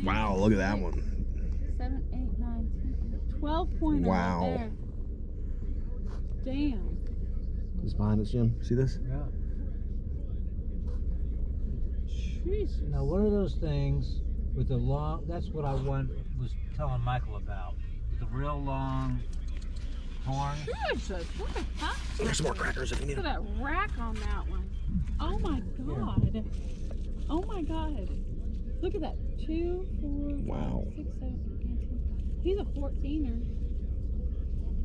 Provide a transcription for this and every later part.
Wow, look at that one. 7, 8, 9, 10, 12 pointer Wow. right there. Damn. Just behind us, Jim. See this? Yeah. Jesus. Now, what are those things with the long? That's what I was telling Michael about. With the real long horn. Jesus, what the fuck? There's some more crackers if you need Look at them. that rack on that one. Oh my god. Oh my god. Look at that. 2, 4, Wow. 5, 6, 7, 8, 9, 10. He's a 14er.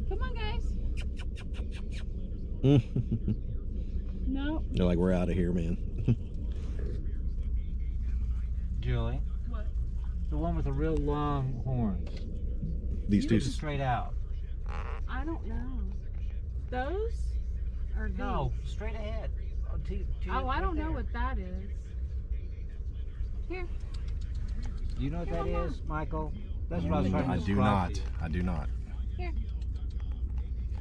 Come on, guys. No. They're like, we're out of here, man. Julie. What? The one with the real long horns. These two. Straight out. I don't know. Those? Or these? No, straight ahead. Oh, I don't know what that is. Here. Do you know what that is, Michael? That's what I was trying to I describe do not. to you. I do not. Here.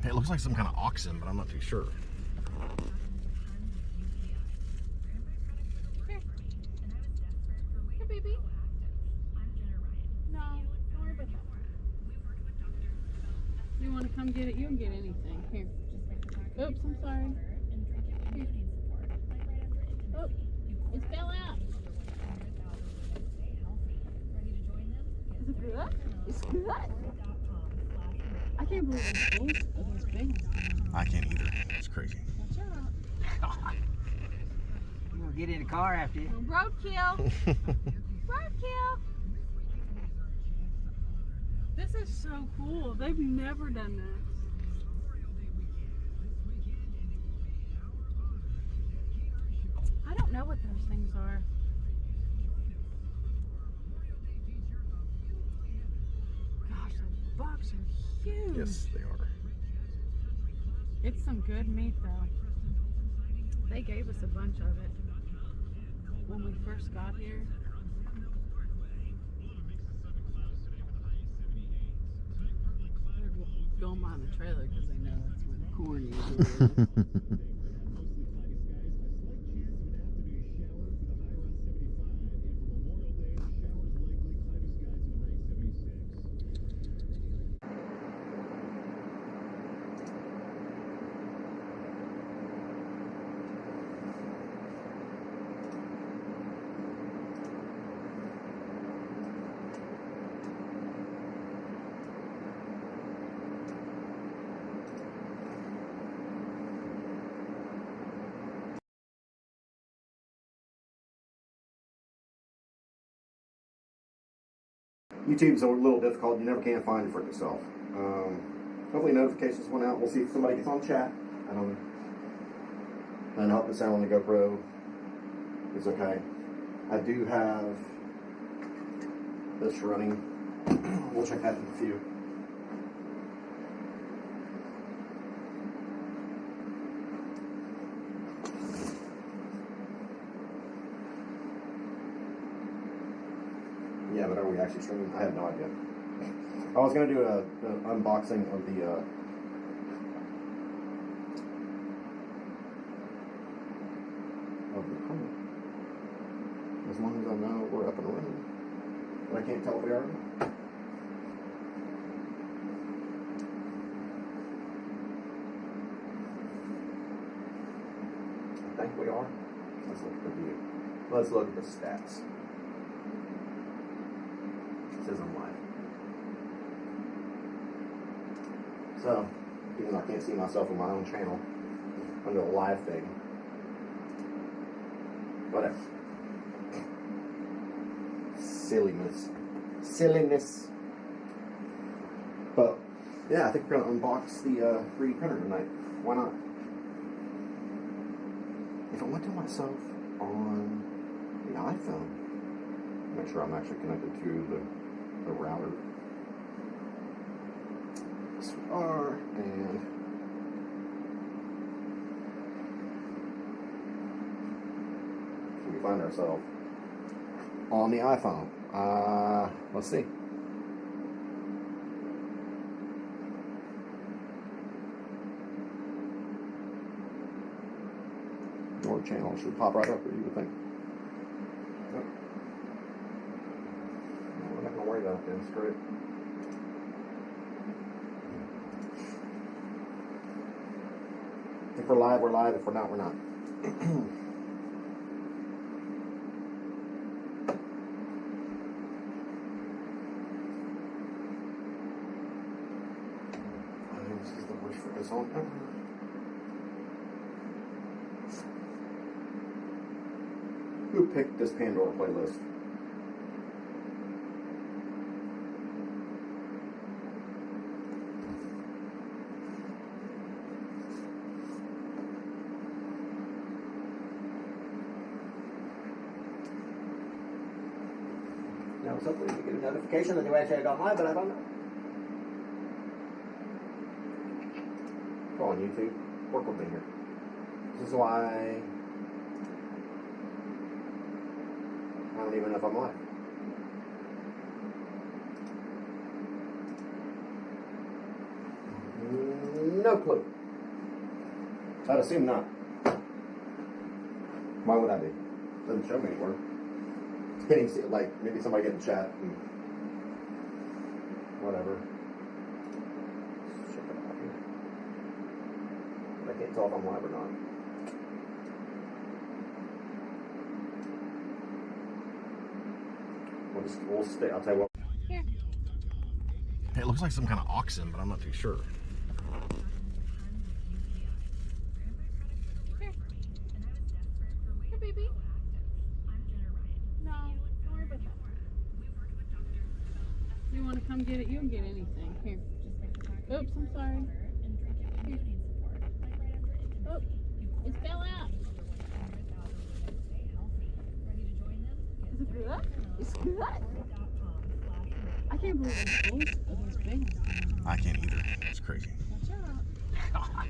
It looks like some kind of oxen, but I'm not too sure. Here. Here, baby. No, don't worry about that. You want to come get it? You can get anything. Here. Oops, I'm sorry. Here. Oh, it fell out. Is it good? It's good. I can't believe it's full of those big ones. I can't either. It's crazy. Watch out. We're going to get in the car after you. Roadkill. Roadkill. This is so cool. They've never done this. I don't know what those things are. Gosh, those bucks are huge. Yes, they are. It's some good meat though. They gave us a bunch of it when we first got here. They're going behind the trailer because they know that's where the corn is. YouTube's a little difficult. You never can find it for yourself. Hopefully notifications went out. We'll see if somebody gets on chat. And I hope the sound on the GoPro is okay. I do have this running. We'll check that in a few. Yeah, but are we actually streaming? I have no idea. I was going to do an unboxing of the permit. As long as I know we're up and running. But I can't tell if we are. I think we are. Let's look at the view. Let's look at the stats. It says I'm live. So, even though I can't see myself on my own channel, under a live thing. Whatever. Silliness. But, yeah, I think we're going to unbox the 3D printer tonight. Why not? If I went to myself on the iPhone, make sure I'm actually connected to the router. Yes, we are, and we find ourselves on the iPhone. Let's see. Your channel should pop right up, or you would think. I got it. Screw it. If we're live, we're live. If we're not, we're not. This is the worst freaking song ever. Who picked this Pandora playlist? Now, hopefully you get a notification that they actually had gone live, but I don't know. Go on YouTube. Work with me here. This is why I don't even know if I'm live. No clue. I'd assume not. Why would I be? Doesn't show me anywhere. Can't even see it, like maybe somebody get in chat and whatever. Check it out here. I can't tell if I'm live or not. We'll stay. I'll tell you what. Here. It looks like some kind of oxen, but I'm not too sure. Here. Here, baby. No, don't worry about that. You want to come get it? You can get anything. Here. Oops, I'm sorry. Here. Oh, it fell out. Is it good? It's good. I can't believe it's both of those big ones. I can't either. It's crazy. Watch out.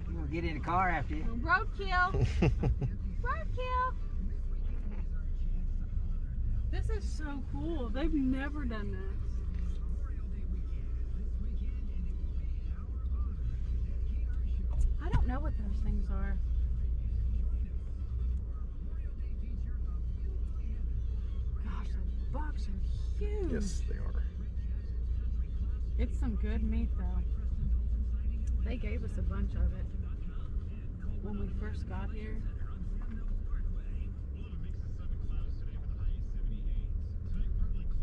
You gonna get in the car after you? Roadkill. Roadkill. This is so cool. They've never done this. I don't know what those things are. Gosh, those bucks are huge. Yes, they are. It's some good meat though. They gave us a bunch of it when we first got here.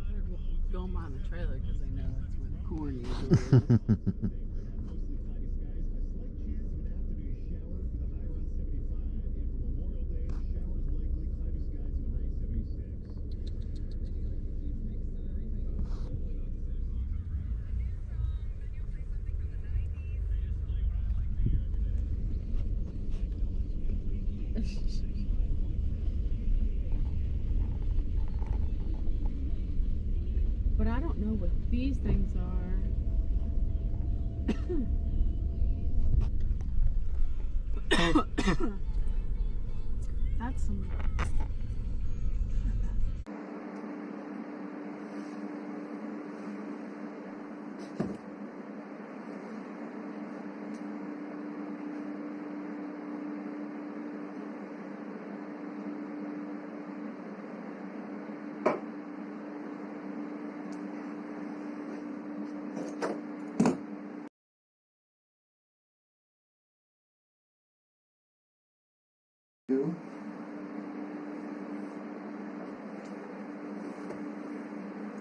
They're going behind the trailer because they know that's when corn is. But I don't know what these things are. That's some.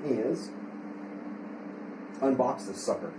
Is unbox this sucker.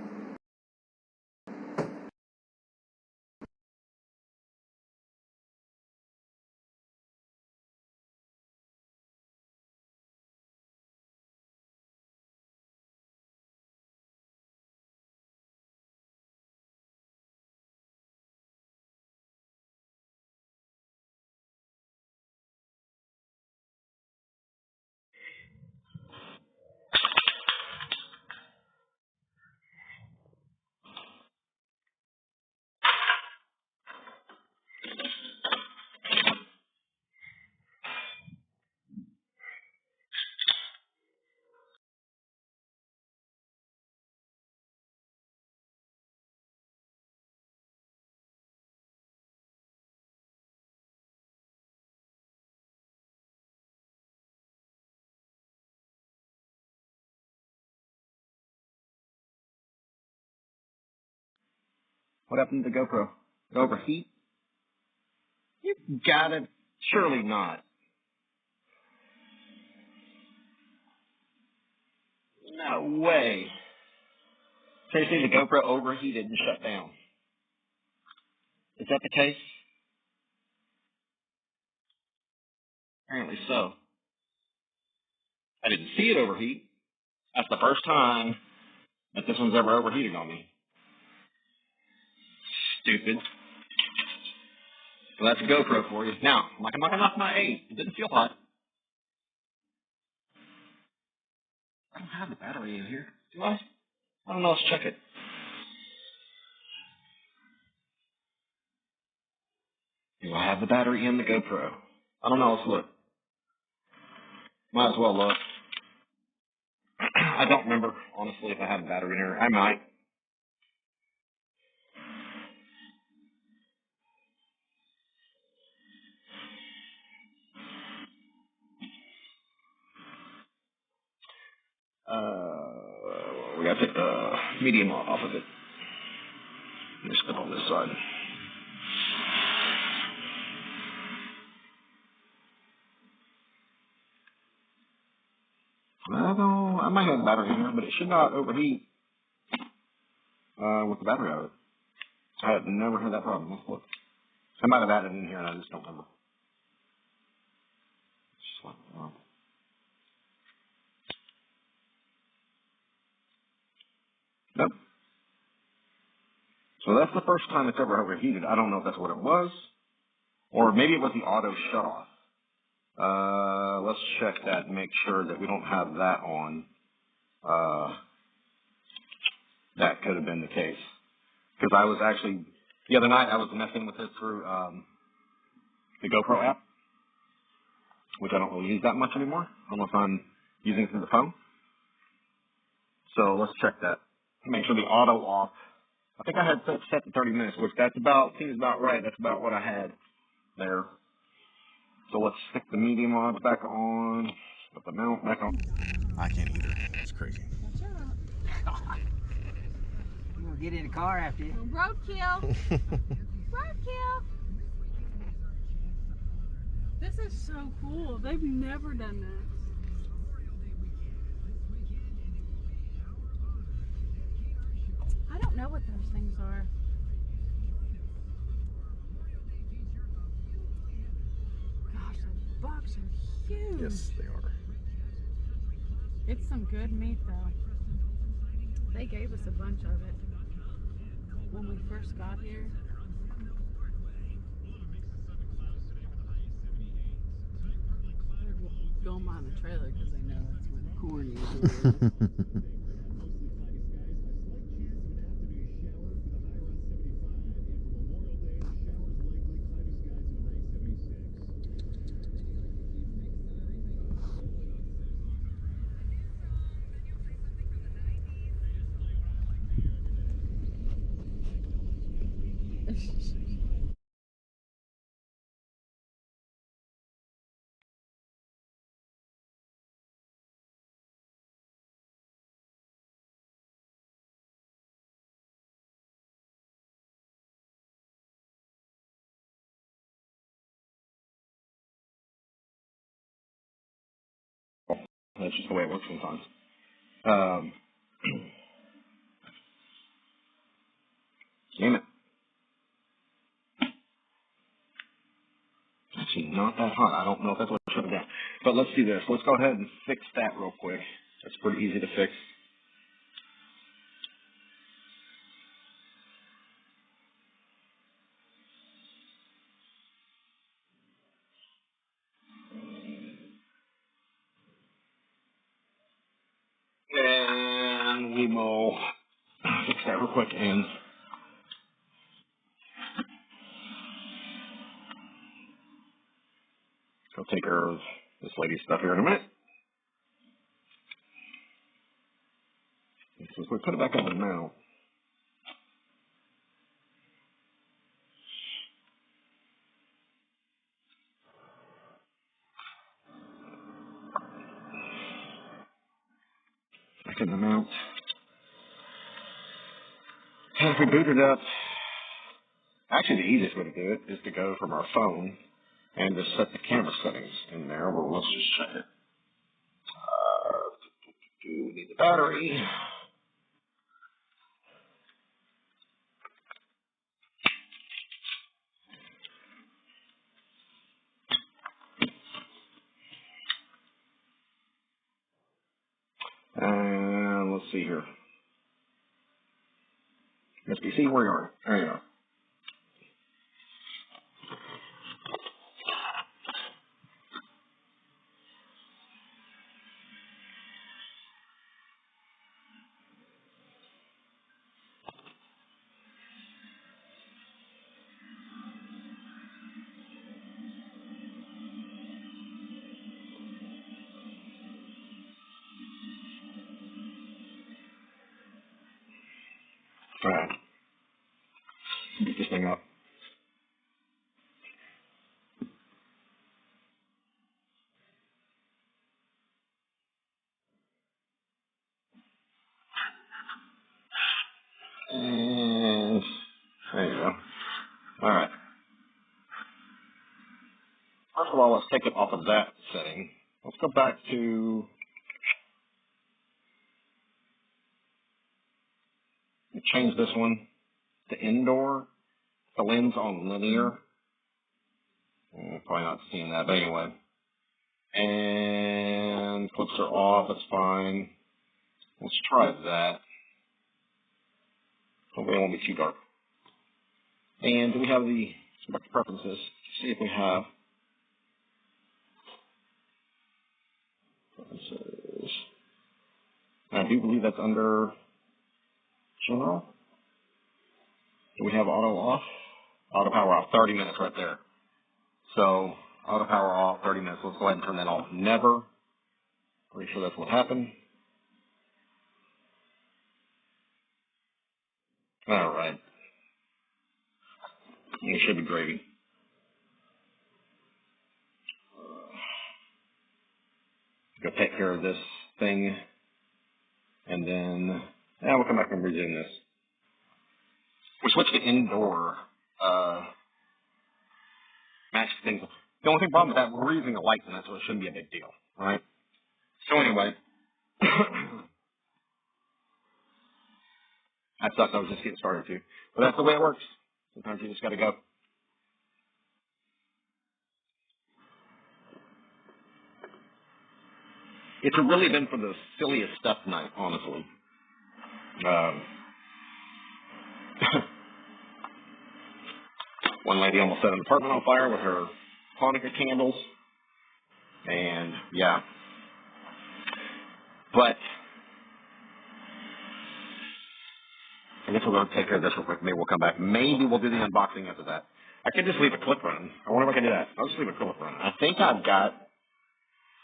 What happened to the GoPro? It overheat? You got it. Surely not. No way. Seriously, the GoPro overheated and shut down. Is that the case? Apparently so. I didn't see it overheat. That's the first time that this one's ever overheated on me. Stupid. So that's a GoPro for you. Now, I'm not going to knock my 8. It didn't feel hot. I don't have the battery in here. Do I? I don't know. Let's check it. Do I have the battery in the GoPro? I don't know. Let's look. Might as well look. I don't remember, honestly, if I have a battery in here. I might. We gotta take the medium off of it. Just put it on this side. I might have the battery in here, but it should not overheat with the battery out of it. I have never had that problem. Let's look. I might have added it in here and I just don't remember. Nope. So that's the first time it's ever overheated. I don't know if that's what it was, or maybe it was the auto shut off. Let's check that and make sure that we don't have that on. That could have been the case. Because I was actually, the other night I was messing with it through the GoPro app, which I don't really use that much anymore, unless I'm using it through the phone. So let's check that. Make sure the auto off. I think I had set to 30 minutes, which seems about right. That's about what I had there. So let's stick the medium odds back on, put the mount back on. I can't either. It's crazy. Watch out. You gonna get in the car after you? Roadkill. Roadkill. This is so cool. They've never done this. I don't know what those things are. Gosh, those bucks are huge. Yes, they are. It's some good meat though. They gave us a bunch of it when we first got here. Don't mind the trailer because they know that's where the corn usually is. That's just the way it works sometimes. Damn it. Actually, not that hot. I don't know if that's what I should have done. But let's do this. Let's go ahead and fix that real quick. That's pretty easy to fix. And we will fix that real quick and go take care of this lady's stuff here in a minute. So we put it back on the mount. Back in the mount. And if we boot it up, Actually, the easiest way to do it is to go from our phone and just set the camera settings in there. Well, let's just check it. We need the battery. And let's see here. SBC, where you are? There you are. All right. Get this thing up. And there you go. All right. First of all, let's take it off of that setting. Let's go back to change this one to indoor. The lens on linear. Probably not seeing that, but anyway. And clips are off. That's fine. Let's try that. Hopefully it won't be too dark. And do we have the select preferences? See if we have preferences. I do believe that's under general. Do we have auto off? Auto power off, 30 minutes right there. So auto power off, 30 minutes. Let's go ahead and turn that off. Never. Pretty sure that's what happened. All right. It should be gravy. Go take care of this thing, and then we'll come back and resume this. We switched to indoor. Match things. The only problem with that, we're using the lights in it, so it shouldn't be a big deal, right? So anyway, that sucks. I was just getting started too, but that's the way it works. Sometimes you just got to go. It's really been for the silliest stuff tonight, honestly. One lady almost set an apartment on fire with her Hanukkah candles. And, yeah. But I guess we're going to take care of this real quick. Maybe we'll come back. Maybe we'll do the unboxing after that. I could just leave a clip running. I wonder if I can do that. I'll just leave a clip running. I think I've got...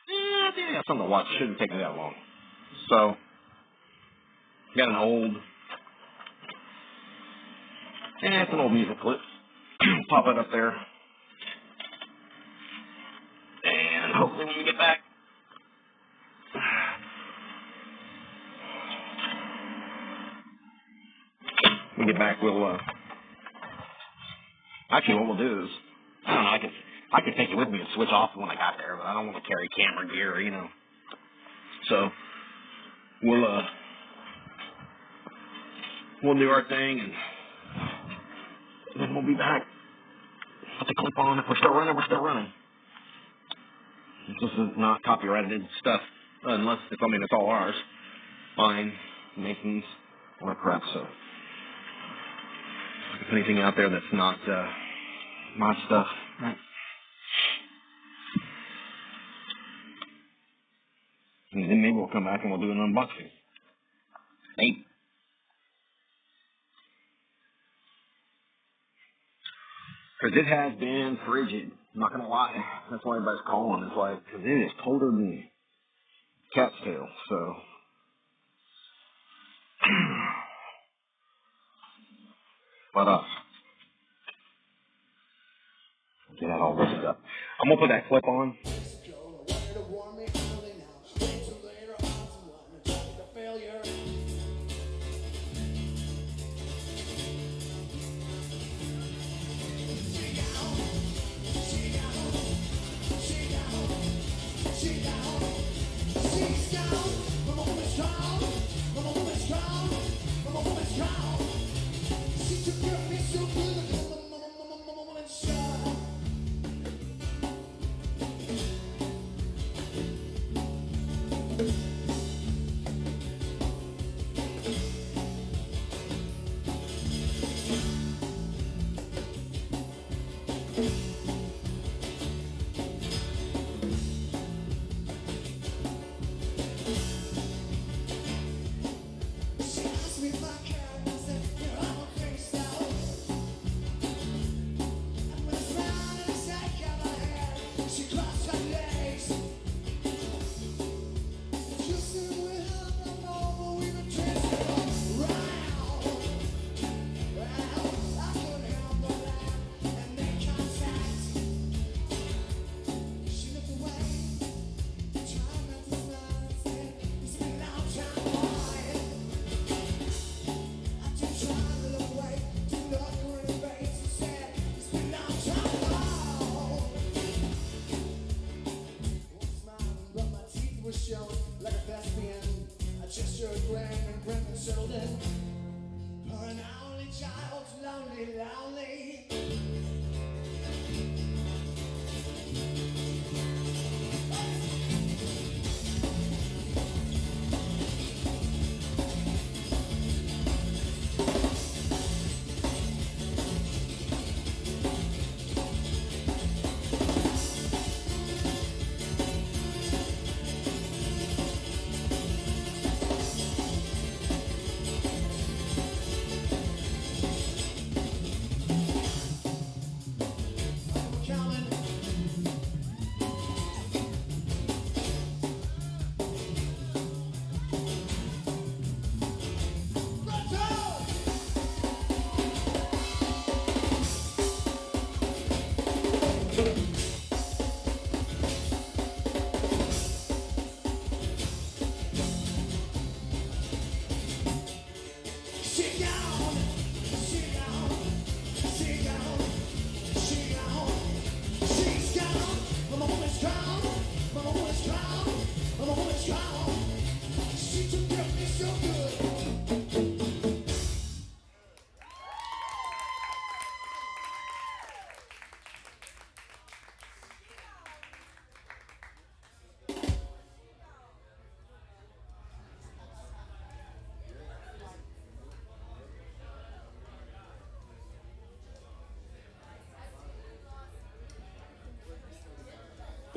I think I got something to watch. Shouldn't take me that long. So, got an old... it's an old music clip. Pop it up there. And hopefully when we get back... we'll actually what we'll do is, I don't know, I could take it with me and switch off when I got there, but I don't want to carry camera gear, you know. So we'll do our thing and then we'll be back. Put the clip on. If we're still running, we're still running. This is not copyrighted stuff unless it's all ours. Mine, Nathan's, or crap, so if anything out there that's not my stuff. Right. And then maybe we'll come back and we'll do an unboxing. Hey. Because it has been frigid. I'm not going to lie. That's why everybody's calling. It's like, because it is colder than cat's tail, so. But, get that all lifted up. I'm going to put that clip on.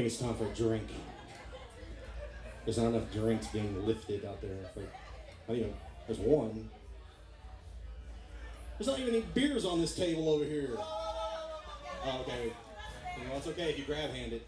I think it's time for a drink. There's not enough drinks being lifted out there. I think there's one. There's not even any beers on this table over here. Oh, okay. You know, it's okay if you grab hand it.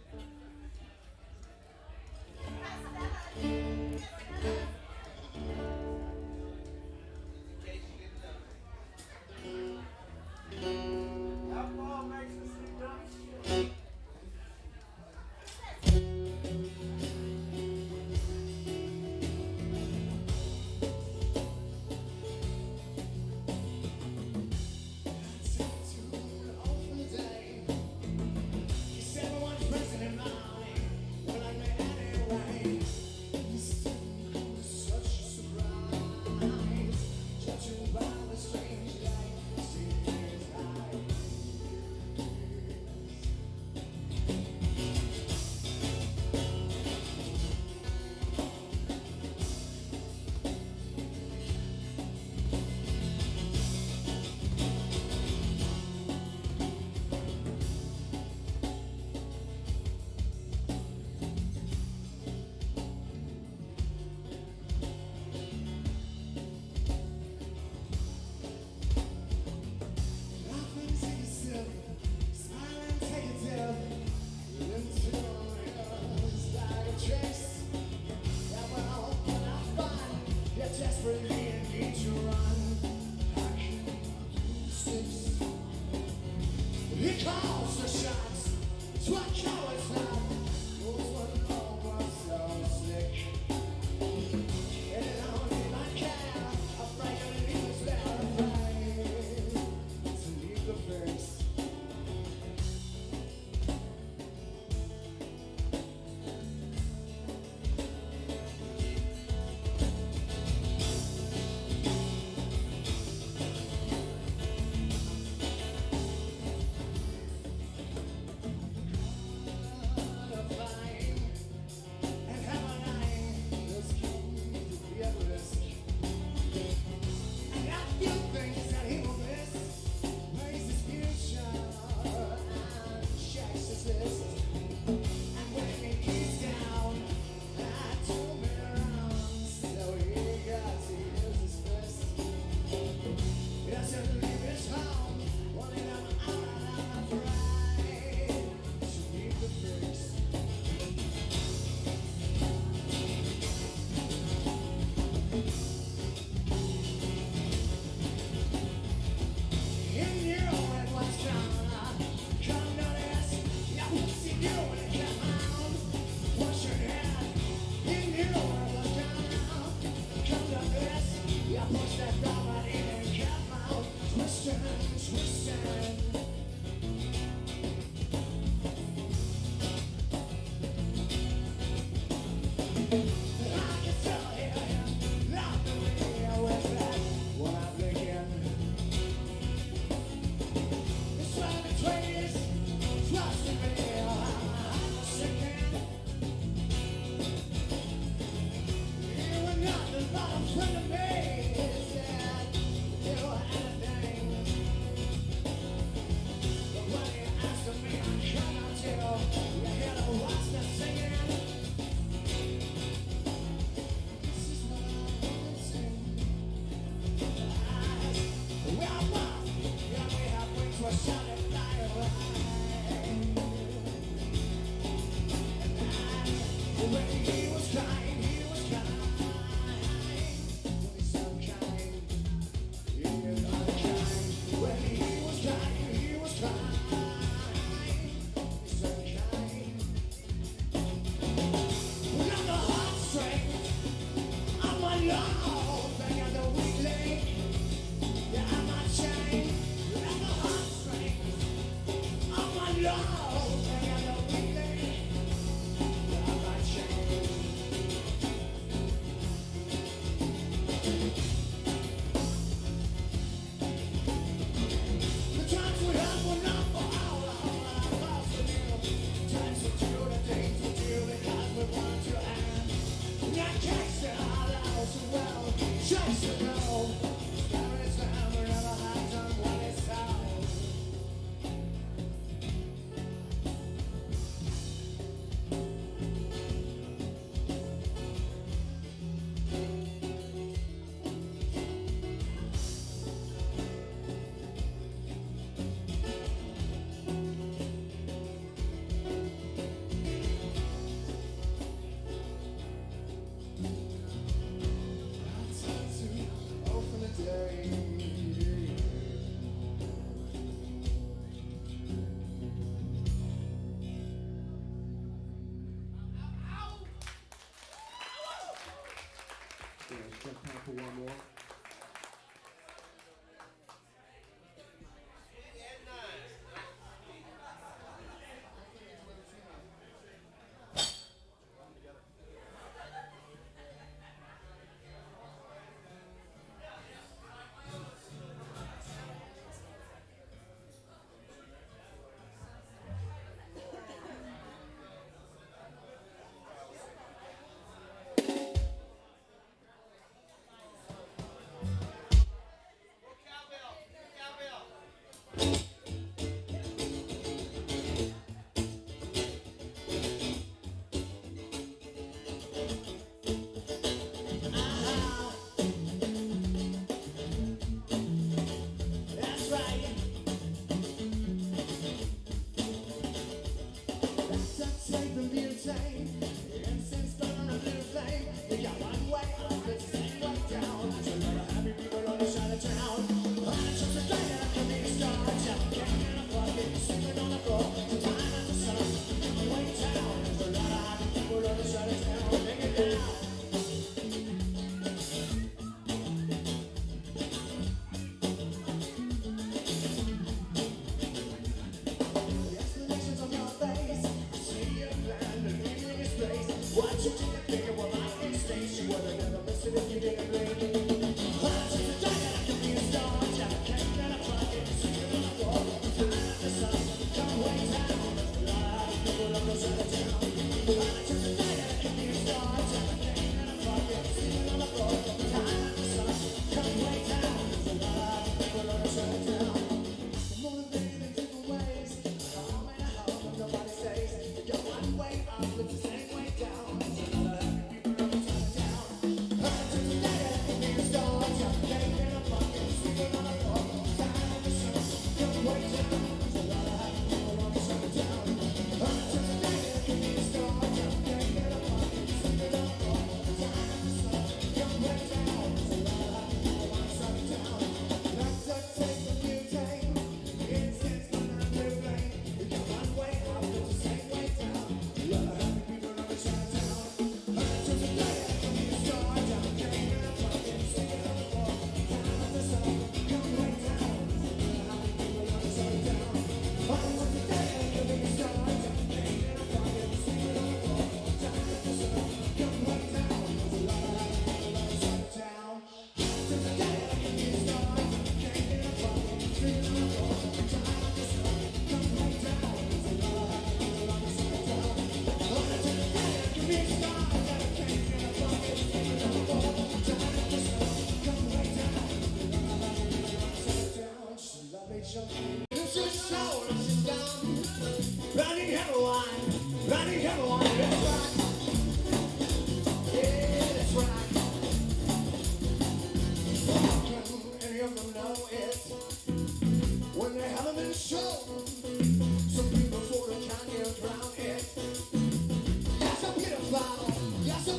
Just time for one more.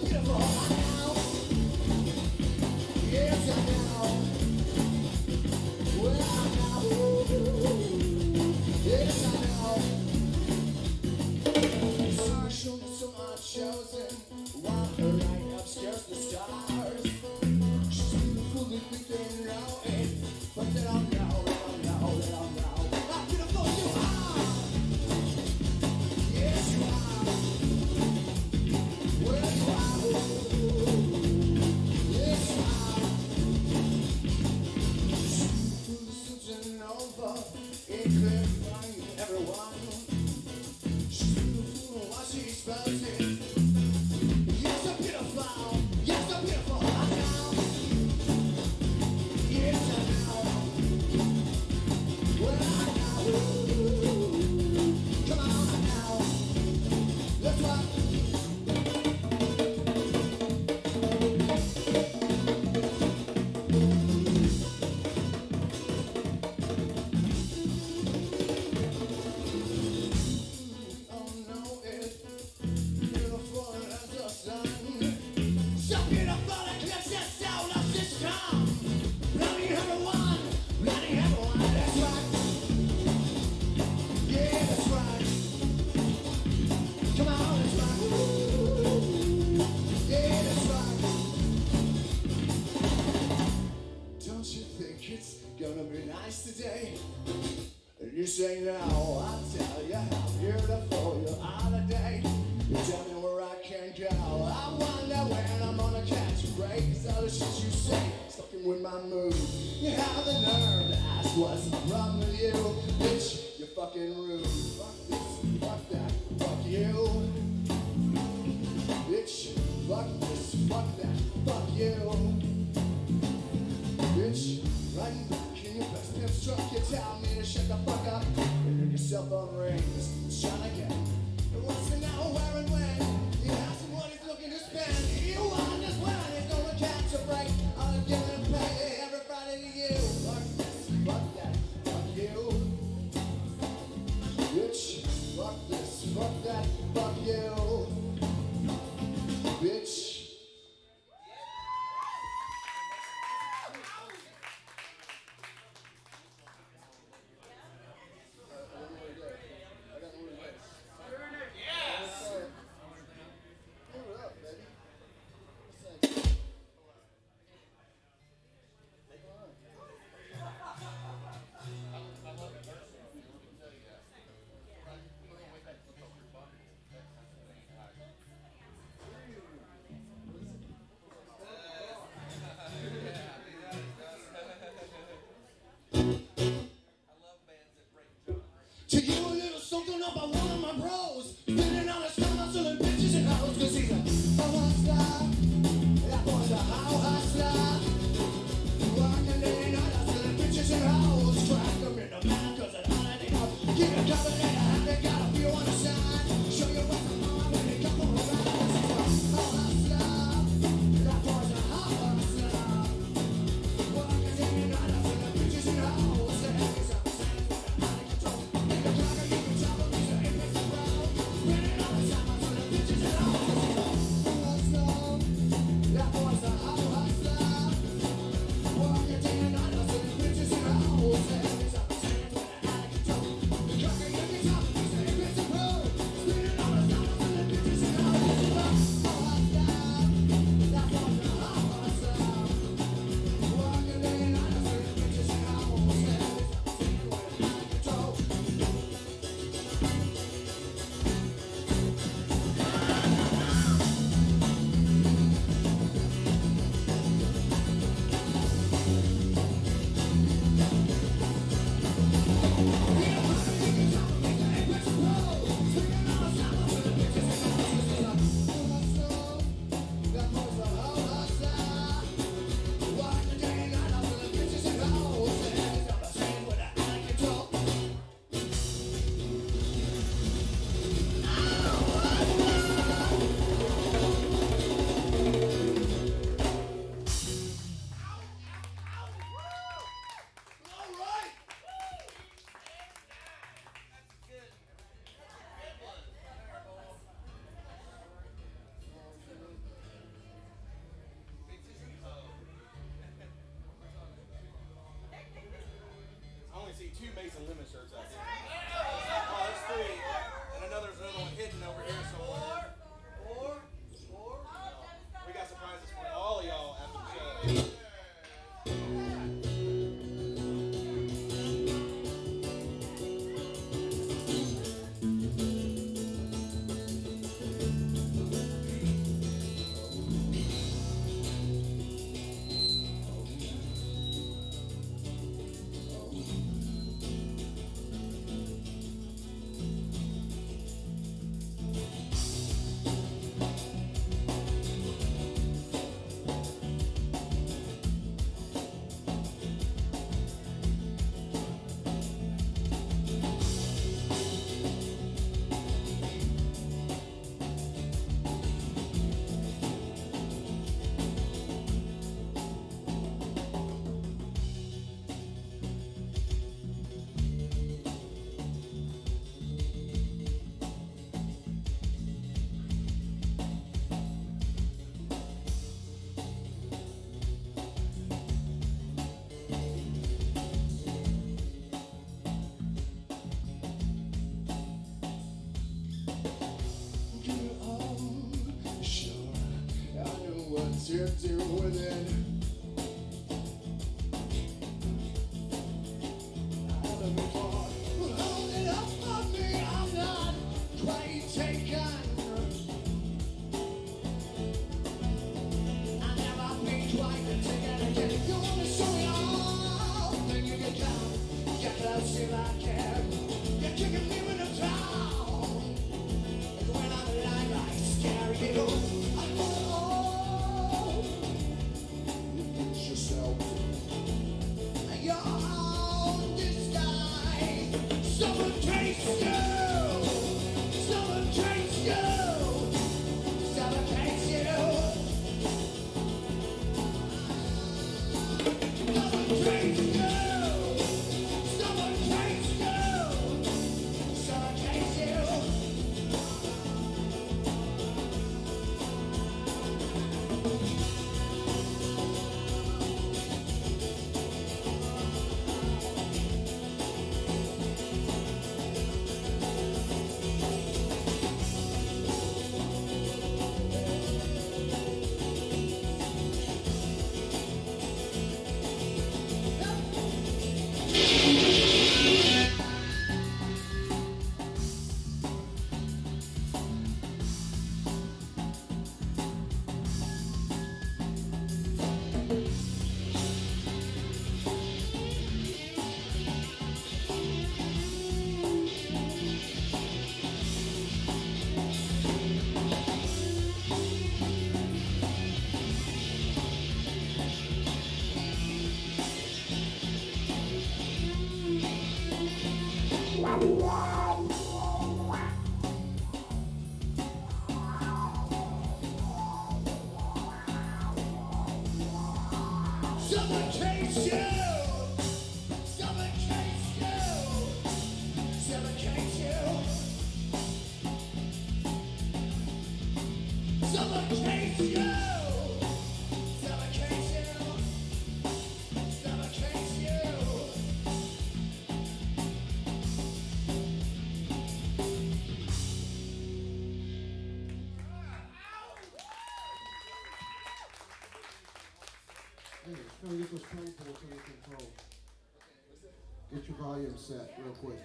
beautiful. I know. Yes, I know. Well, I know. Yes, I know. So show me some unchosen. Walk her right upstairs the stars. She's beautiful if we can know it. But they don't know, they don't know, they don't know how beautiful you are. Yes, you are. Well, you are. Yes, you are. She's supernova, eclipsing everyone. She's beautiful while she's buzzing. You're so beautiful. You're so beautiful. I know. Yes, I know. Well, I know. Come on now. Let's rock. Oh no, it's beautiful as the sun. So beautiful, eclipses solar system. Blinding everyone, blinding everyone. That's right. Yeah, that's right. Come on, that's right. Yeah, that's right. Don't you think it's gonna be nice today? And you say no, I'll tell you how beautiful you are today. You tell me where I can go. I wonder when I'm gonna catch a break. 'Cause all the shit you say is fucking with my mood. You have the nerve to ask what's wrong with you. Bitch, you're fucking rude. Fuck this, fuck that, fuck you. Bitch, fuck this, fuck that, fuck you. Bitch, riding back in your best pimp truck, you tell me to shut the fuck up. And your cell phone rings, shine again. And what's the now, where and when? You ask him what he's looking to spend. You wonder when he's gonna catch a break. I'll give him pay every Friday to you. Fuck this, fuck that, fuck you. Bitch, fuck this, fuck that, fuck you. Bitch. some lemon shirts out here. Oh, there's 3. And I know there's another one hidden over here somewhere. 4. We got surprises for all of y'all after the show. To do with it. Hold it up on me, I'm not quite taken. I never been quite taken again. You wanna show me all, then you get down. Get close if I can. You're kicking me with a town. And when I'm alive, I scare you. Yourself. Your own disguise. Someone takes you. Someone takes you. Someone takes you. Someone takes you. Someone takes you. Someone takes you. Someone chase you! Someone chase you! Someone chase you! Someone chase you! Someone chase you! Someone chase you! Hey, just gonna get those plane pulls under control. Get your volume set real quick.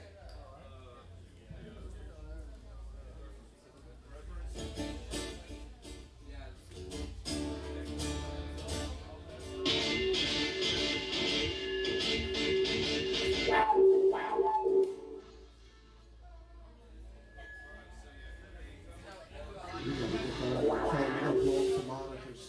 You're gonna blow up the monitors.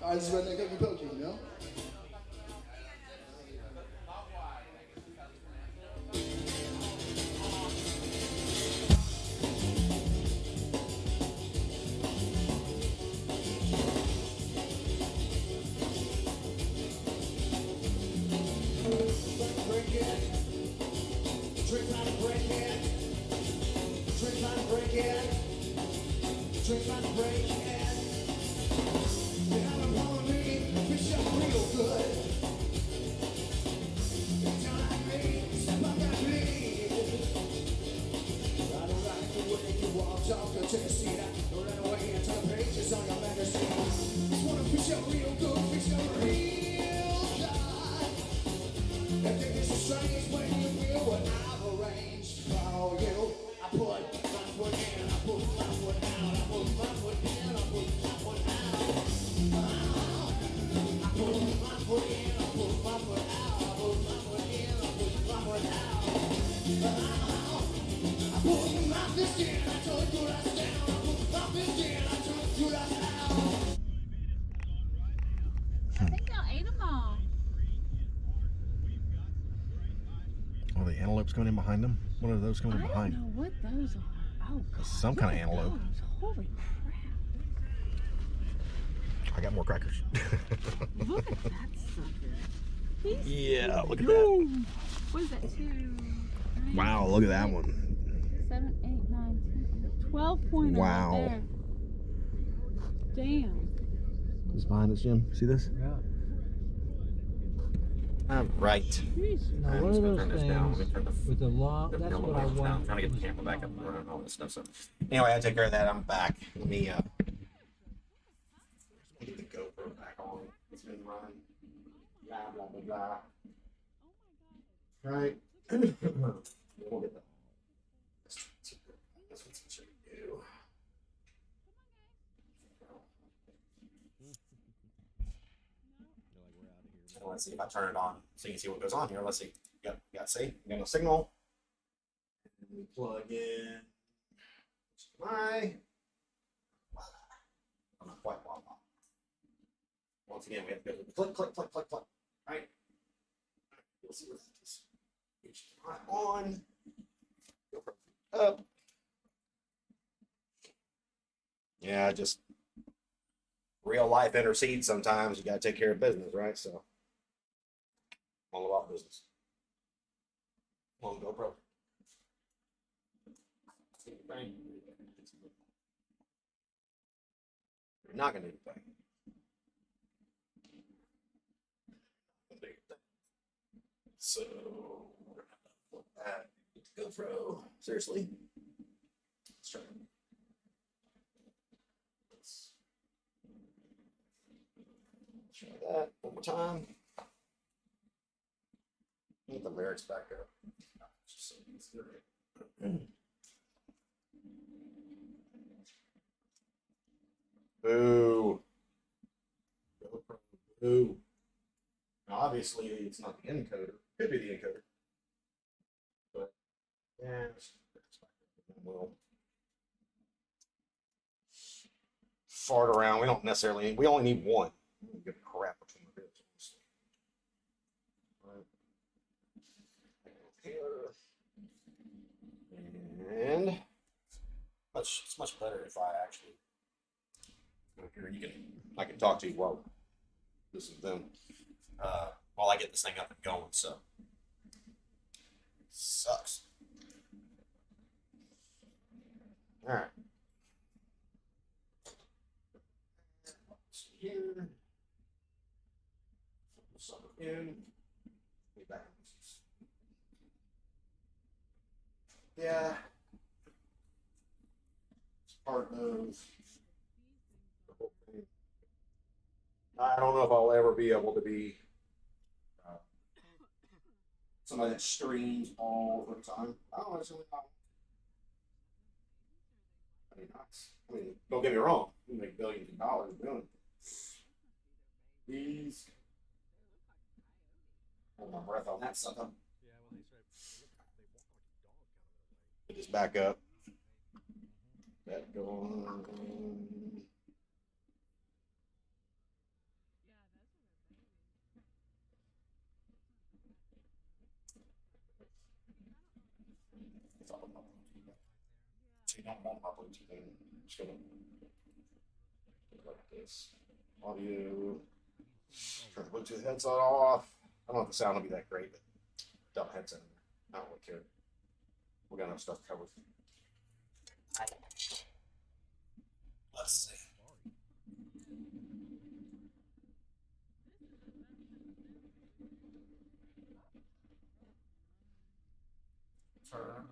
I just read that cookie pokey, you know? Break it. Drink out of break it. I think y'all ate them all. Oh, the antelopes coming in behind them? What are those coming in I behind? don't know what those are. Oh, God. Some kind of look at antelope. those. Holy crap. I got more crackers. Look at that sucker. He's Yeah, look at that. What is that? 2, 9, Wow, look at that 6, one. 7, 8, 9, 10, 12 pointer Wow. right there. Damn. It's behind us, Jim. See this? Yeah. Right. Jeez. Now, I'm one just of gonna those turn this down. Let me things turn the with the long, the that's film what I down. want. I'm trying to get the camera back up and running and all this stuff. So anyway, I take care of that. I'm back. Let me get the GoPro back on. It's been running. Blah blah blah blah. Right. We'll get the. That's what it should do. And let's see if I turn it on so you can see what goes on here. Let's see. You got see? You got no signal. And we plug in my. I'm not quite blah blah. Once again, we have to go to the click, click, click, click, click. Right? You'll see what's this. HDMI on. GoPro up. Yeah, just real life intercedes sometimes. You got to take care of business, right? So, all about business. Come on, GoPro. You're not going to do anything. So, we're going to flip that. GoPro. Seriously? Let's try it. Try that one more time. Get the lyrics back up. Just so you can see it. Boo. GoPro. Boo. Now, obviously, it's not the encoder. Could be the encoder. But, yeah. We'll fart around. We don't necessarily, we only need one. Give a crap between the bits. And it's much better if I actually here you can I can talk to you while this is them while I get this thing up and going. So sucks. All right. Here. Something in. Be back. Yeah. It's part of the whole thing. I don't know if I'll ever be able to be somebody that streams all the time. Oh, it's really not. I mean, don't get me wrong. You make billions of dollars doing it. These. Hold my breath on that sucker. Get this back up. That going. So you don't want my Bluetooth in. I'm just gonna look like this. Audio. Turn the Bluetooth headset off. I don't know if the sound will be that great, but dumb headset in there. I don't really care. We got enough stuff covered. Let's see. Turn.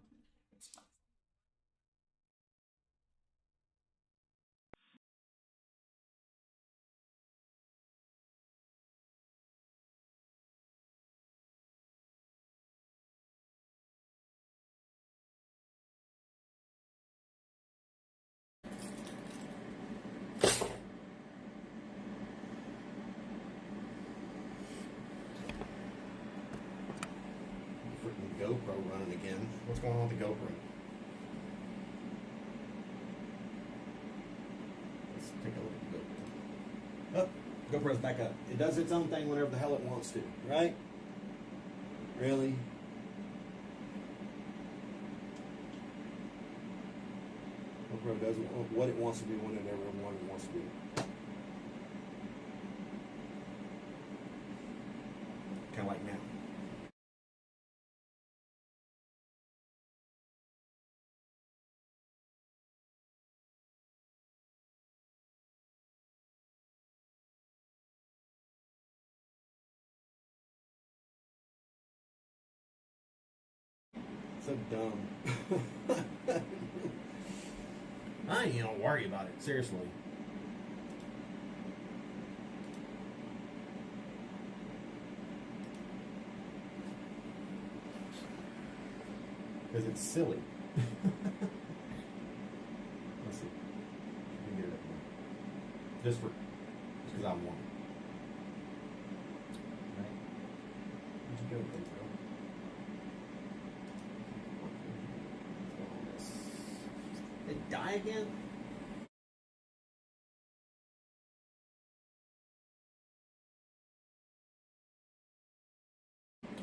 Freaking GoPro running again. What's going on with the GoPro? Let's take a look at the GoPro. Oh, GoPro's back up. It does its own thing whenever the hell it wants to, right? Really? GoPro does what it wants to do whenever it wants to do. Kind of like now. So dumb. I ain't don't worry about it, seriously. Because it's silly. Let's see. Let me get it up here. Just because I want it. Right? Where'd you go, bro? Did it die again?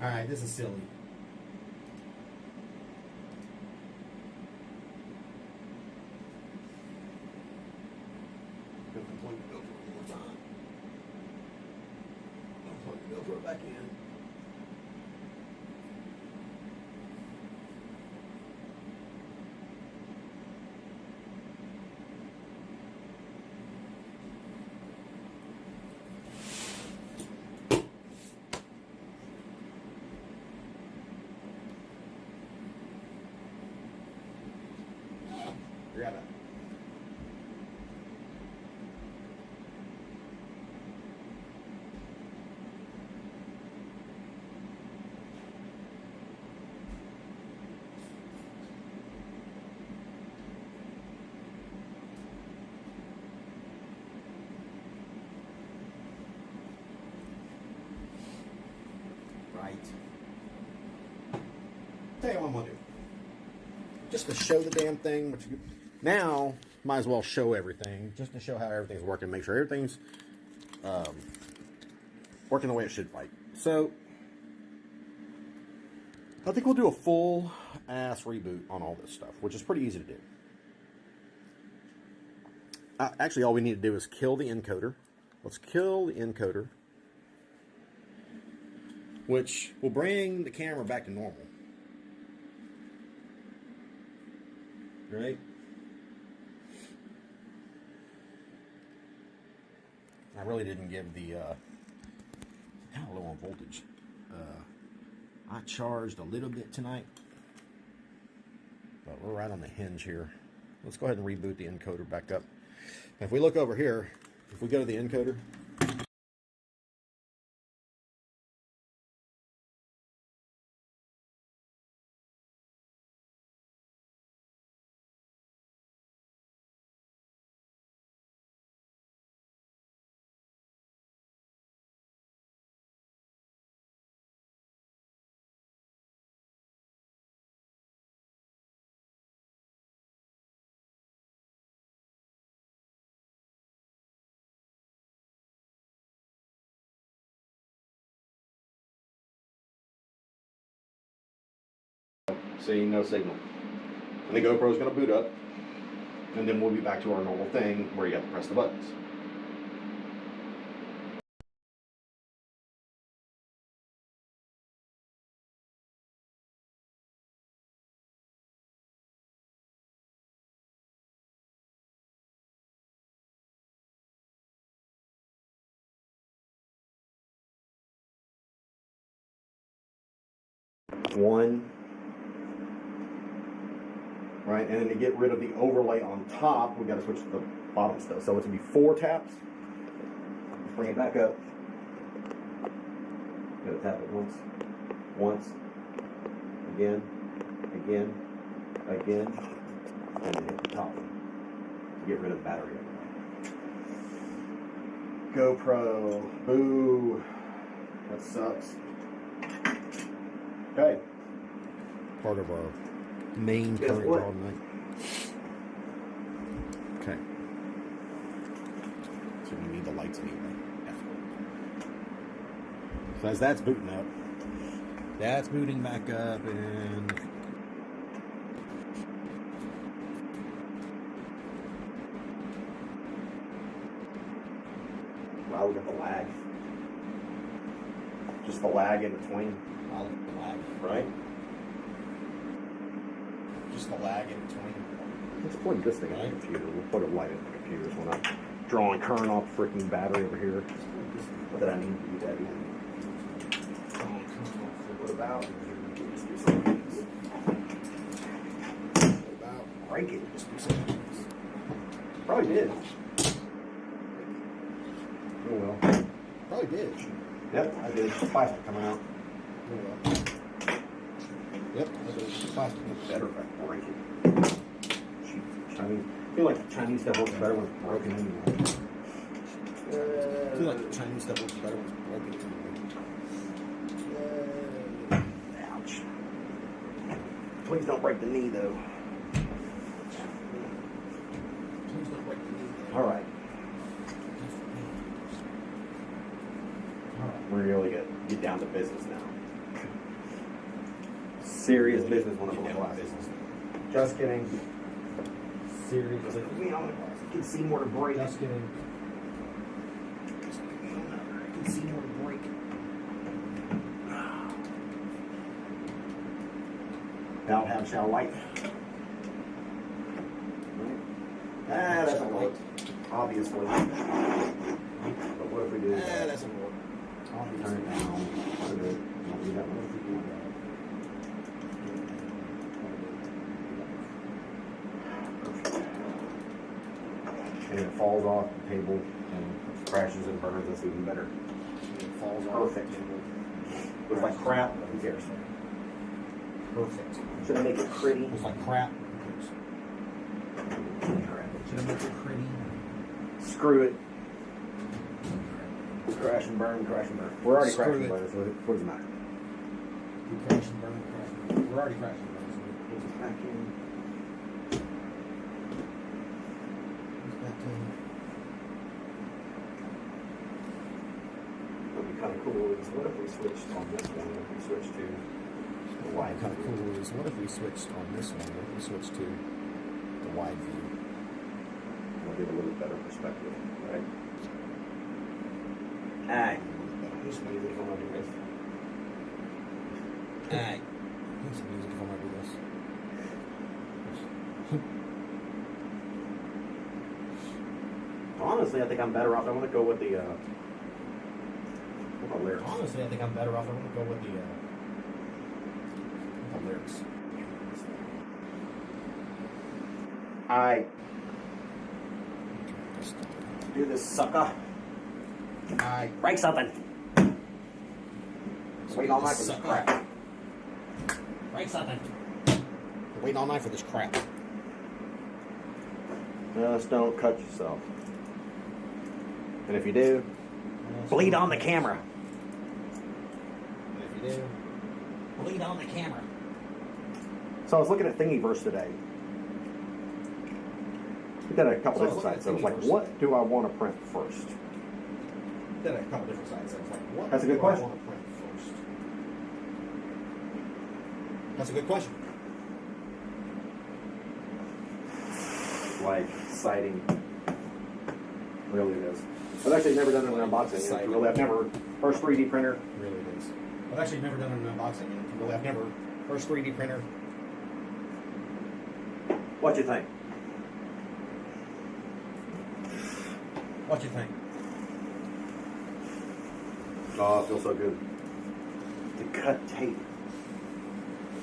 Alright, this is silly. Unplug the GoPro one more time. Unplug the GoPro back in. Grab it. Right. Tell you what I'm gonna do. Just to show the damn thing, which you, now might as well show everything, just to show how everything's working, make sure everything's working the way it should. Right. So I think we'll do a full ass reboot on all this stuff, which is pretty easy to do. Actually, all we need to do is kill the encoder. Let's kill the encoder, which will bring the camera back to normal. Right? I really didn't give the kind of low on voltage. I charged a little bit tonight, but we're right on the hinge here. Let's go ahead and reboot the encoder back up. And if we look over here, if we go to the encoder, see, no signal. And the GoPro is going to boot up, and then we'll be back to our normal thing where you have to press the buttons. One. Right, and then to get rid of the overlay on top, we got to switch to the bottom stuff. So it's going to be 4 taps. Let's bring it back up. Got to tap it once, again, and then hit the top to get rid of the battery. GoPro, boo, that sucks. Okay, part of our main current draw tonight. Okay. So we need the lights anyway. So as that's booting up, that's booting back up, and Wow, look at the lag. Just the lag in between, I'll look at the lag. right? Just the lag in between. Let's plug this thing on the computer. We'll put a light in the computer so we're not drawing current off the freaking battery over here. What did I need to do that in? What about? What about break it? Just do something. Probably did. Oh well. Probably did. Yep, I did. Plastic coming out. Yep, that's plastic. Better if I break it. Chinese. I feel like Chinese stuff works better when it's broken anyway. I feel like the Chinese stuff works better when it's broken. Ouch. Please don't break the knee though. Please don't break the knee. All right. We're really gonna get down to business now. Serious business when I'm Get on down to business. business. Just kidding. Serious business. You know, you can see more to break. Just kidding. You can see more to break. Thou have shall light. Ah, that doesn't work. Obviously. But what if we do Ah, that? that's a more. Turn it down. Put it. Don't do that. What if we do that? And it falls off the table and crashes and burns us even better. It falls off. Perfect. Looks like crap, but who cares? Perfect. Should I make it pretty? Looks like crap. Should I make it pretty? Screw it. Crash and burn, crash and burn. We're already Screw crashing it. and burn, so what does it matter? We crash and burn, crash and burn. We're already crashing and burning, so it goes back in. Goes back in. What'd be kind of cool is what if we switched on this one? If we switched to the wide Kind of view? cool is what if we switched on this one? What if we switched to the wide view? We'll give a little better perspective, right? Alright. Just music when I do this. Alright. Here's some music if I might do this. Honestly, I think I'm better off. I want to go with the lyrics. Honestly, I think I'm better off. I want to go with the lyrics. Alright. Do this, sucker. Alright. Break something. Wait all night for this Sucker. crap. Break something. We're waiting all night for this crap. Just don't cut yourself. And if you do, bleed on the camera. And if you do, bleed on the camera. So I was looking at Thingiverse today. We did a couple So I was different looking at sites. So it was like, Thingiverse. what do I want to print first? Did a couple different sites. I was like, what That's a good do question. I want to print first? That's a good question. Like citing. Really it is. I've actually never done an unboxing. Citing. Really, I've never. First 3D printer. Really it is. I've actually never done an unboxing. And really, I've never. First 3D printer. What you think? What you think? Oh, it feels so good. To cut tape.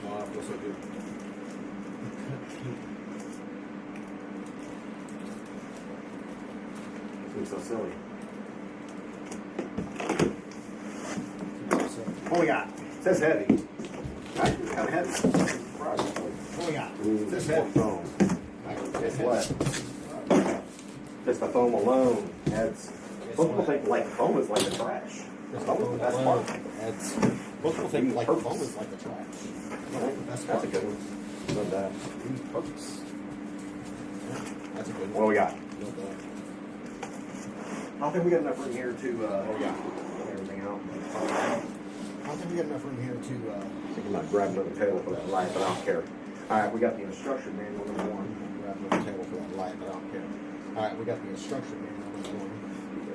Oh, it feels so good. Seems so silly. What we got? It says heavy. Right? It's kind of heavy. What we got? Ooh, Says more heavy. foam. Guess what? Just the foam alone adds. Most people think like foam is like the trash. Foam is the best part. That's, most people think like foam is like the trash. Right? That's That's a good one. Love that. Purpose. That's a good What one. we got? Love that. I think we got enough room here to get everything out. don't think we got enough room here to. I think I might grab another table for that light, but I don't care. All right, we got the instruction manual number 1. Grab another table for that light, but I don't care. All right, we got the instruction manual number 1.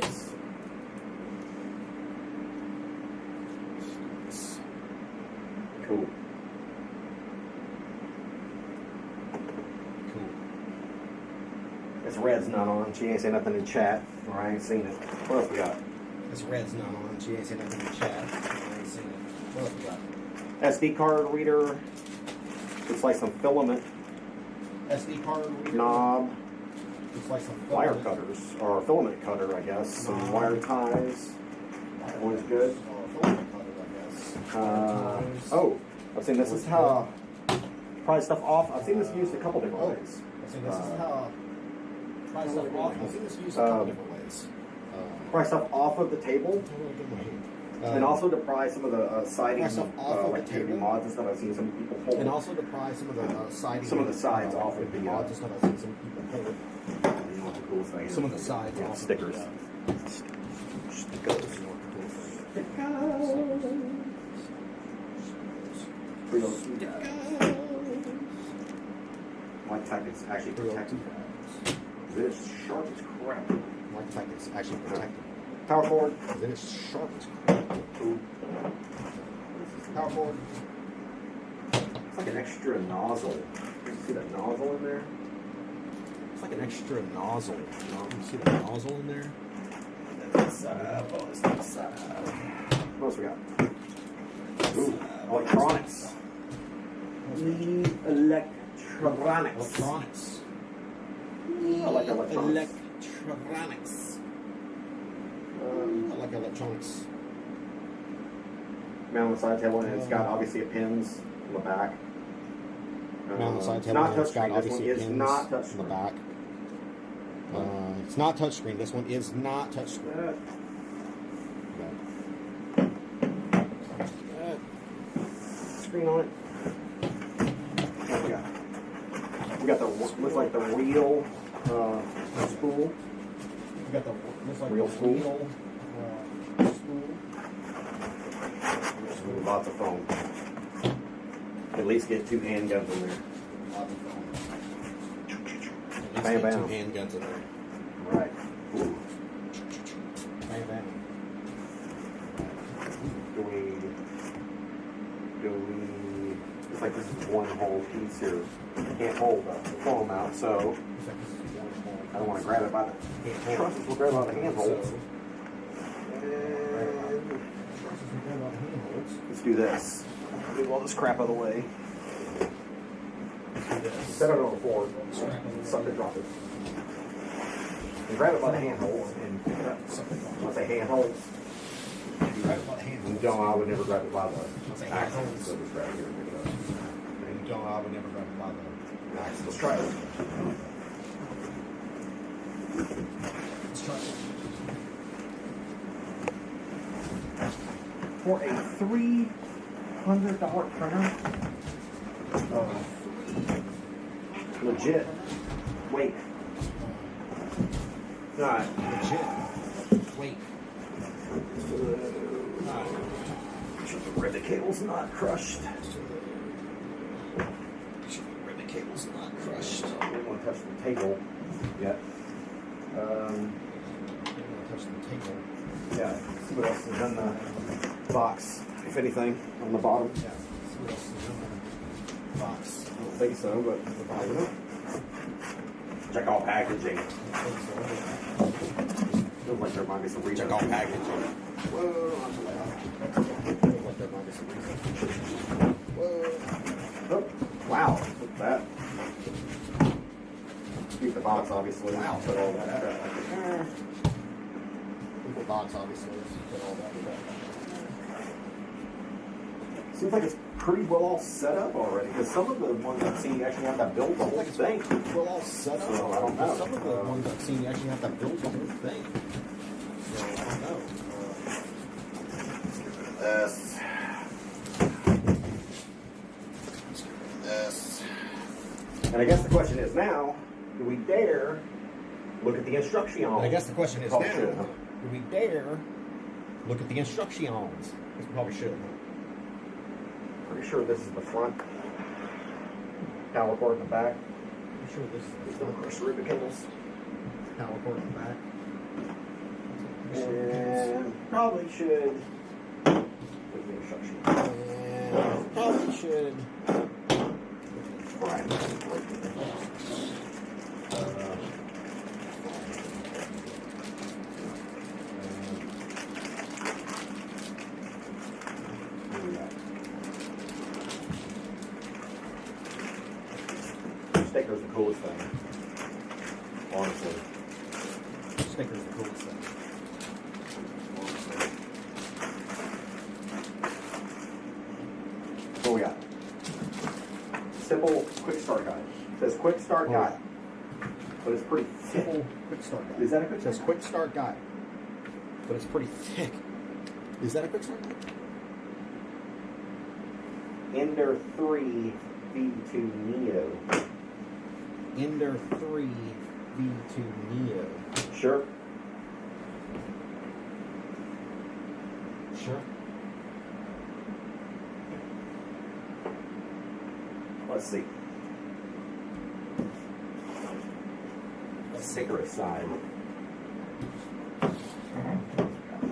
Yes. Cool. Cool. This red's not on. She ain't saying nothing in chat, or I ain't seen it. What else we got? This red's not on. She ain't saying nothing in the chat. I ain't seen it. What else we got? SD card reader. Looks like some filament SD card reader. knob, Looks like some wire filament. cutters, or filament cutter, I guess. Some wire ties. That one's good. Filament cutter, I guess. Oh, I've seen this is how pry stuff off. I've seen this used a couple different ways. I see this is how. Pry stuff off. I've seen this used a couple different ways. Pry stuff off of the table, and also to pry some of the siding, pry stuff off of like the table. mods and stuff. I've seen some people hold. And also to pry some of the siding. Some of the sides off of the, mods and stuff. I've seen some people hold. You know what the coolest thing is? Some of the sides Yeah, off. stickers. Stickers. Real White tack is actually protected. This sharp as crap. White tack is actually protected. Power cord. Then it's sharp as crap. Power cord. It's like an extra nozzle. You see that nozzle in there? It's like an extra nozzle. You see the nozzle in there? What else we got? Ooh, electronics. Electronics. Electronics. I like electronics. Electronics. I like electronics. Mount on the side table, and it's got obviously a pins on the back. Mount on the side It's table. not and it's got touchscreen. This one obviously is pins not on the touchscreen. back. It's not touchscreen. This one is not touchscreen. Screen on it. What we got? We got the looks like the real spool. We got the looks like Real the spool. real spool. Lots of foam. At least get 2 handguns in there. Lots of foam. At Bam, least get bam. 2 handguns in there. Right. Ooh. Bam, bam. It's like this is one whole piece here. I can't hold the foam out, so I don't want to grab it by the trusses. We'll grab it by the handholds. And let's do this. Move all this crap out of the way. Set it on the floor. Suck it, drop it. And grab it by the handholds and pick it up. When I say handholds, John, I would never grab it by the axles. So just grab it here and pick it up. John, I would never grab it by the axle. Let's try it. Let's try it. For a $300 printer, legit. Wait. Alright. Legit. Wait. The rivet cable's not crushed. The cable's not crushed. I don't want to touch the table yet. Don't touch the table. Yeah. See what else is in the box, if anything, on the bottom. Yeah. See what else is in the box. I don't think so, but the bottom. Check all packaging. Feels like there might be some reason. Check all packaging. Whoa, not too loud. Feels like there might be some reason. Whoa. Oh, wow, look at that. Keep the box, obviously. Wow. Put all that crap back in there. The box, obviously, put all that back. Seems like it's pretty well all set up already, because some of the ones I've seen you actually have to build the whole thing. Well, all set up. So, I don't know. Some of the ones I've seen, you actually have to build the whole thing. So, I don't know. This. And I guess the question is now, do we dare look at the instructions? And I guess the question is Probably now, should, huh? do we dare look at the instructions? I guess we probably should, huh? Pretty sure this is the front. Power cord in the back. I'm sure this is There's no cross ribbon cables. power cord in the back. And probably should. Put the instruction. And probably should. Right. Sticker's the coolest thing. Honestly. Sticker's the coolest thing. What we got? Simple quick start guide. It says quick start guide. But it's pretty thick. Simple quick start guide. Is that a quick It says start quick start guide, but it's pretty thick. Is that a quick start guide? Ender 3 V2 Neo. Ender 3 V2 Neo. Sure. Sure. Let's see. Sticker aside.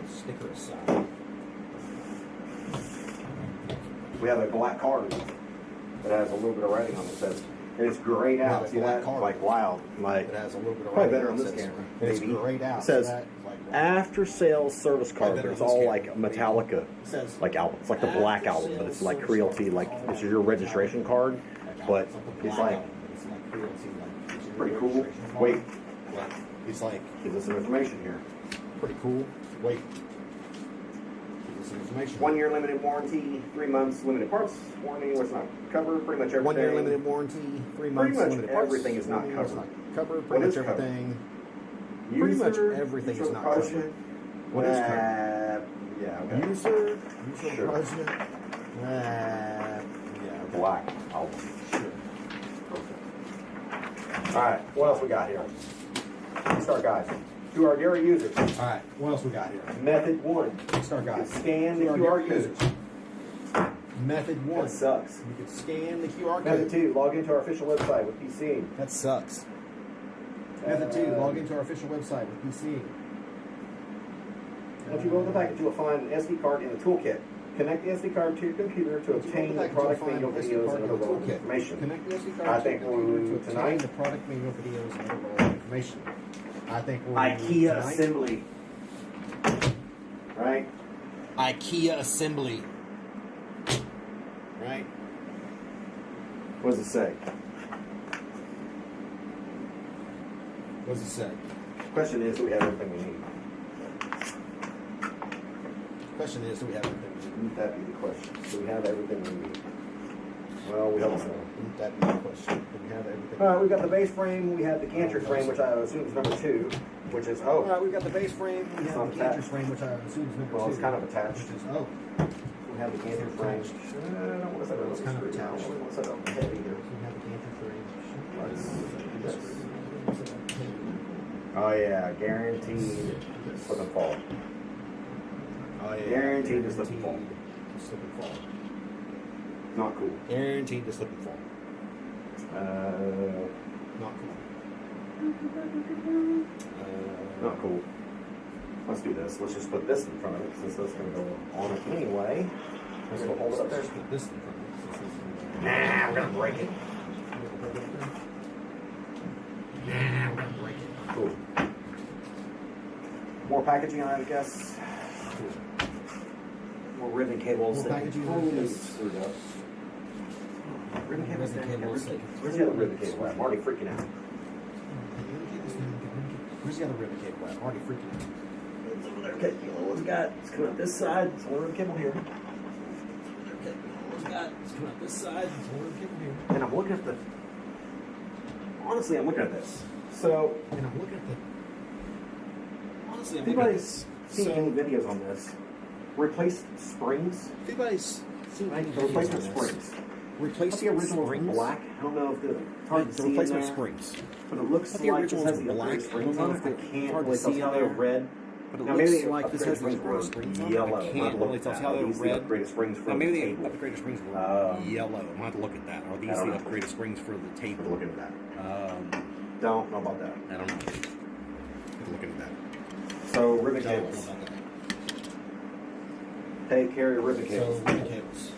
Sticker aside. We have a black card that has a little bit of writing on it. It says it's grayed Yeah, out. the See black that? card. Like wow. Like It has a little bit of probably writing better on that this says- camera. It's Maybe. grayed out. It says so that, like, after sales service card, better but it's on this all camera. like Metallica, It says like album. It's like the black album, but it's like Creality, like it's your registration card, but it's like pretty cool. Wait, It's like gives us some information here. pretty cool. Wait. Give us some information. 1 year limited warranty, 3 months limited parts warranty. What's not covered? Pretty much everything. 1 year limited warranty, 3 months much limited parts. everything is not warranty is covered. Covered. What Pretty much is covered? everything. Pretty much everything is not covered. What is covered? Yeah, okay. User Sure. project. Yeah. Okay. Black album. Sure. Alright, what else we got here? Start guide. To our Gary users. All right. What else we got here? Method 1. Start guide. Scan the To our QR Gary code. users. Method 1. That sucks. You can scan the QR Method code. 2. Log into our official website with PC. That sucks. Method 2. Log into our official website with PC. Once you go to the package, you'll find an SD card in the toolkit. Connect the SD card to your computer to obtain the product manual videos and other relevant information. Connect the SD card I to think your computer to we'll obtain tonight. the product manual videos and other relevant information. I think we'll IKEA tonight. assembly. Right? IKEA assembly. Right? What does it say? What does it say? Question is, do we have everything we need? Question is, do we have everything we need? Wouldn't that be the question? Do we have everything we need? Well, we hope so. Wouldn't that be the question? Do we have everything? We've got the base frame, we have the gantry frame, which I assume is number 2, which is, All right, we've got the base frame, we It's have not the canter attached. frame, which I assume is number well, 2. it's kind of attached. Which is, We have the gantry frame. I don't want to set it It's kind of attached. I don't want to set it up head either. we have the canter frame. Let's do this. Oh yeah, guaranteed slip and fall. Oh, yeah. Guaranteed to slip and fall. To slip and fall. Not cool. Guaranteed to slip and fall. Not cool. Not cool. Let's do this. Let's just put this in front of it since this is going to go on it anyway. Let's We're going to hold it up there. put this in front of us. This is- Nah, we're going to break it. Nah, we're gonna break it. Cool. More packaging on it, I guess. More ribbon cables. More that packaging can on it, totally yes. screwed up. Ribbon cables. Ribbon cables that can- Where's the other ribbon cable at? I'm already freaking out. Where's the other ribbon cable at? I'm already freaking out. It's over there. Okay, you know what we got? It's coming up this side. It's one ribbon cable here. Okay, you know what we got? It's coming out this side. There's one ribbon cable here. And I'm looking at the. Honestly, I'm looking at this. So, And I'm looking at the. Honestly, I'm if looking at anybody's this. seen So, any videos on this, replace springs. if anybody's seen Right? any The videos replacement on this, springs. replace What's the original springs. black? I don't know if the hard to The see in replacement there, springs. but it looks I think the like it original has was the black. upgrade springs I don't on know it. I if it's can't hard to really tell see how in they're there. red. But it Now, maybe looks they like this has upgraded the springs springs were on it. yellow. I I'll can't look really at tell that. how Are they're these the red. upgraded springs for Now, maybe the the table? upgraded springs were Um, yellow. I'm gonna have to look at that. Are these I the don't know. upgraded springs for the We're table? looking at that. Um, Don't know about that. I don't know. We're looking at that. So ribbon Don't know cables. about that. Take care of your ribbon So cables ribbon cables.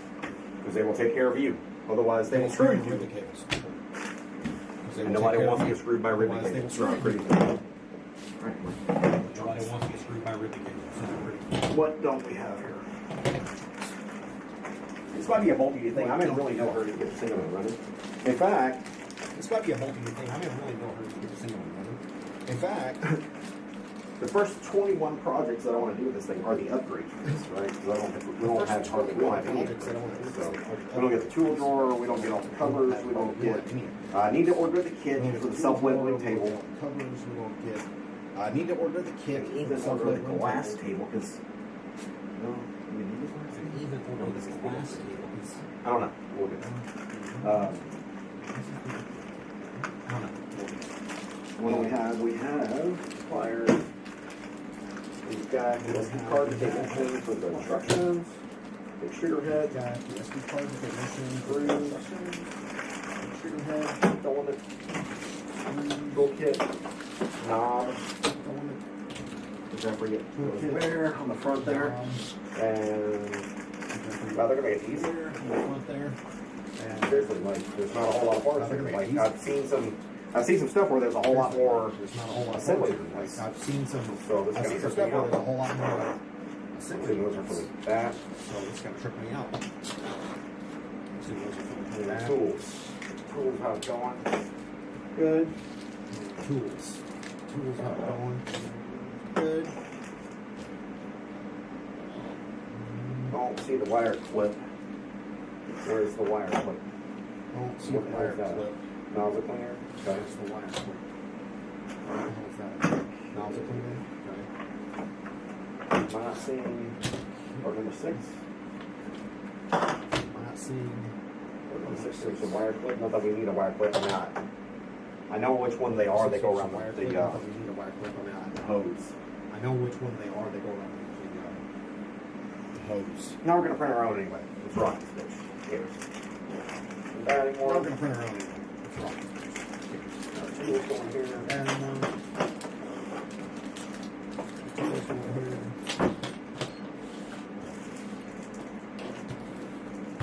because they will take care of you. Otherwise, they will screw you. Ribbon cables. 'Cause they And will nobody take care wants of to you. get screwed by ribbon Otherwise, they will cables. screw They're you. pretty good. Nobody wants to get screwed by ribbon cables. So they're pretty. What don't we have here? This might be a bulky thing. I'm in really no hurry to get this thing up and running. In fact, This might be a multi-year thing. I'm in really no hurry to get this thing on running. In fact, the first 21 projects that I want to do with this thing are the upgrades for this, right? Because we don't have hardly, we don't have any of projects that I want to do it. with So this we don't get the tool drawer, we don't get all the covers, we don't get. I need to order the kit for the self-leveling table. Covers we won't get. I need to order the kit. And even order the glass table because. No, we need the glass table. Even order this glass table. 'Cause I don't know. We'll get there. I don't know. What do we have? We have pliers. We've got USB card technician for the instructions. Big shooter head. Got the SD card that they mentioned. Screws. Shooter head. Filament. Toolkit. Knob. Example, goes there on the front there. And well, they're gonna make it easier. In the front there. And seriously, like, there's not a whole lot of parts there. Like, I've seen some stuff where there's a whole lot more There's not a whole lot of assembly. parts. Like, I've seen some. So this I've kind seen of some trips stuff me where there's a out. whole lot more So assembly. those are for the back. So it's gonna trip me out. So those are for the And back. tools. Tools, how it's going. Good. Tools. Tools how it's going. Good. Don't see the wire clip. Where's the wire clip? Don't see What the the wire hell is that? clip. Nozzle cleaner. Okay. That's the wire clip. How's that? Nozzle cleaner. Okay. Am I not seeing part number 6? I'm not seeing. Part number 6, there's a wire clip. Not that we need a wire clip. I know which one they are. They go around wire the clip. I thought we need a wire clip on that. hose. I know which one they are. They go around the hose. Now we're going to print our own anyway. It's rocket stitch. Here. That We're anymore. not gonna print our own anymore. It's wrong. Tools going here. And tools over here.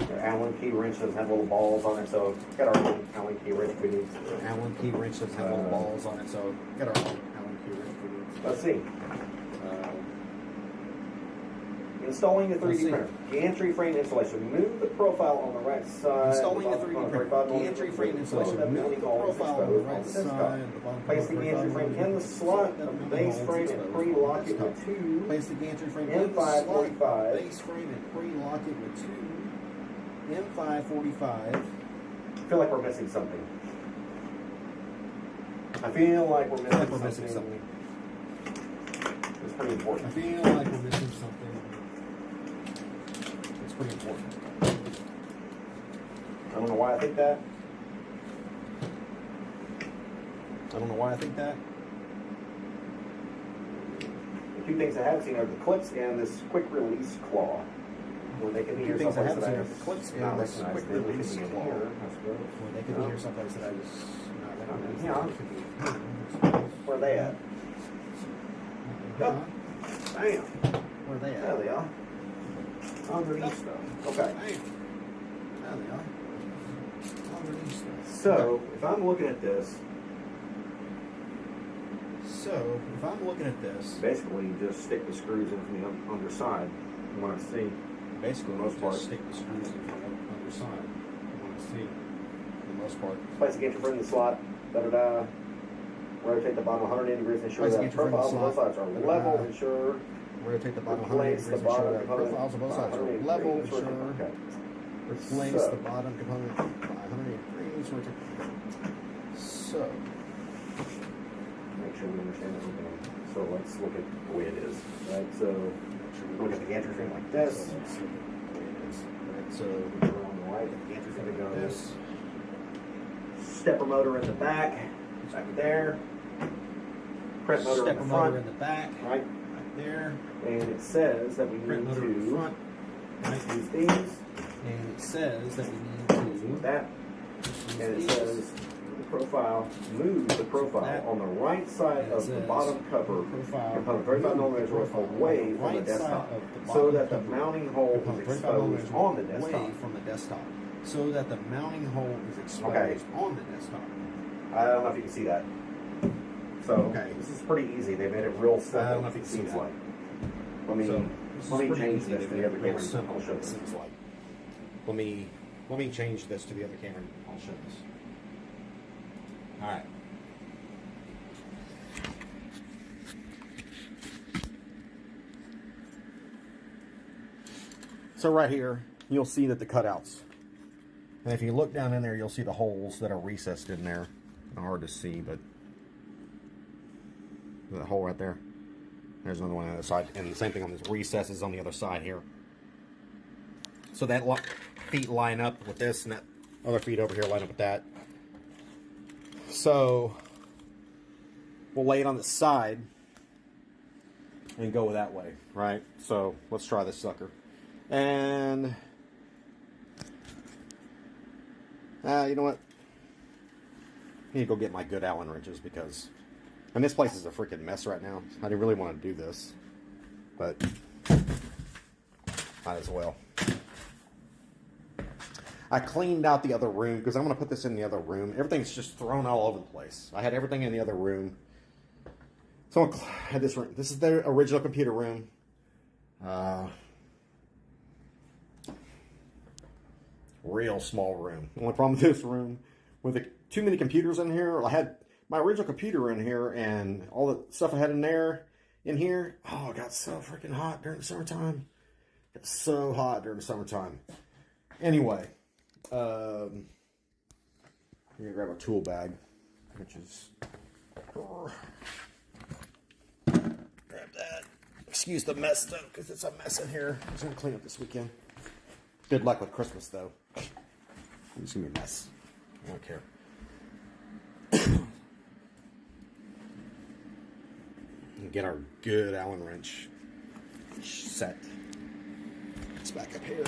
The Allen key wrench doesn't have little balls on it, so got our own Allen key wrench we need. Allen key wrench doesn't have little balls on it, so get our own Allen key wrench for this. Let's see. Installing the 3D see. printer. Gantry frame installation. Move the profile on the right side. Installing the bottom 3D corner, printer. 35mm Gantry frame so installation. that Move mounting the hole is profile on the exposed right on the desktop. side. The bottom Place the corner, gantry frame 35mm in the slot that of the mounting base hole is frame and exposed on pre-lock the it with desktop. two Place the gantry frame M545. in the slot, base frame, and pre-lock it with two M545. I feel like we're missing something. I feel like we're missing something. It's pretty I important. feel like we're missing something. It's pretty important. I don't know why I think that. I don't know why I think that. The two things I haven't seen are the clips and this quick release claw. Where they can be here Two things I someplace haven't that I seen are the clips just not and this recognize. quick They release could be in claw. here, I suppose. Well, they could be here someplace that I just not recognize. Yeah. They could be here. Where are they at? Huh? Bam. Where are they There at? they are. Underneath stuff. Okay. Bam. There they are. Underneath stuff. So, if I'm looking at this, So, if I'm looking at this, basically just stick the screws in from the underside. You want to see. basically, For the most just part. stick the screws in from the underside. You want to see, for the most part. Place the gantry frame in the slot. Da-da-da. Rotate the bottom 180 degrees. Ensure Place the that gantry frame in the profiles on both slot. sides are Da-da-da. level. Ensure. Rotate the bottom 180 Replace degrees, the ensure bottom that component. profiles on both sides are 180 level, degrees. ensure. Okay. Replace So. the bottom component by 180 degrees, rotate. So, Make sure we understand what we're doing. So let's look at the way it is. Right. So look at the gantry frame like so this. let's look at the way it is. Right, so We're on the right. the gantry There frame we like go. this. Stepper motor in the back. Back there. Prep motor in Stepper the motor front. in the back. Right. there. And it says that we Print need loader in the to front. Right. use these, And it says that we need use to that, and it says the profile, move the profile on the right side of the bottom cover component 35mm away from the desktop, so that the mounting hole is exposed on the desktop. away from the desktop, so that the mounting hole is exposed on the desktop. I don't know if you can see that. So Okay. this is pretty easy. They made it real simple. I don't know if you can see seems that. like. Let me So, this is let me pretty change easy this to to do. the other Real camera. simple, I'll show it this. seems like. Let me change this to the other camera. I'll show this. All right. So right here, you'll see that the cutouts. And if you look down in there, you'll see the holes that are recessed in there. Hard to see, but that hole right there. There's another one on the other side, and the same thing on this recesses on the other side here. So that feet line up with this, and that other feet over here line up with that. So we'll lay it on the side and go that way, right? So let's try this sucker. And you know what? I need to go get my good Allen wrenches because, and this place is a freaking mess right now. I didn't really want to do this, but might as well. I cleaned out the other room because I'm going to put this in the other room. Everything's just thrown all over the place. I had everything in the other room. So I had this room. This is the original computer room. Real small room. The only problem with this room, with too many computers in here, I had my original computer in here and all the stuff I had in here, oh, it got so freaking hot during the summertime. It got so hot during the summertime. Anyway, I'm gonna grab a tool bag, which is, grab that. Excuse the mess though, because it's a mess in here. I'm just gonna clean up this weekend. Good luck with Christmas though. It's gonna be a mess. I don't care. Get our good Allen wrench set. It's back up here.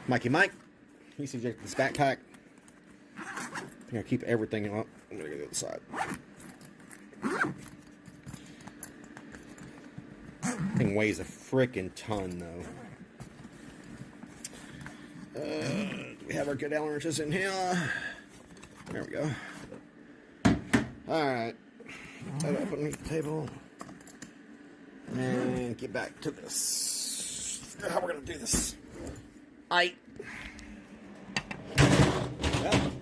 Mikey Mike, you see this backpack. I'm gonna keep everything up. I'm gonna go to the other side. Thing weighs a freaking ton though. We have our good Allen wrenches in here. There we go. Alright. Put it up underneath the table. And get back to this. How we're gonna do this. Well,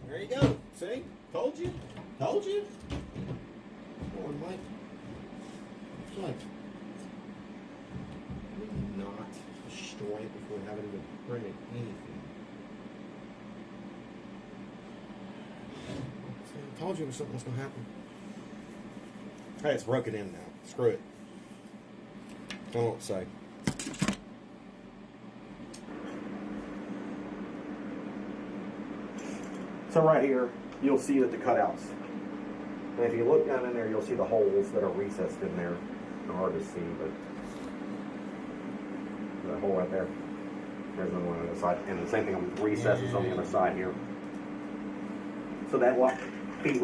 there you go. See? Told you. Told you. Come on, Mike. Mike. Not destroy it before having to bring it anything. I told you something was going to happen. Hey, it's broken in now. Screw it. I don't know what to say. So right here, you'll see that the cutouts. And if you look down in there, you'll see the holes that are recessed in there. They're hard to see, but that hole right there. There's another one on the other side. And the same thing on the recesses on the other side here. So that feet.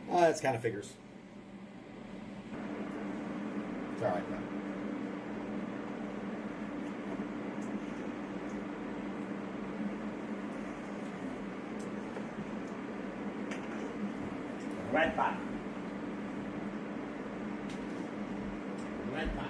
That's kind of figures. It's alright though. Right back. Right back.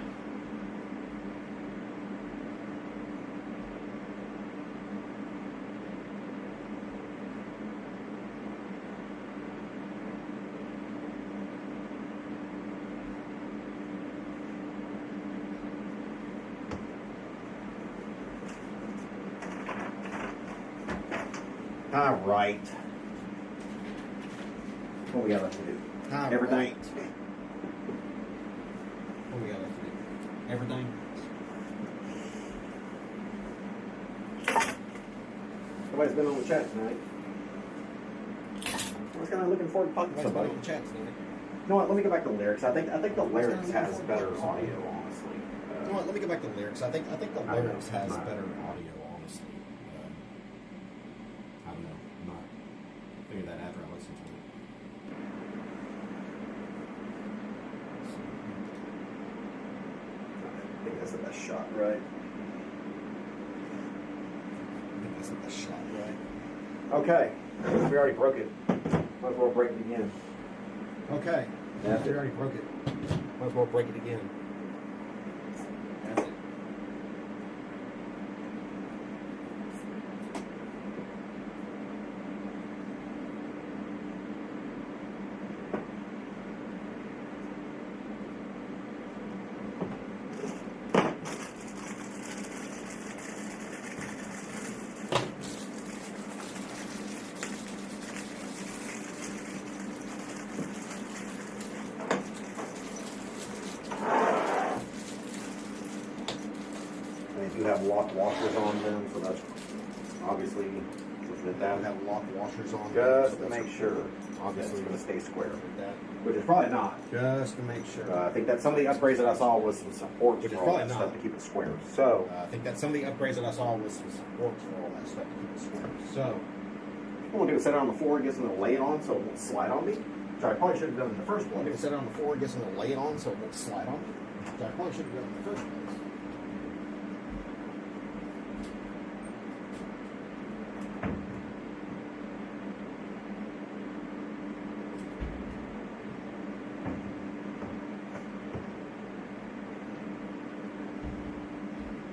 All right. What we got left to do? Everything. Right. What we got left to do? Everything. Everybody's been on the chat tonight. kind of looking forward to talking to somebody. You know what? Let me go back to the lyrics. I think the lyrics has better audio, honestly. You know what? Let me go back to the lyrics. I think the lyrics has better audio, honestly. I don't know. I'm not figuring that after I listen to it. I think that's the best shot, right? I think that's the best shot, right? Okay. We already broke it. Might as well break it again. Okay. That's We it. already broke it. Might as well break it again. That's it. They do have locked washers on them, so that's obviously looking at They that. have lock washers on. Just so to that's make sure, Obviously, it's going to stay square, that. which is probably not. Just to make sure. I think that some of the upgrades that I saw was some supports Which is for all probably that stuff not. to keep it square. So, I think that some of the upgrades that I saw was some support for all that stuff to keep it square. So, what I'm going to do is set it on the floor and get something to lay it on so it won't slide on me, which I probably should have done in the first I'm going place. to set it on the floor and get something to lay it on so it won't slide on me. Which I probably should have done in the first place.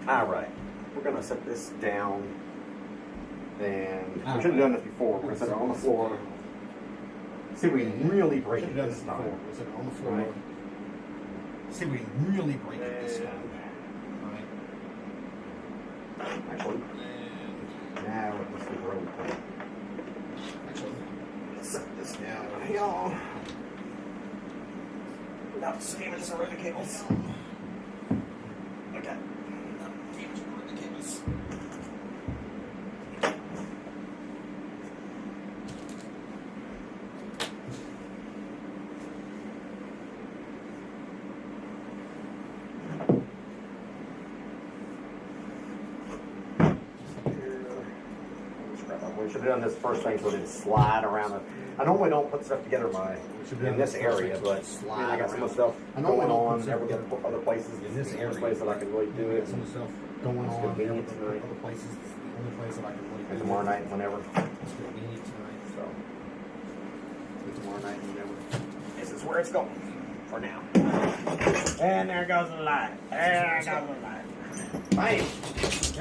All right, we're going to set this down. And we should have done this before. We're going to set it on the floor. See if we can really break it this time. We'll set it on the floor. Right. See if we can really break it this time. Right. Actually, now let's see where we put it. Actually, Let's set this down, y'all. Without saving some of the cables. Okay. We should have done this first thing so it didn't slide around. I normally don't put stuff together in this area, but I got some stuff going on other places. In this the area. only place that I can really do it. Some stuff going It's on. convenient tonight. Other places. The only place that I can really And do tomorrow it. night, whenever. It's convenient tonight. So, tomorrow night, whenever. This is where it's going for now. And there goes the light. There goes the light. Bam!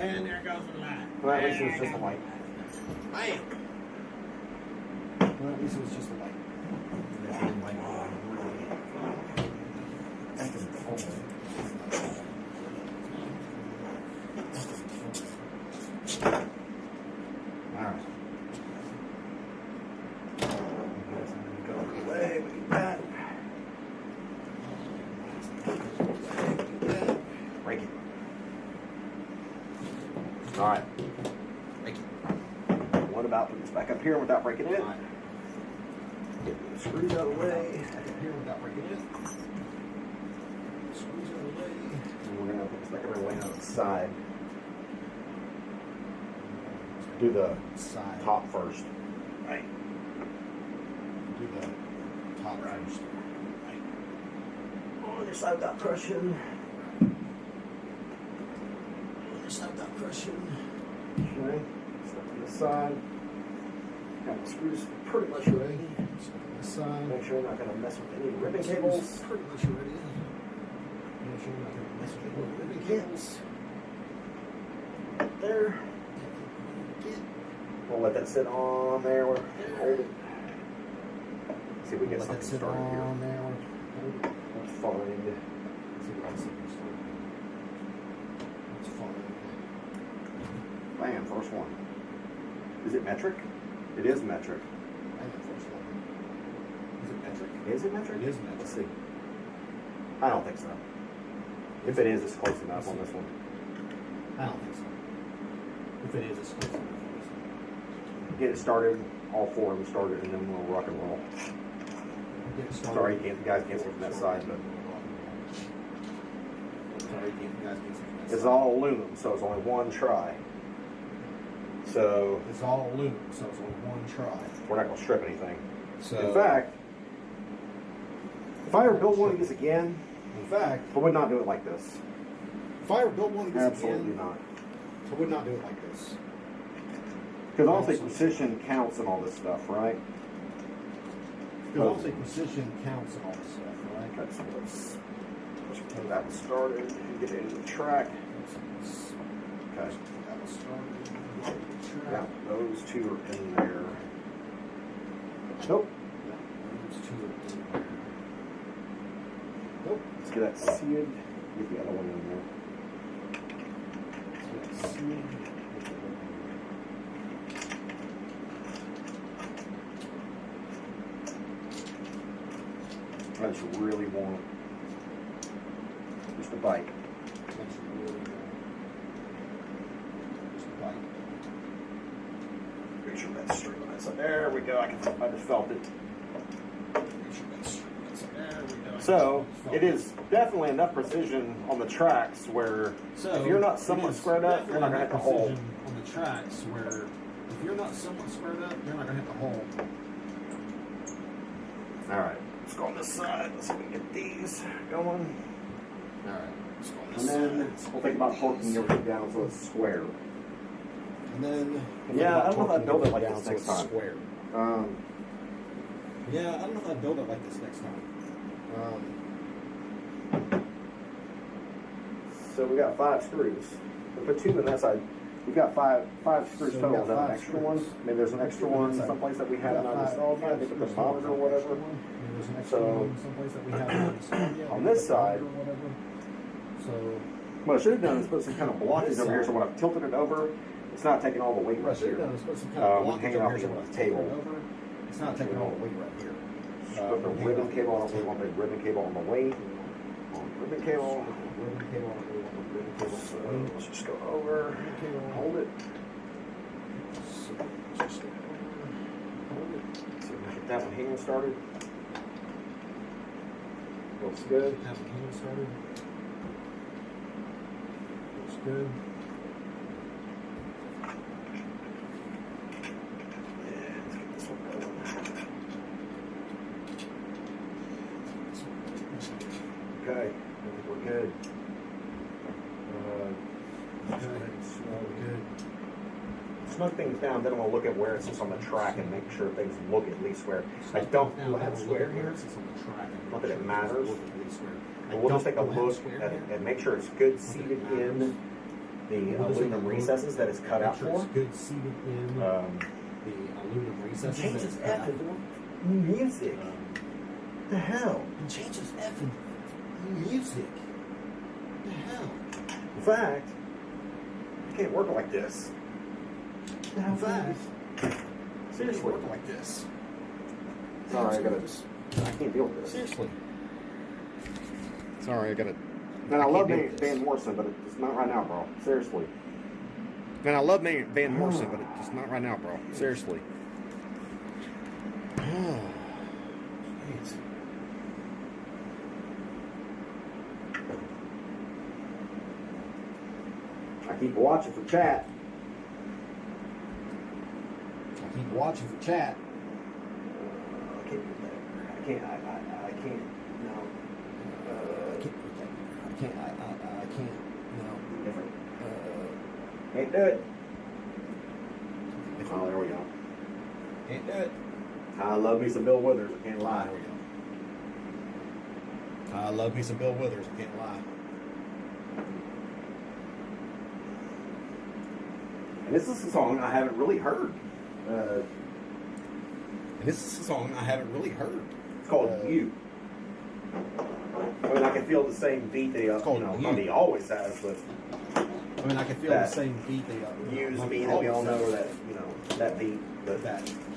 And there goes the light. Well, at least it was just a light. Bam! Well, at least it was just a light. Alright. Go away with that. Break it. Alright. Break it. What about putting this back up here without breaking it? Alright. Get the screws out of the way. Back up here without breaking it. Screws out of the way. And we're going to put this back up way on the side. Do the Side. top first. Right. Do the top first. On your side without crushing. On your side without crushing. Okay. Stuff on this side. Got the screws pretty much ready. Stuff on this side. Make sure you're not going to mess with any ribbon cables. Pretty much ready. Make sure you're not going to mess with any ribbon cables. There. We'll let that sit on there. We'll hold it. See if we get Let that something sit started here. on there. Hold it. Let's find. See what else we can start. Let's find. Bam, first one. Is it metric? It is metric. Bam, first one. Is it metric? Is it metric? It is metric. Let's see. I don't think so. If it is, it's close enough on this one. I don't think so. If it is, it's close enough for this one. get it started, all 4 of them started, and then we'll rock and roll. Sorry, you guys can't see from that side, but it's all aluminum, so it's only one try. So It's all aluminum, so it's only one try. we're not going to strip anything. So In fact, if I ever build one of these again, I would not do it like this. if I ever built one of these Absolutely again, not. I would not do it like this. Because obviously precision counts and all this stuff, right? Because obviously precision counts and all this stuff, right? Okay, so let's get that one started and get it into the track. Okay. That was started. Yeah, those 2 are in there. Nope. Those 2 are in there. Nope. Let's get that seated. Get the other one in there. Let's see. I just really want just a bite. That's really good. Just a bite. Make sure that's straight on that side. There we go. I just felt it. Make sure that's straight. There we go. So it is definitely enough precision on the tracks where if you're not somewhat squared up, you're not gonna hit the hole. On the tracks where if you're not somewhat squared up, you're not gonna hit the hole. All right, let's go on this side. Let's see if we can get these going. All right. Let's go on this And then side. we'll think about torquing everything down so it's square. And then Yeah, I don't know if I'd build it like this so next it's time. square. Yeah, I don't know if I'd build it like this next time. So we got 5 screws. We put 2 on that side. We've got five screws So we total. got Is that an 5 extra screws. one? Maybe there's an extra one someplace that we have not installed yet. Maybe the monitor or whatever. There's an extra So, one someplace that we haven't installed yet. on Maybe this the monitor side- or whatever. So What I should have done is put some kind of blockage over here, so when I've tilted it over, it's not taking all the weight what I right should have here. done is put some kind of blockage hanging over off here so the when I table. flip it over, it's not taking all the weight right here. Put the ribbon cable. I don't really want the ribbon cable on the weight. Ribbon cable. Ribbon cable, I don't really want the ribbon cable. So let's just go over. Hold it. So, just go over, hold it. See if we can get that one hand started. Looks good. Have the hand started. Looks good. Yeah, let's get this one going. Okay, I think we're good. Let's go ahead and snug things down. Then we'll look at where it sits on the track and make sure things look at least where. I don't have square here. Not that it matters. But we'll just take a look and make sure it's good seated in the aluminum recesses that it's cut out Make sure it's for. good seated in the aluminum recesses. Changes that it's cut out effing for. music. The hell? It changes effing music. The hell? In fact, I can't work like this. In fact, Seriously. work like this. Sorry, I can't deal with this. Seriously. Sorry, I gotta. Man, I love Van Morrison, but it's not right now, bro. Seriously. Man, I love Van Morrison, but it's not right now, bro. Seriously. I keep watching for chat. I keep watching for chat. I can't do that. I can't. I can't. No. I can't put that. I can't. No. Different. Can't do it. Oh, there we go. Can't do it. I love me some Bill Withers. I can't lie. There we go. I love me some Bill Withers. I can't lie. And this is a song I haven't really heard. And this is a song I haven't really heard. It's called You. I mean, I can feel the same beat that he always has, but I mean, I can feel the same beat they Use Me that we all know that, that beat. But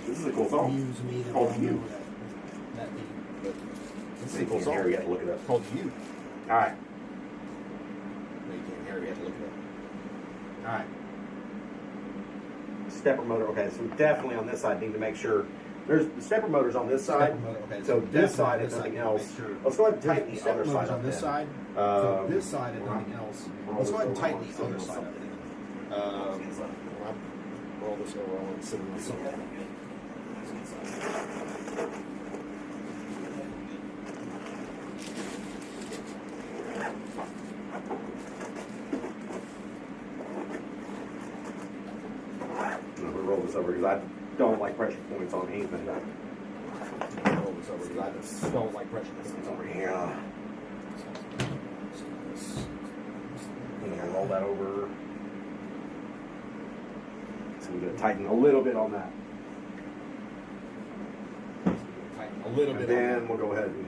this is a cool song. Use Me that Called we all You. know that beat. But this is a You cool can't song. hear it yet. Look it up. Called You. All right. No, you can't hear it. You have to look it up. All right. stepper motor. Okay, so definitely on this side need to make sure there's the stepper motor's on this side. Okay, So this side is nothing else. Let's go ahead and tighten the other side on this then. side. So this side and nothing else. Let's go ahead and tighten the other side up then. Roll this over. I want to sit on this side. I'm gonna roll this over because I don't like pressure points on anything. Roll this over because I just don't like pressure points over here. I'm gonna roll that over. So we're gonna tighten a little bit on that. Tighten a little bit. And then we'll go ahead and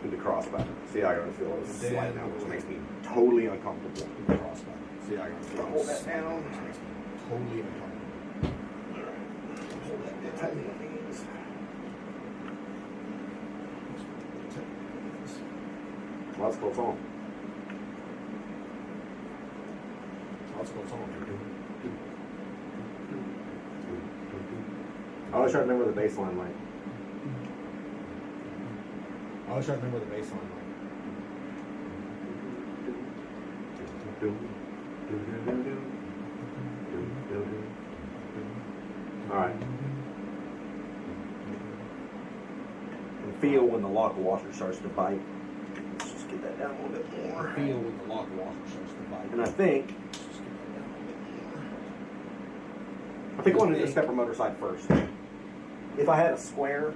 do the cross pattern. See how I'm gonna feel this slide now, which makes me totally uncomfortable. The cross pattern. See how I'm gonna Hold that down. Which makes me totally uncomfortable. Hold that bit tightly on these. Well, that's what's on. That's what's on. I always try to remember the baseline light. I always try to remember the baseline. Alright. And feel when the lock washer starts to bite. Let's just get that down a little bit more. Feel when the lock washer starts to bite. And I think going into the stepper motor side first. If I had a square,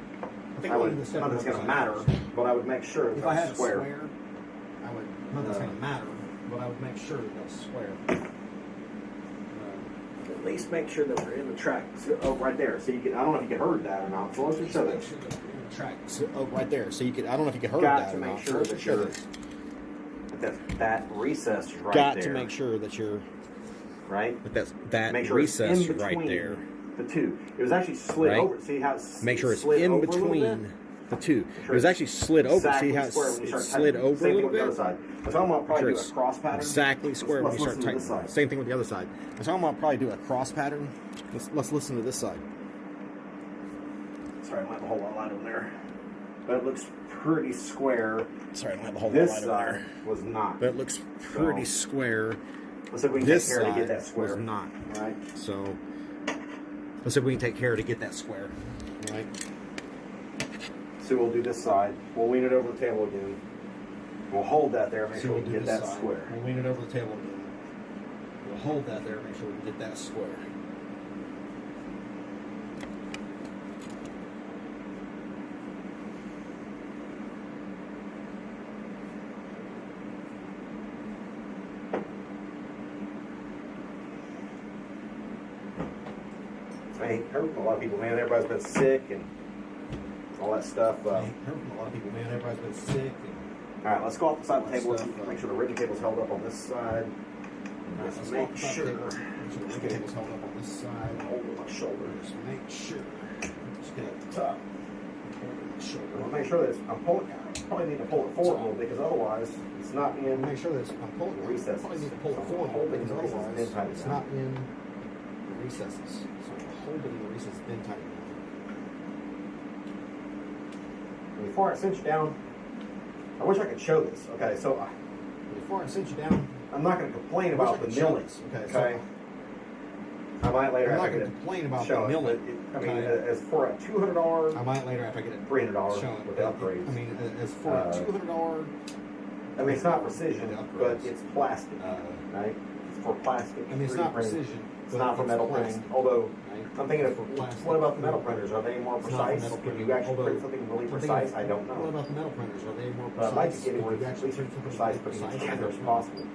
I would, not that it's going to matter, but I would make sure if I had a square, I would, not that it's going to matter, but I would make sure that that's square. At least make sure that we're in the track. Oh, right there. So you can, I don't know if you can heard that or not. So let's just show that. Track. Oh, right there. So you could, I don't know if you can heard Got that to or make not. sure that you're, that recess is right Got there. to make sure that you're, right? But that make sure recess it's in right between there. The two. It was actually slid Right? over. See how it's Make sure it's slid in over a little between bit? the two. Sure It was actually slid over. Exactly See how square when you it's start slid tightening. over Same a thing little with the other bit? side. So I'm gonna probably do a cross pattern. Exactly square when you start listen to this tightening. side. Same thing with the other side. So I'm gonna probably do a cross pattern. Let's listen to this side. Sorry, I don't have a whole lot of light over there. But it looks pretty square. Sorry, I don't have a whole This lot of light over side there. was not. But it looks pretty square. Let's see if we can This take care to get side that square. was not. Right. So let's see if we can take care to get that square. Right. So we'll do this side. We'll lean it over the table again. We'll hold that there. Make So sure we we'll can do get this that side. square. We'll lean it over the table again. We'll hold that there. Make sure we can get that square. Hey, hurt a lot of people, man. Everybody's been sick and all that stuff. Hurt a lot of people, man. Everybody's been sick. All right, let's go off the side of the table. Stuff, Make sure the rigging table's held up on this side. Let's Make walk the sure. table. Make sure the table's held up on this side. Hold with my shoulder. Just make sure. Just get at the top. Hold with my I shoulder. want to make sure that I'm pulling. Probably need to pull it forward a little bit because otherwise it's not in. Make sure that I'm pulling The recesses. Probably need to pull it So forward hold it because in the recesses, otherwise then tighten it it's down. not in the recesses. So hold it in the recesses, then tighten it down. Before I cinch down, I wish I could show this. Okay, so Before I cinch you down, I'm not going to complain I wish I about the could show milling. this. Okay, Okay. I might later I'm not after I going to get complain about show the it. milling. But I mean, okay? as for a $200, I might later after I get it $300 shown. with the upgrades. I mean, as for a $200, I mean, it's not precision, The but upgrades. it's plastic, right? It's for plastic. I mean, it's 3D not printing. precision. It's but not for metal plastic, printing. Although right? I'm thinking For plastic. what about the metal printers? Are they more It's not for precise? metal Can printing, you actually although- print something really I'm thinking, precise? I don't What know. about the metal printers? Are they more But precise? I'd like to get it Could where you it's at actually least print something precise, really but as precise? I accurate as don't know. possible.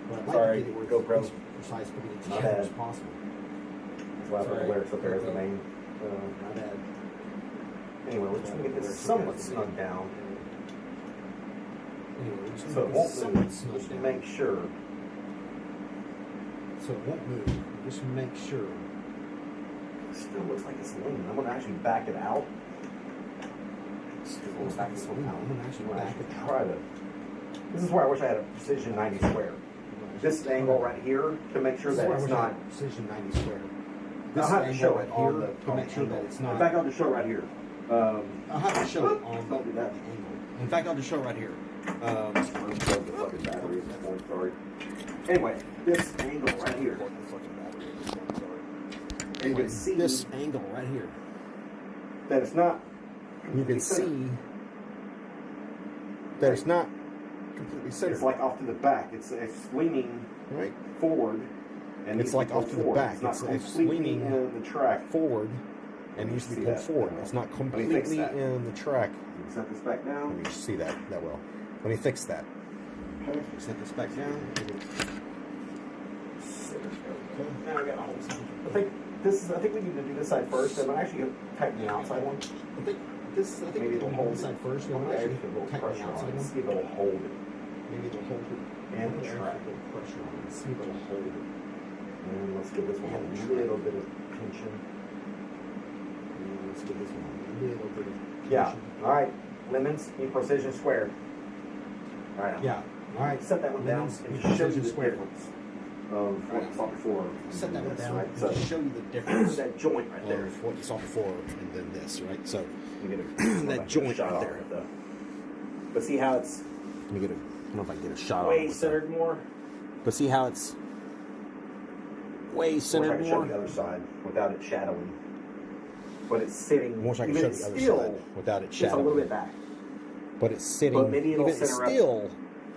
But I'd like Sorry, to get it where it's GoPro. at least precise, but as My accurate bad. as possible. That's why I put the Sorry. lyrics up there as the main. My bad. Anyway, we're just gonna get this somewhat snug down, Anyway, we're just so gonna it get won't this somewhat move. snug Just to down. make sure. So it won't move. Just make sure. It still looks like it's leaning. I'm gonna actually back it out. Still I'm looks gonna like it's back leaning. it out. I'm gonna actually I'm gonna back it actually out. try to. This is where I wish I had a precision 90 square. this angle right here to make sure that it's not. Precision 90 square. I'll have to show it on the to make sure that it's not. In fact, I'll just show it right here. I'll have to show it on Don't do that. the angle. In fact, I'll just show it right here. I'm the fucking battery at this point, sorry. Anyway, this angle right here. And you can see This angle right here. that it's not. You can see that it's not completely centered. It's like off to the back. It's leaning right? forward, and It's like off to the back. It's not It's completely leaning in the track. Forward, and needs to be pulled forward. It's not completely that. in the track. You set this back Let down. me see that well. Let me fix that. Okay. Set this back down. Now I got a whole. I think we need to do this side first, and I'm actually going to tighten the outside one. I think Maybe we it'll can hold hold this side first. I'm And going to actually actually put a little tighten the pressure on outside it. one. See if it'll hold it. Maybe it'll hold it. And the Actually track. put pressure on it. See if it'll hold it. And let's give this one a little bit of tension. And let's give this one a little bit of Yeah. tension. All right. Lemons need precision square. All right. Yeah. All right. Set that one down Lemons and need just show you precision the square. difference of what you saw before. Set that one This, down. right? And So just show you the difference that joint right there. of what you saw before and then this, right? So Let me get that joint shot right off there. it, though. But see how it's let me get a. I don't know if I can get a shot way on it. centered more. But see how it's way I centered wish I could show more. the other side without it shadowing. But it's sitting. I wish I could even show the other still, side without it just a little shadowing. bit back. But it's sitting. But maybe it'll even center up. still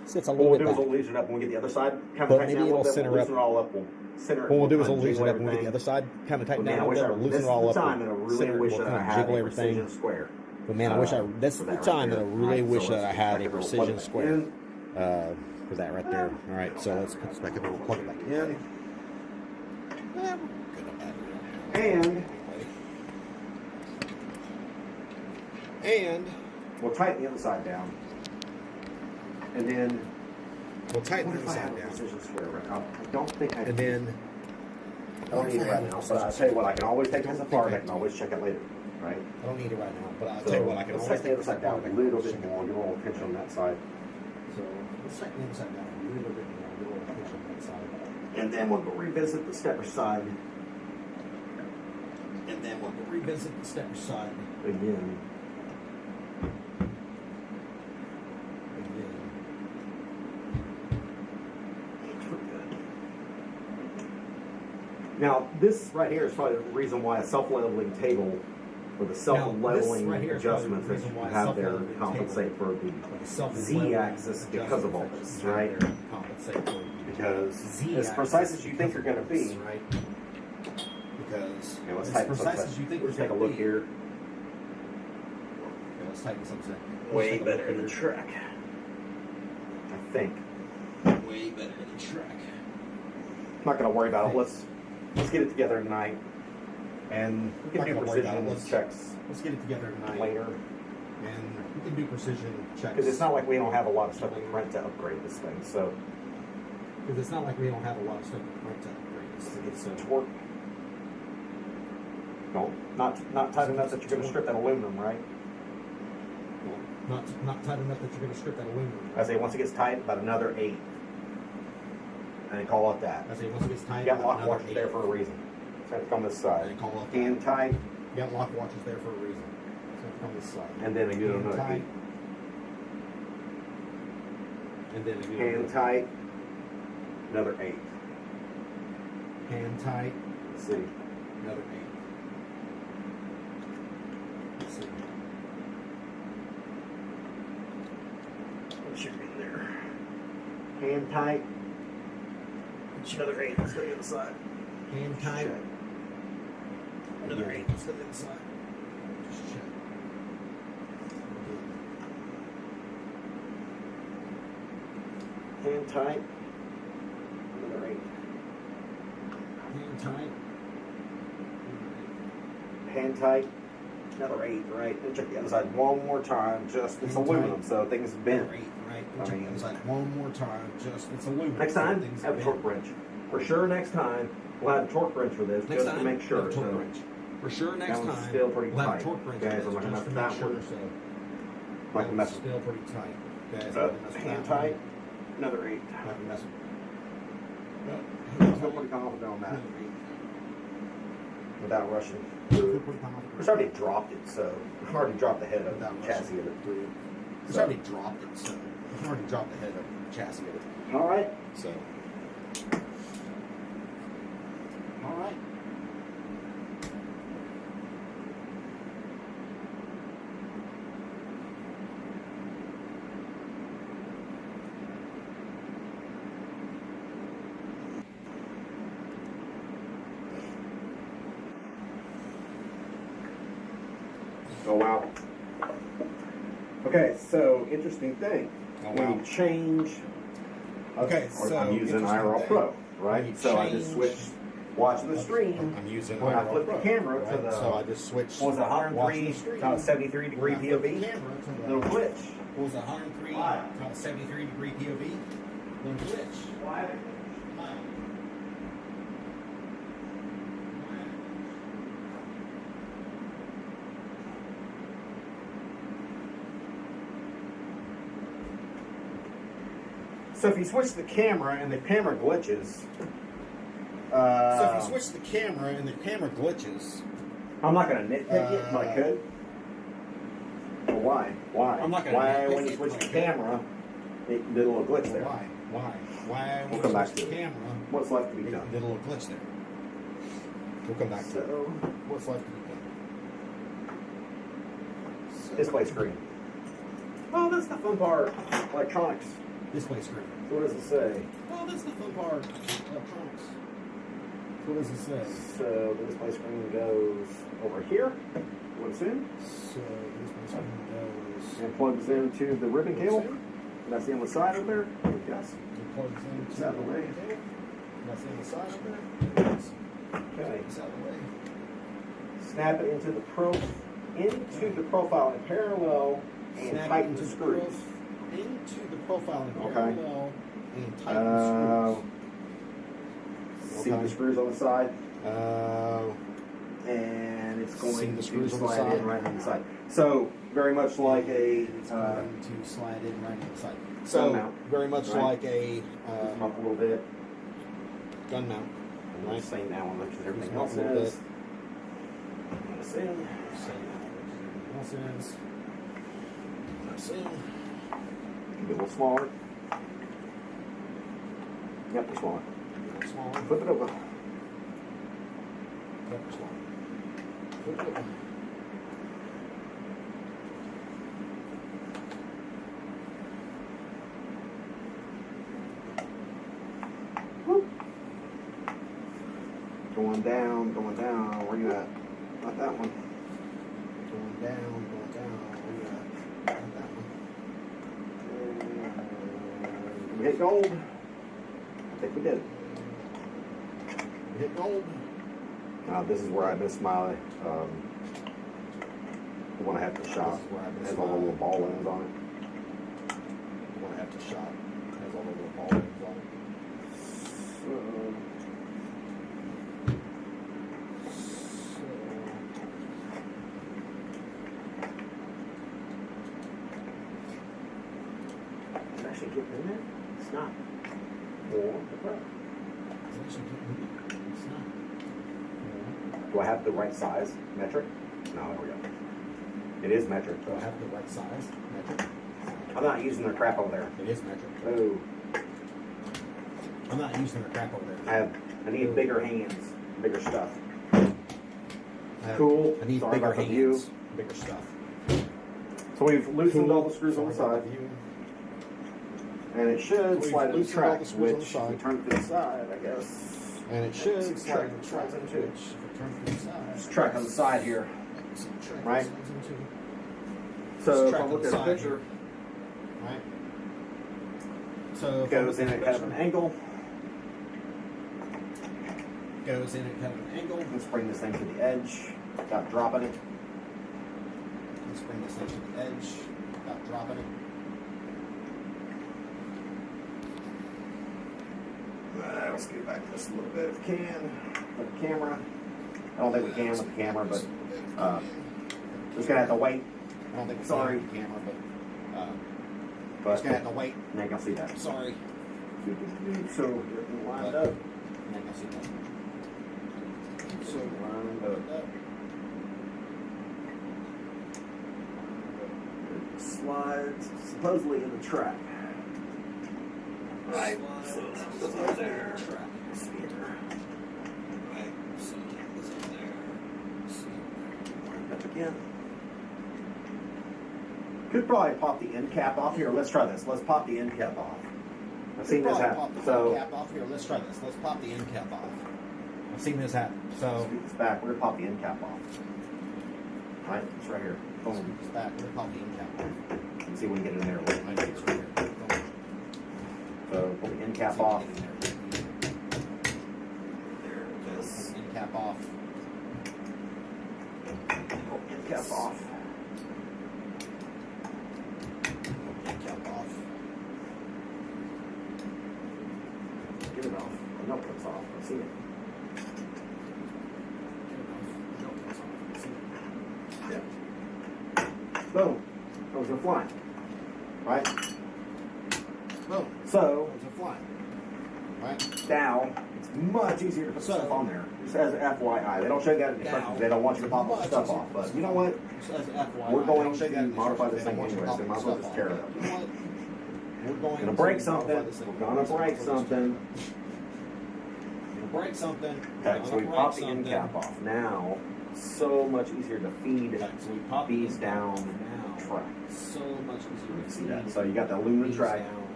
sits a What little we'll bit do is back. we'll loosen it up when we get the other side. Kind But of tighten maybe it a it'll little bit. center We'll up. loosen it all up. We'll center it. What we'll do is kind we'll of loosen it jiggle up when we get the everything. other side, kind of tighten But man, down I a wish little I, bit. We'll loosen this it all is the up. time that I and really center it. wish We'll that I kind of had jiggle a everything. precision square. But man, I wish I. That's for the that time right that I there. really Right, wish so that I let's had back a it, we'll precision plug it back square. in. For that right there. All right, so let's put this back in. We'll plug it back in. We're good on that. And And we'll tighten the other side down. And then we'll tighten what the if I other have side a down. precision square right now? I don't think I And then I don't need it right now, but I'll tell you what, I can always take this apart, I can always check it later, right? I don't need it right now, but I'll So tell you what, I can let's always tighten the other side down apart. a little bit more, get a little tension on that side. So let's tighten the other side down a little bit more, get a little tension on that side. And then we'll go revisit the stepper side And then we'll revisit the stepper side again. again. Now, this right here is probably the reason why a self-leveling table or the self-leveling right here is probably the adjustments that reason you why a have there self-leveling compensate for the Z-axis because of all this, right? Compensate for Because Z-axis as precise as you think you're going to because be, of this, right? Because okay, let's as tighten precise something. as you think Let's you're take a gonna look be. here. Okay, let's tighten something. Way Let's take a better look in the here. track. I think. Way better in the track. I'm not going to worry about it. Let's get it together tonight, and we can Not do gonna worry about it. precision checks Let's get it together tonight, later. and we can do precision checks. Because it's not like we don't have a lot of stuff to print to upgrade this thing. So Because it's not like we don't have a lot of stuff to print to upgrade this thing. it's So torque. No, not tight enough that you're going to strip that aluminum, right? not tight enough that you're going to strip that aluminum. I say once it gets tight, about another 8, and then call it that. I say once it gets tight, You got lock another watches there 8. for a reason. So have to come this And side. then call it Hand tight, You got lock watches there for a reason. So come this side. and then again Hand another tight. 8. And then again. Hand tight, another 8. Hand tight. Let's see. Another 8. Let's see. What should be in there? Hand tight. Another 8. Let's go to the other side. Hand tight. Check. Another 8. Let's go to the inside. Just check. Hand tight. Another 8. Hand tight. Hand tight. Another 8, right? And check the other side one more time. Just it's Hand aluminum, tight. so things bend. Another 8, right? I Check mean- the other side one more time. Just it's aluminum. Next so time, things have a bend. torque wrench. For sure, next time we'll have a torque wrench for this, Next just time, to make sure. have a torque So wrench. For sure, next that one's time still pretty we'll have tight. a torque wrench. Guys, for I'm this, not gonna just to mess make with sure. that So like a that's mess. still pretty tight. Guys, Uh, not gonna mess with hand that one. tight. Another 8. Not gonna mess with I feel pretty confident on that. Without rushing. It's already dropped it, so I've already dropped the head of the chassis of it. It's already dropped it, so I've already dropped the head of the chassis of it. All right. So. All right. Oh wow. Okay, so interesting thing. Oh, When wow. you change. Okay, so I'm using interesting IRL thing. Pro, When right? you So I just change- switched watching the stream. I'm using When I IRL flip the Pro, camera to right? the So I just switched. what was it, watching 103 the stream. to 73 degree When I flip the POV. camera to the- Little glitch. What was it, 103 to 73 degree POV? Then glitch. Why? So if you switch the camera and the camera glitches, So if you switch the camera and the camera glitches, I'm not going to nitpick it, but I could. Well, why? Why? I'm not gonna Why nitpick when you it, switch but the I could. camera, it did a little glitch there? why? Why We'll when come you back switch to the it. camera, What's left to be it done? did a little glitch there. We'll come back to it. So, What's left to be done? display screen. Oh, that's the fun part. Electronics. Display screen. So what does it say? Oh, that's the fun part. Electronics. So what does it say? So the display screen goes over here, I would assume, So the display screen goes. and plugs into the ribbon cable. That's the on the side over there. Yes. It plugs into It's out of the way. cable. That's on the side of there. Yes. Okay. It's out of the way. Snap it into the profile in parallel and Snap tighten into the screws. into the profile in Okay. parallel and tighten the screws. See the screws on the side, Uh, and it's See going the to screws on the slide side? in right on the side. So very much like a it's going to slide in right on the side. So gun mount, very much right? like a come up a little bit. gun mount. I'm Right. saying that one, which is everything Come up else a little is. bit. This in. Same else is. Same. A little smaller. Yep, they're smaller. Smaller. Flip it over. Yep, smaller. Flip it over. Going down, going down. Where you at? Not that one. Going down, going down. Where you at? Not that one. We hit gold. I think we did. We hit gold. Now this is where I missed my the one I have to shop. This is where I It missed has all the my- little ball ends on it. The one I have to shop. It has all the little ball ends on it. So, Is it actually getting in there? It's not. Or the pro. It's actually getting- it's not. Do I have the right size metric? No, there we go. It is metric Do I though. have the right size? Metric? I'm not using their crap over there. It is metric. Oh, I'm not using the crap over there. I need bigger hands, bigger stuff. I have- Cool. I need Sorry bigger about the view. hands. Bigger stuff. So we've loosened all the screws Sorry on the about side, view. and it should We've slide in the loosened all track, the screws on the which side. we turn to the side, I guess. And it should Track- slide in the track, slides into. which if it turns to the side. It's track on the side here. So the track Right. slides into- So if track I on look the at a side picture, here. Right. So it if I goes look in at at the kind of an picture, angle. goes in at kind of an angle. Let's bring this thing to the edge without dropping it. Let's bring this thing to the edge without dropping it. Let's get back just a little bit if we can. With the camera. I don't think we can with the camera, but just gonna have to wait. I don't think it's Sorry. on the camera, but But just gonna have to wait. now you can see that. Sorry. So everything lined up. So lined up. It slides supposedly in the track. Right. So it's up there. See here. Right. So it's up there. Up again. Could probably pop the end cap off here. Let's try this. Let's pop the end cap off. I've seen this happen. So cap off here. Let's try this. Let's pop the end cap off. I've seen this happen. So scoot this back. We're gonna pop the end cap off. Right, it's right here. Boom. scoot this back. We're gonna pop the end cap off. Let's see if we can get it in there. Right, it's right here. So pull the end cap off. There it is. End cap off. Pull the end cap off. End cap off. Get it off. No, it's off. I see it. Yeah. Boom. Those are flying. Right? Boom. So, Those are flying. Right? now, it's much easier to put stuff on there. Just as an FYI. They don't show you that in the instructions. They don't want you to pop all the stuff off. But you know what? Just as FYI, We're going I don't to say that in the modify this instructions. thing They don't anyways. They want might you as to well pop just all tear it the up. stuff off. You know what? We're Gonna going break to something. modify this thing. We're gonna break something. Gonna break something. Okay, We're so gonna we break pop the end something. cap off. Now, so much easier to feed Okay, so we pop these these down now. track. So much easier to See that? feed So you got the aluminum these track down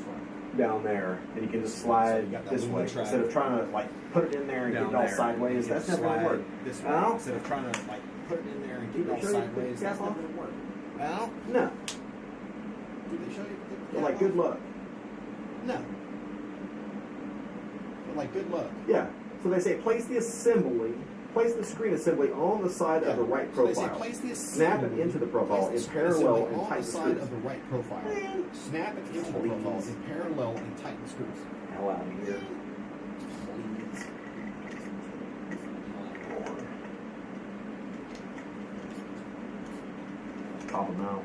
track. down there, and you can just So slide you got the this way aluminum track instead of trying to like put it in there and get Down it all there. sideways. You That's can never gonna slide work. this way Al? instead of trying to like put it in there and Did get it they all show you the sideways. cap That's off? never gonna work. Al? No. Did they show you the But cap like, good off? luck. No. But like, good luck. Yeah. So they say place the screen assembly on the side of the right So they say profile. place the Snap it assembly- into the profile place in the parallel assembly and on tighten the the side screws. of the right profile. Man, Snap it into the please. profile in parallel and tighten the screws. Hell out of here. Please. Pop them out.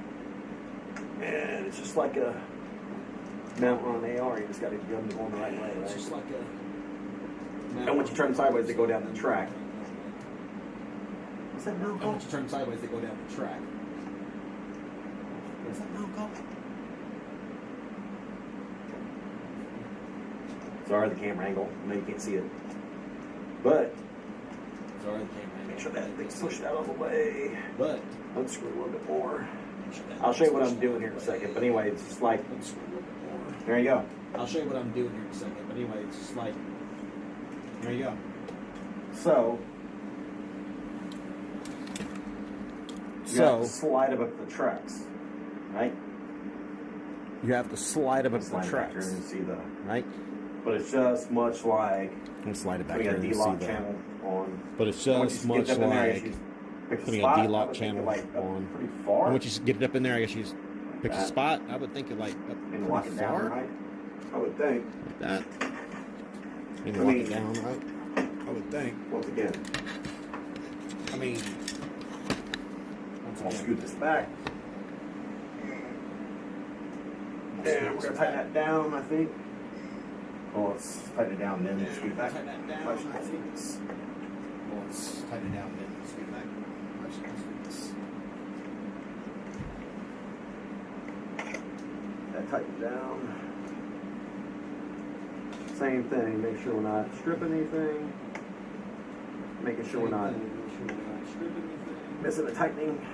And it's just like a mount on an AR. You just got to get them going the right way. It's Right? just like a. And once you turn sideways, they go down the track. What's that mount And called? once you turn sideways, they go down the track. What's that mount called? Sorry, the camera angle. I know you can't see it. But Sorry, the camera. make sure that thing's pushed out of the way. But Unscrew a little bit more. make sure that I'll show you what I'm pushed doing out here in a of the way. second. But anyway, it's just like, Unscrew a little bit more. there you go. I'll show you what I'm doing here in a second. But anyway, it's just like. There you go. So, you have to slide above the tracks, right? You have to slide above Slide back here and see the, right? but it's just much like And slide it back putting here a and see D-lock that. channel on. But it's Once just you much get up in there, like you pick a putting a spot, D-lock I would think channel like up on. pretty far. And once you just get it up in there, I guess you just pick a That. spot. I would think it like up and lock it pretty down, far. right? I would think. Like that. And I lock mean- it down, right? I would think. Once again, I mean, once I'll again. scoot this back. And we're gonna tighten that down, I think. Well, let's tighten it down, then scoot it back. Tighten that down, Watch my I think. feet. Well, let's tighten it down, then scoot back. Watch this. That tightens down. Same thing, make sure we're not stripping anything. Making sure we're not missing the tightening.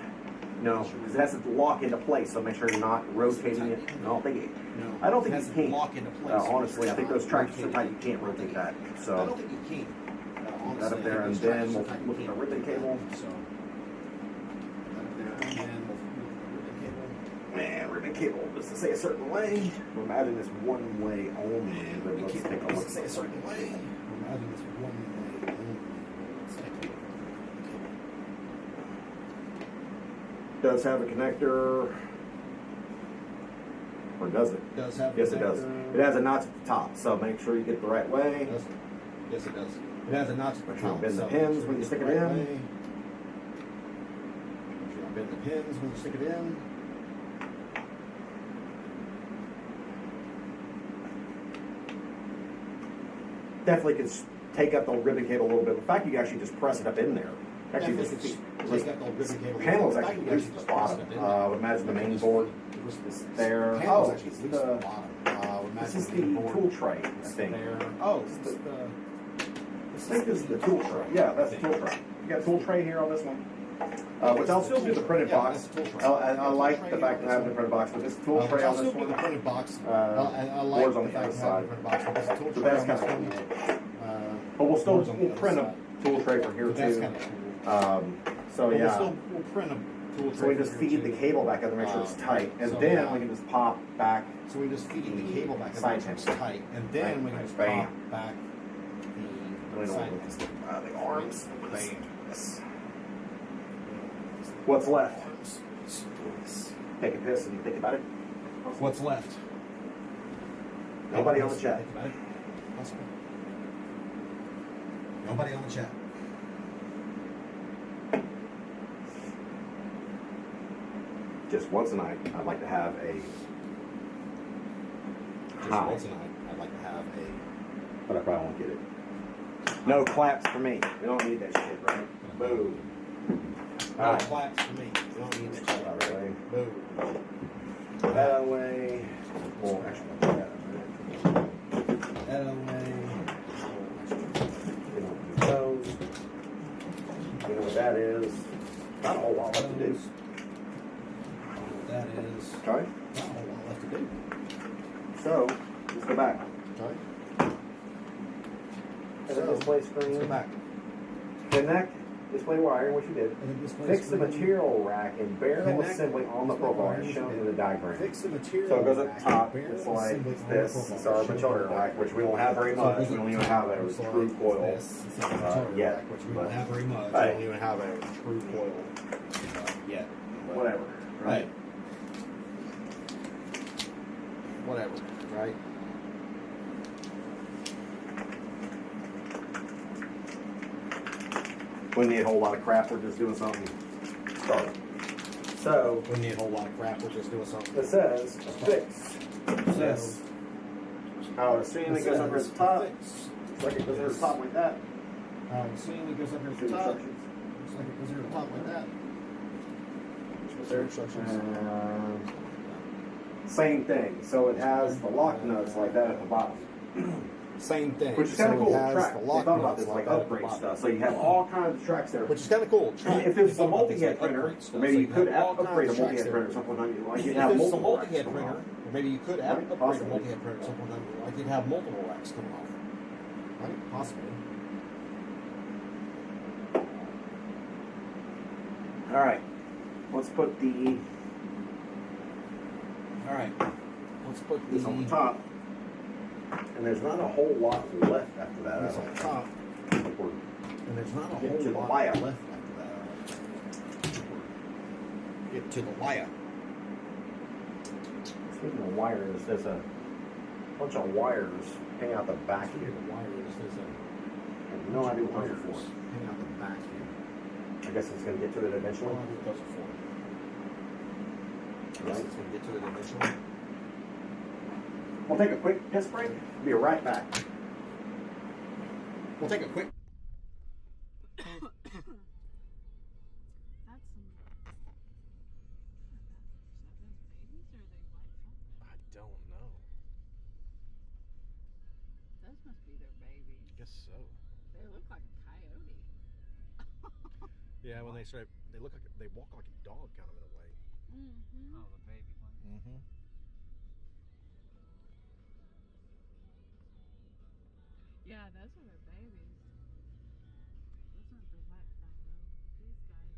No, because it has to lock into place, so make sure you're not rotating it. I don't think it, No, I don't think it has you to can. lock into place. Honestly, I think those tracks are so tight you can't rotate that. I So don't think you can. Honestly, that up there, I and think those then we'll tracks are tight, look you at the can't ribbon rotate cable. that. So, that up there, and then we'll look at the ribbon cable. Man, ribbon cable does it say a certain way? I'm adding this one way only, but Ribbon let's cable take a does look. it say a certain way? We're adding this one way only. Let's take a look. Does have a connector, or does it? Does have Yes, it does. connector. It has a notch at the top, so make sure you get it the right way. Does it? Yes, it does. It has a notch at the Make sure you top. bend the so pins make sure when you it's stick the it right in. way. Make sure you bend the pins when you stick it in. definitely could take up the ribbon cable a little bit. In fact, you can actually just press it up in there. Actually, this panel is actually loose at the bottom. I would imagine the main board is there. Oh, this is the tool tray, I think. Oh, I think this is the tool tray. Yeah, that's the tool tray. You got a tool tray here on this one. Which I'll still do the printed box. I like the fact that I have the printed box, but this tool tray on this one. The printed box. Boards on the other side. So that's kind of cool. But we'll print a tool tray for here too. So yeah. We'll print a tool tray. So we just feed the cable back up to make sure it's tight, and then we can just pop back. So we just feed the cable back up side to make sure it's tight, and then we can just pop back the side the arms. Bam. Yes. What's left? Take a piss and think about it. What's left? Nobody on the chat. Think about it. Possible. Nobody on the chat. Just once a night, I'd like to have a. Once a night, I'd like to have a. But I probably won't get it. No claps for me. We don't need that shit, right? Boo. No claps for me. We don't need that shit. Right. Boo. That out of the way. Well, actually, that out That away. those. You know what that is? Not a whole lot left to do. That is. Sorry? Not a whole lot left to do. So, let's go back. Sorry? Display screen. Let's go back. Connect display wire, which you did. Fix the material rack and barrel assembly on the profile as shown in the diagram. Fix the material. So it goes at the top. rack, It's barrel like assembly on this. the It's profile our as shown in the material rack, which we don't have very much. We don't even have a true coil yet. Which we don't have very much. Right. We don't even have a true coil yet. Whatever. Right. Whatever. Right. We need a whole lot of crap. We're just doing something. Start. So We need a whole lot of crap. We're just doing something. it says fix this. I would assume it goes up here at the top. It's like it goes here at the top like that. Seeing it goes up here at Two the top. instructions. Looks like it goes here at the top like that. There. Instructions. Same thing. So it has the lock nuts like that at the bottom. Same thing. Which is kind of So it cool. has Track. the They lock thought about nuts this like that at the upgrade bottom. stuff. So you have all kinds of tracks there. Which is kind of cool. And if there's a They thought about this multi-head like printer, upgrade stuff. maybe So you could have all upgrade a kinds of multi-head tracks printer there. at some point. Like If you'd have there's a multiple racks multi-head coming printer, off. or maybe you could have Right, upgrade a possibly. multi-head printer at some point. Like you'd have multiple racks coming off. Right? Possibly. All right. Let's put the All right. Let's put this on the top. And there's not a whole lot left after that. This on the top. We're And there's not a Get whole to the lot wire. left after that. Get to the wire. Speaking of wires, there's a bunch of wires hanging out the back Speaking here. of wires, there's a I have no idea what those are wires for. hanging out the back here. I guess it's going to get to it eventually. What those are for? I guess Right. it's going to get to it eventually. We'll take a quick piss break. Be right back. We'll take a quick. That's some. Babies or are they white chocolate? I don't know. Those must be their babies. I guess so. They look like a coyote. Yeah, when they start, they look like they walk like a dog, kind of in a way. Mm-hmm. Oh, the baby one. Mm-hmm. Yeah, those are their babies. Those aren't the white though. These guys.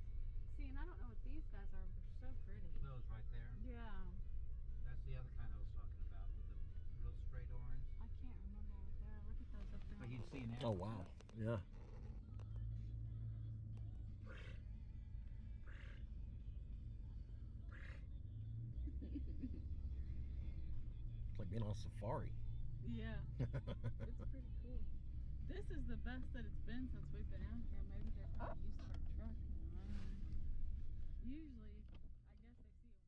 See, and I don't know what these guys are, but they're so pretty. Those right there. Yeah. That's the other kind I was talking about with the real straight orange. I can't remember what they are. Look at those up there. But you'd see an Oh wow. Yeah. It's like being on safari. Yeah. It's pretty cool. This is the best that it's been since we've been out here. Maybe they're probably used to our truck. I don't know. Usually, I guess they see a white truck.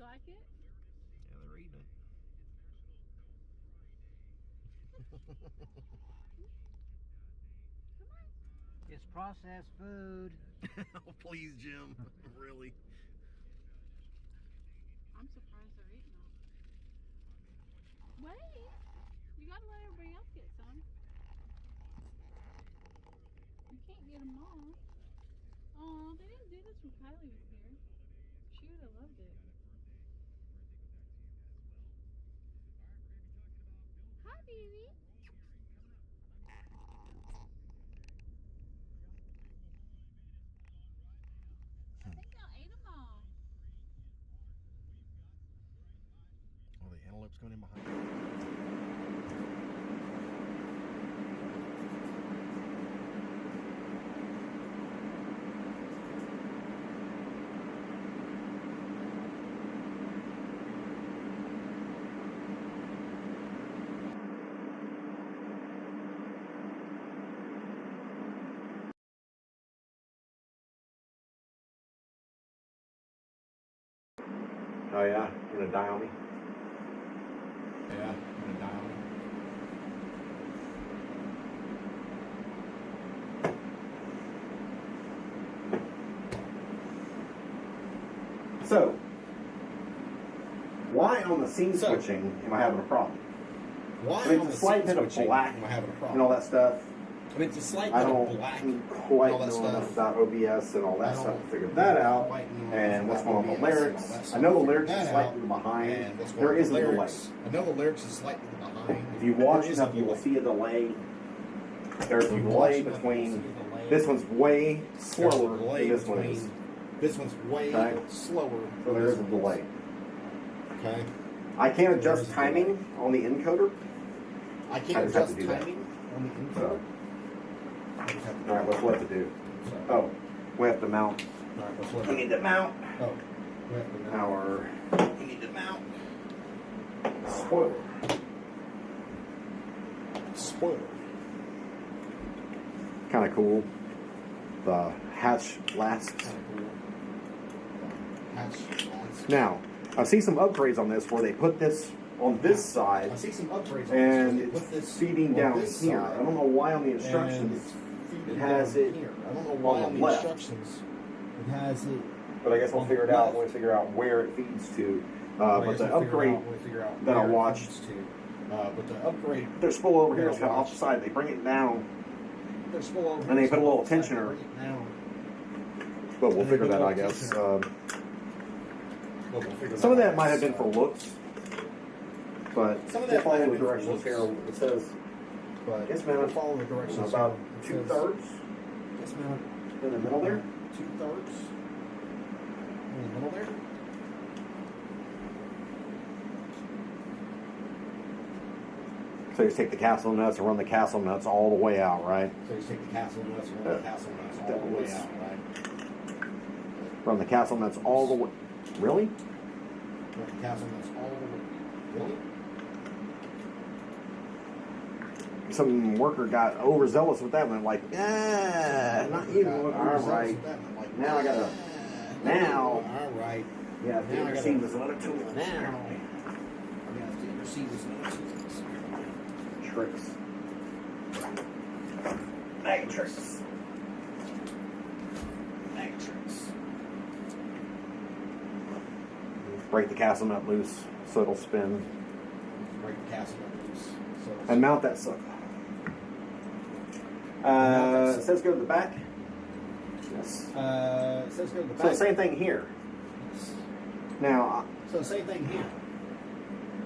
you like it? Yeah, they're eating it. Come on. It's processed food. Oh, please, Jim. Really? I'm surprised they're eating them. Wait. You gotta let everybody else get some. You can't get them all. Oh, they didn't do this when Kylie was here. She would have loved it. Hi, baby. I think y'all ate them all. Oh, the antelope's coming in behind. Oh yeah, you gonna die on me? Yeah, you gonna die on me? So, why on the scene switching am I having a problem? Why I mean, on it's the a slight scene bit of switching black am I having a problem? and all that stuff. I mean, it's a slight I bit of don't black. quite all that know stuff. enough about OBS and all that I don't stuff to figure that out. quite know And enough what's about going on with the OBS and lyrics. all that I stuff know the to lyrics figure are that slightly out. behind. And what's going There on with is the a delay. lyrics. I know the lyrics is slightly behind. If you watch There is enough, a you will delay. see a delay. There's a If you delay watch enough, you'll between. see a delay. This one's way There's a slower delay than this one is. between- This one's way Okay. slower. So there is a delay. Okay. I can't There adjust is a timing delay. on the encoder. I I can't just have adjust to do that. timing on the So, encoder. I just have to do all right, what's left to do? So, Oh, we have to mount. all right, what's left? We need to mount Oh, we have to now. our We need to mount. spoiler. Spoiler. Kind of cool. The hatch lasts. Now, I've seen some upgrades on this where they put this on this side I see some upgrades on and this. it's Put this feeding on down this here. side, I don't know why on the and instructions, it's feeding it has down it here. I don't know why on on the the left. instructions it has it. but I guess we'll on figure it the out left. when we figure out where it feeds to. I But guess the we'll figure upgrade out when we figure out that I where it watched, feeds to. But the upgrade, their spool over here that is I kind of off watched, the side. They bring it down, there's full over. and they put a little so tensioner. bring it down. but we'll And they figure put a that, I little guess. tensioner. But we'll figure Some of out. that might have been for looks, but Some of we'll that might follow have the been for directions looks. here. It says But Yes, we'll ma'am. follow the directions. about It says- 2/3 Yes, ma'am. in the middle there. 2/3 in the middle there. So you just take the castle nuts and run the castle nuts all the way out, right? So you take the castle nuts, roll the castle nuts all the way out, right? Run the castle nuts all the way. Really? Roll the castle nuts all the way. Really? Some worker got overzealous with that one. Like, ah, not you. All right. Now I gotta. Now. All right. Yeah, Now I the gotta- intercede was another tool. Now. I'm gonna have to intercede with some tools. Tricks. Matrix. Matrix. Break the castle nut loose so it'll spin. Break the castle nut loose. So And mount that sucker. It says go to the back. Yes. it says go to the So back. same thing here. Now, So same thing here.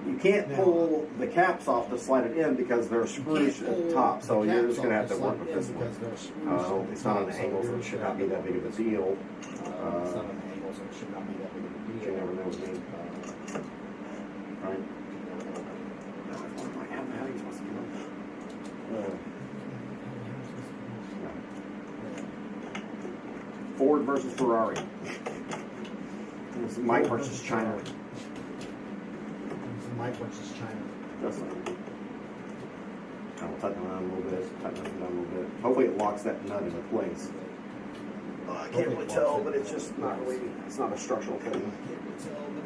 you can't Now- pull the caps off to slide it in because there are screws at the top, so The you're caps just going to have off to work slide with in this one. because there are screws on the It's not an top, so angle, so you're it should not be that big of a deal. It's not an angle, so it should not be that big of a But deal. you never know with me. Right? Ford versus Ferrari. This is Mike versus China. It's Mike versus China. That's not. I will tighten it down a little bit. Tighten it down a little bit. Hopefully, it locks that nut into place. I can't really tell, but it's just not really, it's not a structural thing.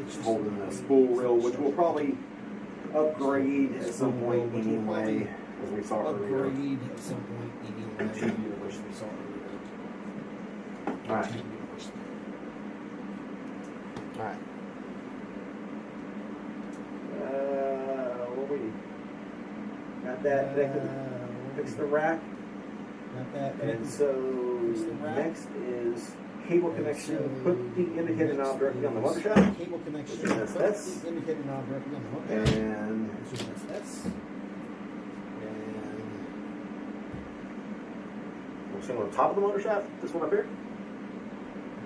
It's holding the spool reel, which will probably upgrade at some point anyway, as we saw earlier. Upgrade at some point anyway. To university. We saw earlier. Alright. Alright. What we got that connected. Fix the rack. Got that. And so next is cable connection. Put the indicator knob directly on the motor shaft. Cable connection. That's the indicator knob directly on the motor shaft. and That's. And we're seeing on top of the motor shaft. This one up here.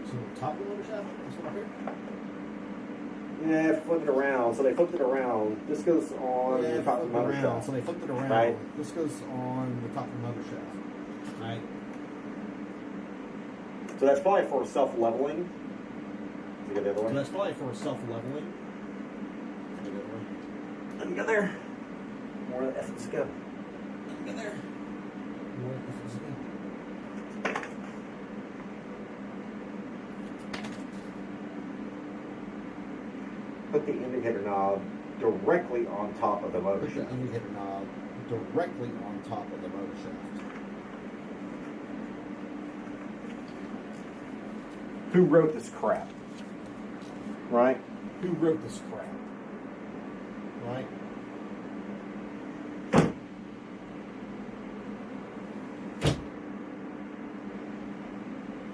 so the top of the motor shaft. This one up here. Yeah, flip it around. So they flipped it around. This goes on the top of the motor around. shaft. So they flipped it around. Right. This goes on the top of the motor shaft. Right. So that's probably for self-leveling. You go the other So way. that's probably for self-leveling. Let me go there. More efforts go. Let me go there. More efforts go. Put the indicator knob directly on top of the motor Put the shaft. indicator knob directly on top of the motor shaft. Who wrote this crap? Right? Who wrote this crap? Right?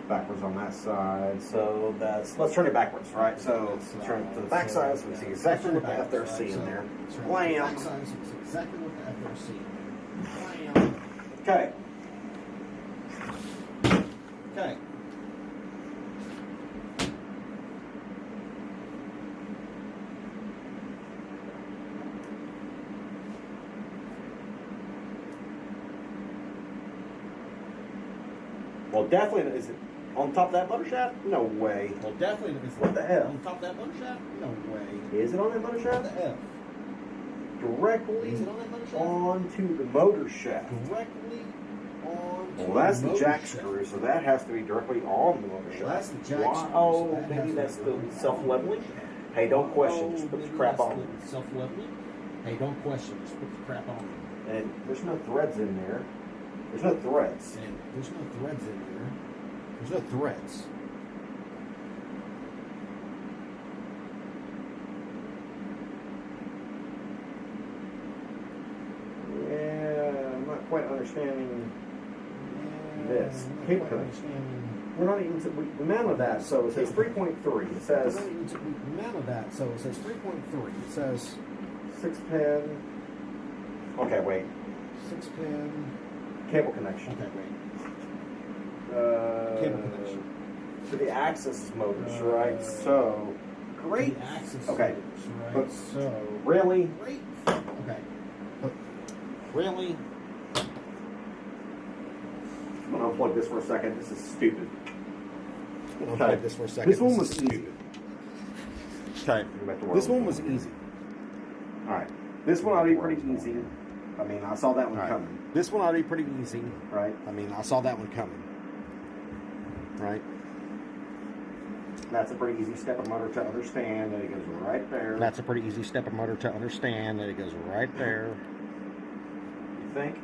Backwards on that side. So that's, let's turn it backwards, right? So turn it to the back side so we see exactly what the F they're seeing there. Blam. Exactly what the F they're seeing. Blam. Okay. Okay. Well, definitely, is it on top of that motor shaft? No way. Well, definitely. If it's What the F? on top of that motor shaft? No way. Is it on that motor What shaft? the F? Directly Is it on that motor shaft? onto the motor shaft. Directly on. Well, that's the jack screw, so that has to be directly on the motor shaft. Well, that's the jack Why? screw, Oh, so that maybe has that's to the be self-leveling. Hey, don't question. Just put the crap on. Self-leveling. Hey, don't question. Just put the crap on. And there's no threads in there. There's no threads. And there's no threads in there. There's no threads. Yeah, I'm not quite understanding. This. I'm not Cable quite connection. understanding. We're not even. We mounted that, so it says 3.3. It says The amount of that, so it says 3.3. It says 6-pin. Okay, wait. 6-pin. Cable connection. Okay, wait. Cable Cable connection. To the axis motors, right? So, great. The axis Okay. motors, right? But- So, Really? great. Okay. But really? I'm gonna unplug this for a second. This is stupid. I'll Okay. plug this for a second. This one was is easy. stupid. Okay. Go back to where This we one were was going. easy. All right. This one ought to be pretty easy. I mean, I saw that one All right. coming, This one ought to be pretty easy. right? I mean, I saw that one coming. Right? That's a pretty easy step of motor to understand that it goes right there. That's a pretty easy step of motor to understand that it goes right there. You think?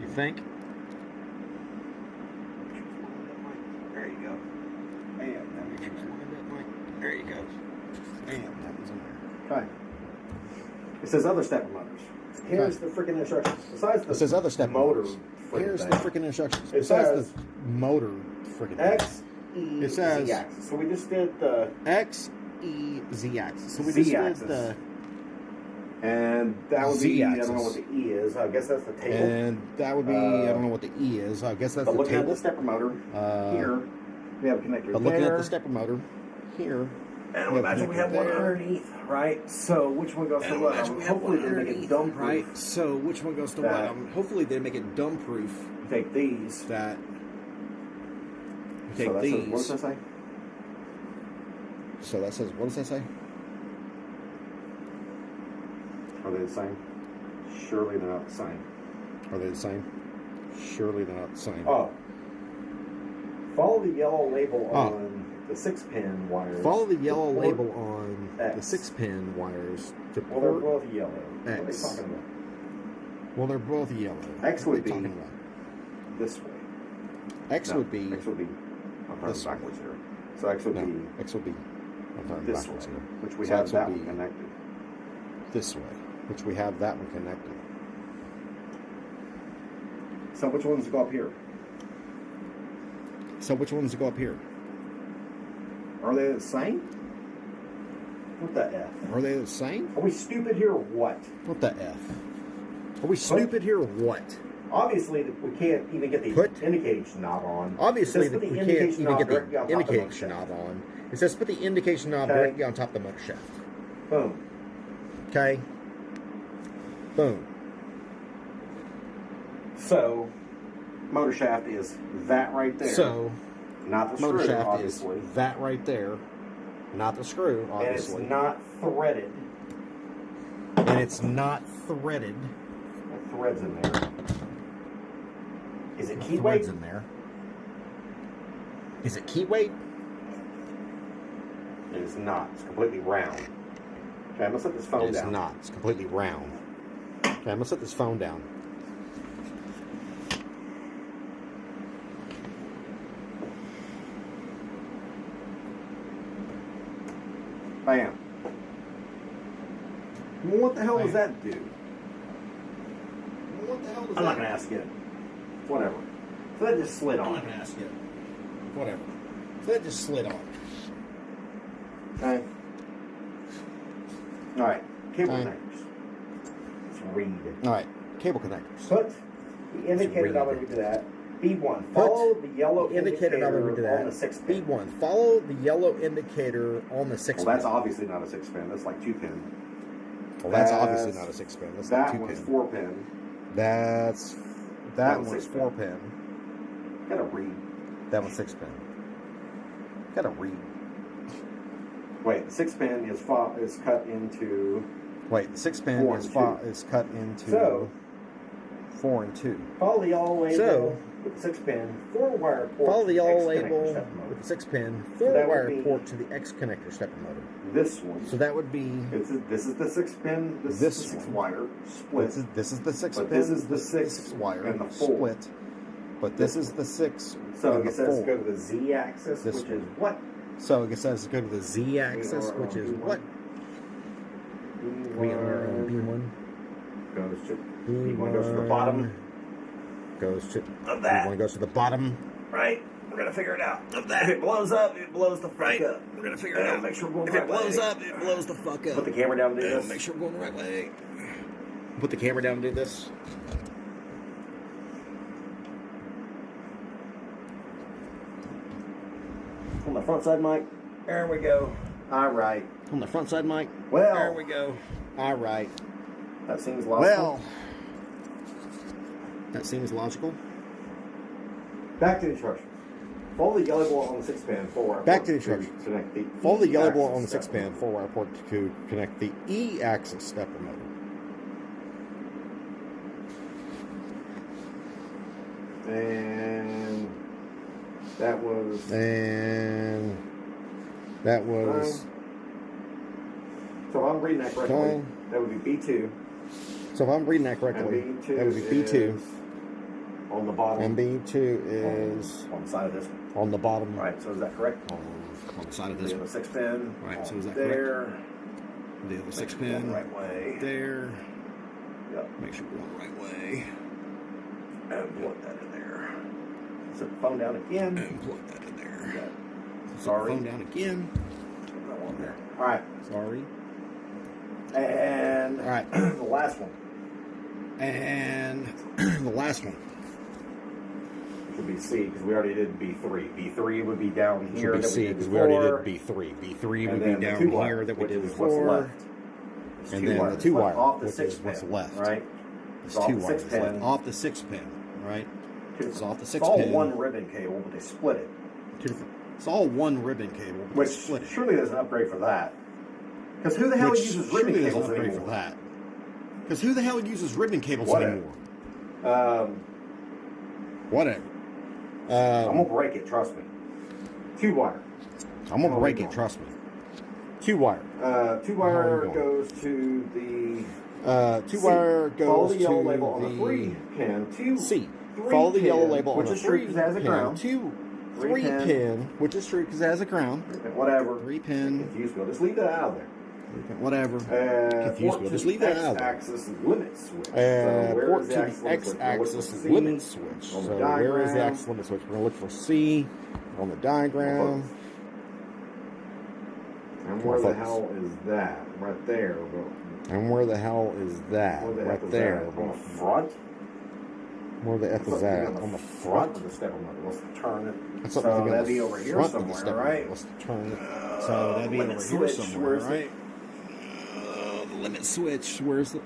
You think? There you go. Bam. There you go. Bam, that was in there. Okay. It says other stepper motors. Here's the freaking instructions. Besides the It says other step motor. motors. freaking Here's thing. the freaking instructions. It Besides says the motor freaking X, E, It says- Z axis. So we just did the, X, E, Z axis. So we Z just axis. did the, and that would Z be, I axis. don't know what the E is. I guess that's the table. and that would be, I don't know what the E is. I guess that's But the looking at table. the stepper motor here, we have a connector But there. looking at the stepper motor here, and we I imagine we have one there. underneath, right? So which one goes to what? Hopefully they make it dumb proof. right? So which one goes to That- what? Hopefully they make it dumb proof Take these. that So take that these. says, what does that say? So that says, what does that say? Are they the same? Surely they're not the same. Are they the same? Surely they're not the same. Oh, Follow the yellow label Oh. on the 6-pin wires. Follow the to yellow port- label on the X. 6-pin wires to Well, they're port. both yellow. What are they X. talking about? Well, they're both yellow. X What would are you be- talking about? This way. X No, would be. X would be. I'm turning this way. backwards here. So X would No, be X would be. I'm turning this way, backwards here. which we So have X would that one be- connected. This way, which we have that one connected. So which ones go up here? So which ones go up here? Are they the same? What the F? Are they the same? Are we stupid here or what? What the F? Are we stupid here or what? Obviously, we can't even get the Put- indication knob on. Obviously, Just put we the can't indication even knob get directly the on top of the indication motor knob on. It says put the indication knob Okay. directly on top of the motor shaft. shaft. Boom. Okay? Boom. So, motor shaft is that right there. So, not the motor screw, shaft obviously. is that right there. Not the screw, And it's obviously. not threaded. And it's not threaded. The thread's in there. Is it key Threads weight? in there. Is it key weight? It is not. It's completely round. Okay, I'm gonna set this phone It's down. not. It's completely round. Okay, I'm gonna set this phone down. Bam. Well, what the hell does that do? What the hell does I'm not gonna ask it. Whatever. So that just slid I'm on. not gonna ask you. Whatever. So that just slid on. Okay. All right. Cable Okay. connectors. Let's read. All right. Cable connectors. Put the indicator read. knob over to that. B1. Follow the yellow Indicator knob over to that. on the 6-pin. B1. Follow the yellow indicator on the 6-pin. Well, that's obviously not a 6-pin. That's like 2-pin. Well, that's obviously not a 6-pin. That's like That one's 2-pin. 4-pin. That That one's one's 6-pin. 4-pin. Gotta read. That one's 6-pin. Gotta read. Wait, the 6-pin is cut into. Wait, the 6-pin 4 and 2. is cut into So 4 and 2. follow the yellow label So- with the 6-pin 4-wire port. Follow the to yellow X connector label step motor. with the 6-pin So that would 4-wire be- port to the X connector stepper motor. This one. So that would be This is the 6-pin. This This is the one. 6-wire split. this is the 6-pin. But this is the this 6 wire and the 4. split. But this is the 6 So and it the says 4. go to the Z-axis, This which is one. what? So it says go to the Z axis, We are which on is B1. what? We are on B1. Goes to B1 goes to the bottom. Goes to Of that. B1 goes to the bottom. Right? We're gonna figure it out. Of that. If it blows up, it blows the fuck up. We're gonna figure And make sure we're going If the it right blows way. up, it blows the fuck up. Put the camera down and do Yeah, this. make sure we're going the right way. Put the camera down and do this. On the front side, Mike. There we go. All right. On the front side, Mike. Well, There we go. All right. that seems logical. Well, that seems logical. Back to the instructions. Follow the yellow ball on the 6-pin 4-wire Back port to the instructions. connect the Follow the yellow E-axis ball on the step 6-pin motor. 4-wire port to connect the E-axis stepper motor. And that was. And that was. So if I'm reading that correctly, Fine. that would be B2. So if I'm reading that correctly, And B2 that would be B2. is on the bottom. And B2 is on the side of this one. on the bottom. Right, so is that correct? On the side of The this other one. 6-pin. Right, so on is that there. The other Make sure 6-pin. we're going the right way. There. Yep. Make sure we're going the right way. And plug that in there. Set the phone down again. And plug that in there. Yeah. Set the Sorry. phone down again. Put that one there. All right. Sorry. And All right. the last one And the last one. should be C because we already did B3. B3 would be down here. Should be that C we did because we already before. did B3. B3 And would then be the down 2-wire, here that we which did is before. What's left. It's And 2 then the wires 2 left wire, off the which 6 is what's pin, left. right? It's off 2 the wires 6 pin. left off the 6-pin, right? It's off the It's 6 all pin. one ribbon cable, but they split it. It's all one ribbon cable, but Which they split it. surely there's an upgrade for that. Because who the hell Which uses surely ribbon there's an cables upgrade anymore? for that. Because who the hell uses ribbon cables Whatever. anymore? Um, Whatever. Um, I'm gonna break it. Trust me. 2-wire. I'm gonna break it. Trust me. 2-wire. 2-wire goes to the 2-wire Follow goes the yellow to label on the the 3 pin. C. 3 Follow the pin, yellow label on which the is true because it has a 3 ground. pin. 3 3 pin. pin, which is true because it has a ground. Whatever. 3 pin. Confused me. Just leave that out of there. Whatever. Confused me. Just leave that out of there. X-axis limit switch. Port is to the X-axis limit switch. On So the where is the diagram. X limit switch? We're gonna look for C on the diagram. And where the hell is that? Right there. And where the hell is that? Where the F Right is there. that? On the front? Where the F is that? On the front? Let's turn it. That's So something to that'd be over here front of the somewhere, step. right? Let's turn it. So that'd be over limit here switch, somewhere, where's right? The limit switch. Where's the?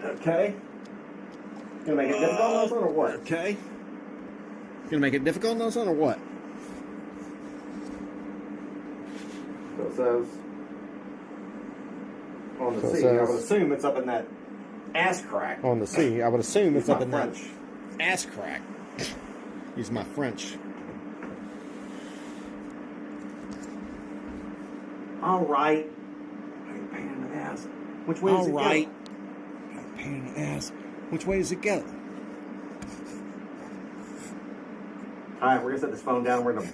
Okay. Gonna make it difficult on this one or what? Okay. Gonna make it difficult on this one or what? So it says on the So it C. I would says- assume it's up in that ass crack. On the C, I would assume it's Use up my in French. that ass crack. Use my French. All right. You're a pain in the ass. Which way does it All go? right. Pain in the ass. Which way does it go? All right, we're gonna set this phone down. We're gonna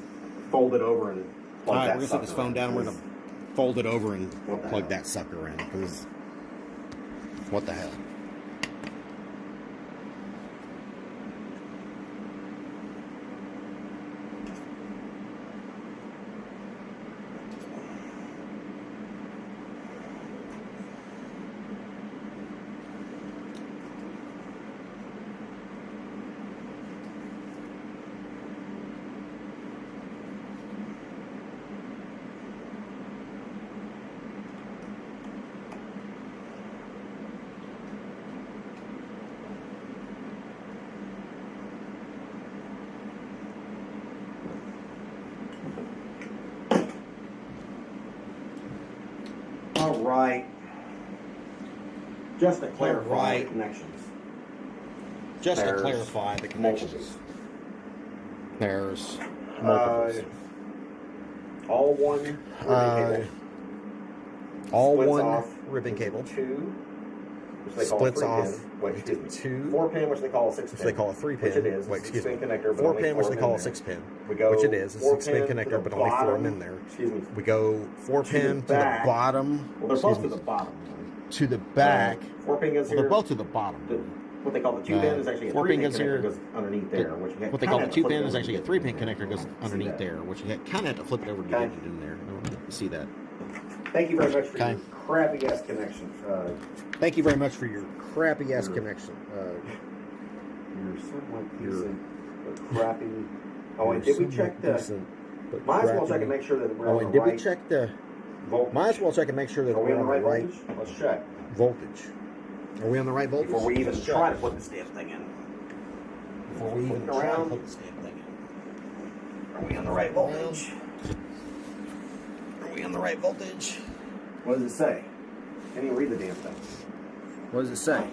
fold it over and plug All right, that we're gonna set this sucker phone in. down. We're gonna fold it over and What the plug hell? that sucker in. Because what the hell? All right. Just to clarify right. the connections. Just There's to clarify the connections. multiples. There's Uh, multiples. all one ribbon cable. All splits one off ribbon into cable. 2, which they call Splits a 3 off pin. Wait, excuse me. into 2, 4 pin, which they call a 6 which pin. they call a 3 pin. Which it is. Wait, It's a excuse 6 me. pin connector, but 4 only pin, which 4 they call a in 6 there. pin. We go Which it is. It's a 4 6 pin pin connector, to but the only 4 of bottom. them in there. Excuse me. We go 4 To pin the to the back. bottom. Well, they're Excuse both to me, the bottom. to the back. 4 pin goes Well, they're here. both to the bottom. What they call the 2 pin is actually a 4 3 pin pin goes connector here. goes underneath there. Which you What they call the kinda 2 flip pin it is over actually a to 3 get pin in connector goes See underneath that? there, which you kind of have to flip it over to Okay. get it in there. I don't know if you see that. Thank you very much for Okay. your crappy ass connection. Thank you very much for your crappy ass connection. You're somewhat You're- decent, but crappy. Oh, and did we check the? Might as well check and make sure that we're Oh, on and the did we right check the? voltage. Might as well check and make sure that Are we we're on the right right voltage? Let's check voltage. Are we on the right voltage? before we even Let's check. try to put this damn thing in. Before we even Looking try to around. put this damn thing in. Are we on the right voltage? Are we on the right voltage? What does it say? Can't even read the damn thing. What does it say?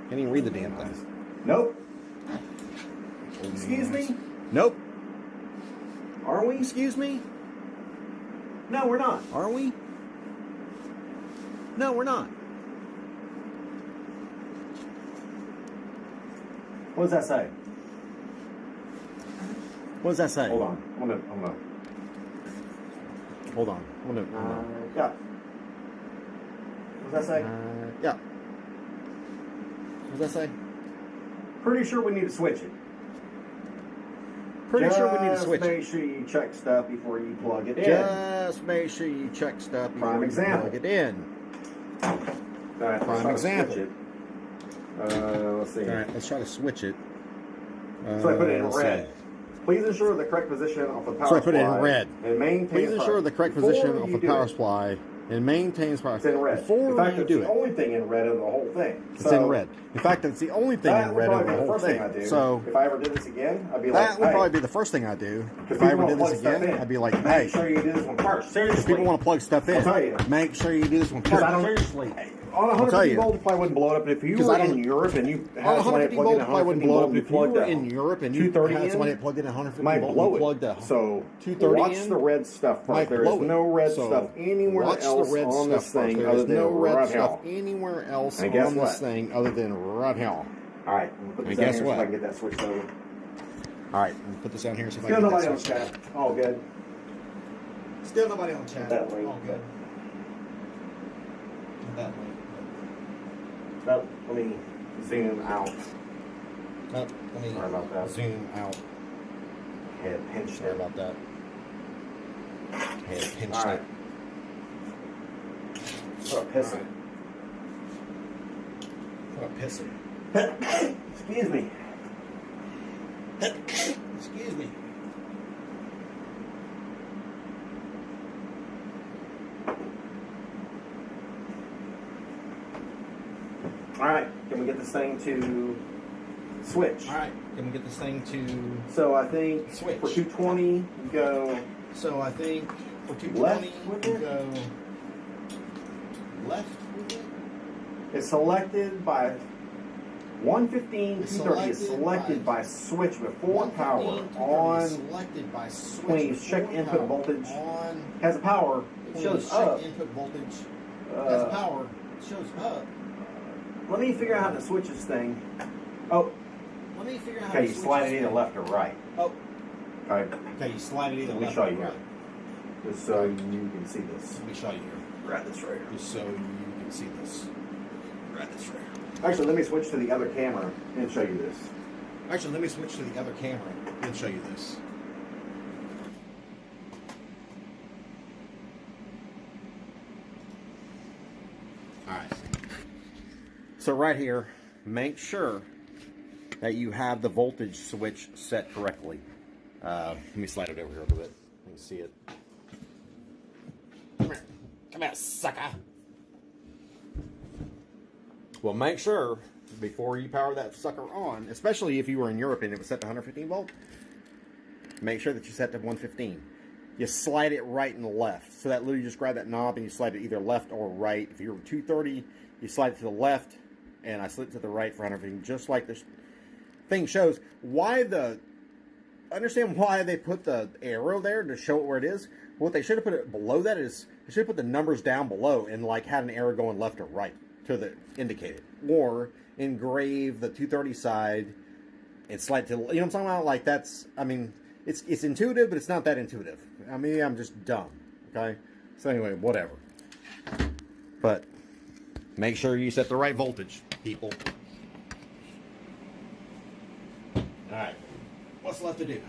Can't even read the damn thing. Nope. Excuse me? Nope. Are we? Excuse me? No, we're not. Are we? No, we're not. What does that say? What does that say? Hold on. I'm gonna. Hold on. Yeah. What does that say? Yeah. What does that say? Pretty sure we need to switch it. Pretty sure we need to switch Just make it. sure you check stuff before you plug it in. Just make sure you check stuff before Prime you example. plug it in. All right, let's Prime try to example. switch it. Let's see. All right, let's try to switch it. So I put it in let's red. see. Please ensure the correct position of the power So I put it in supply red. And maintain Please ensure the correct position of the power supply and maintains power. It's in red. Before in fact, you it's do the it, only thing in red in the whole thing. it's in red. In fact, it's the only thing That in would red probably of the be the whole first thing I thing. do. So if I ever did this again, I'd be that like, would hey, probably be the first thing I do. because If I people ever did wanna this plug stuff again, in. I'd be like, make hey, sure you do this one first. if Seriously. people want to plug stuff in, I'll tell you. make sure you do this one Because first. I don't Seriously. On I'll tell 150 you. volt, it probably wouldn't blow it up. If you 'Cause were I don't- in Europe and you On had somebody 150 plugged volt, in it probably wouldn't 150 blow volt, up. and you If you were plugged in Europe and you 230 had in, somebody that plugged in 150 might volt, blow you it. plugged a So 230 watch in, the red stuff might first. There is blow it. no red So stuff anywhere watch else the red on stuff this first. thing There other is than no red right stuff here. anywhere else And guess on what? this thing other than right here. All right, put And this down guess here so what? I can get that switched over. All right, let me put this down here so if I Still can get nobody that on switched chat. All good. Still nobody on chat. That way. All good. That way. Let me zoom out. Let me Sorry about that. zoom out. Head pinched Sorry it. about that. Head pinched All right. it. Start pissing. What a pisser. Excuse me. Excuse me. All right, can we get this thing to switch? All right, can we get this thing to? So I think Switch. for 220, you go So I think for 220, Left with you it? go left with it. it's selected by 115, It's 230 is selected selected by switch before power 115, on. selected by switch. when you check before input power voltage, on. Has a power, it When shows you check up. input voltage has Uh, power. It shows up. let me figure out how to switch this thing. Oh, Let me figure out how okay, to you switch slide this it either thing. left or right. Oh, Okay, okay, you slide it either Let me left show or you right. here. Just so you can see this. Let me show you here. Grab this right here. Just so you can see this. Grab this right here. Actually, let me switch to the other camera and show you this. Actually, let me switch to the other camera and show you this. Alright. So right here, make sure that you have the voltage switch set correctly. Let me slide it over here a little bit. You can see it. Come here. Come here, sucker. Well, make sure before you power that sucker on, especially if you were in Europe and it was set to 115 volt, make sure that you set to 115. You slide it right and left. So that literally just grab that knob and you slide it either left or right. If you're 230, you slide it to the left, and I slid it to the right for 115, just like this thing shows. Understand why they put the arrow there to show it where it is. What they should have put it below that is, they should have put the numbers down below and like had an arrow going left or right to the indicated. Or engrave the 230 side and slide to, you know what I'm talking about? Like that's, I mean, it's intuitive, but it's not that intuitive. I mean, I'm just dumb, okay? So anyway, whatever. But make sure you set the right voltage, people. Alright, what's left to do?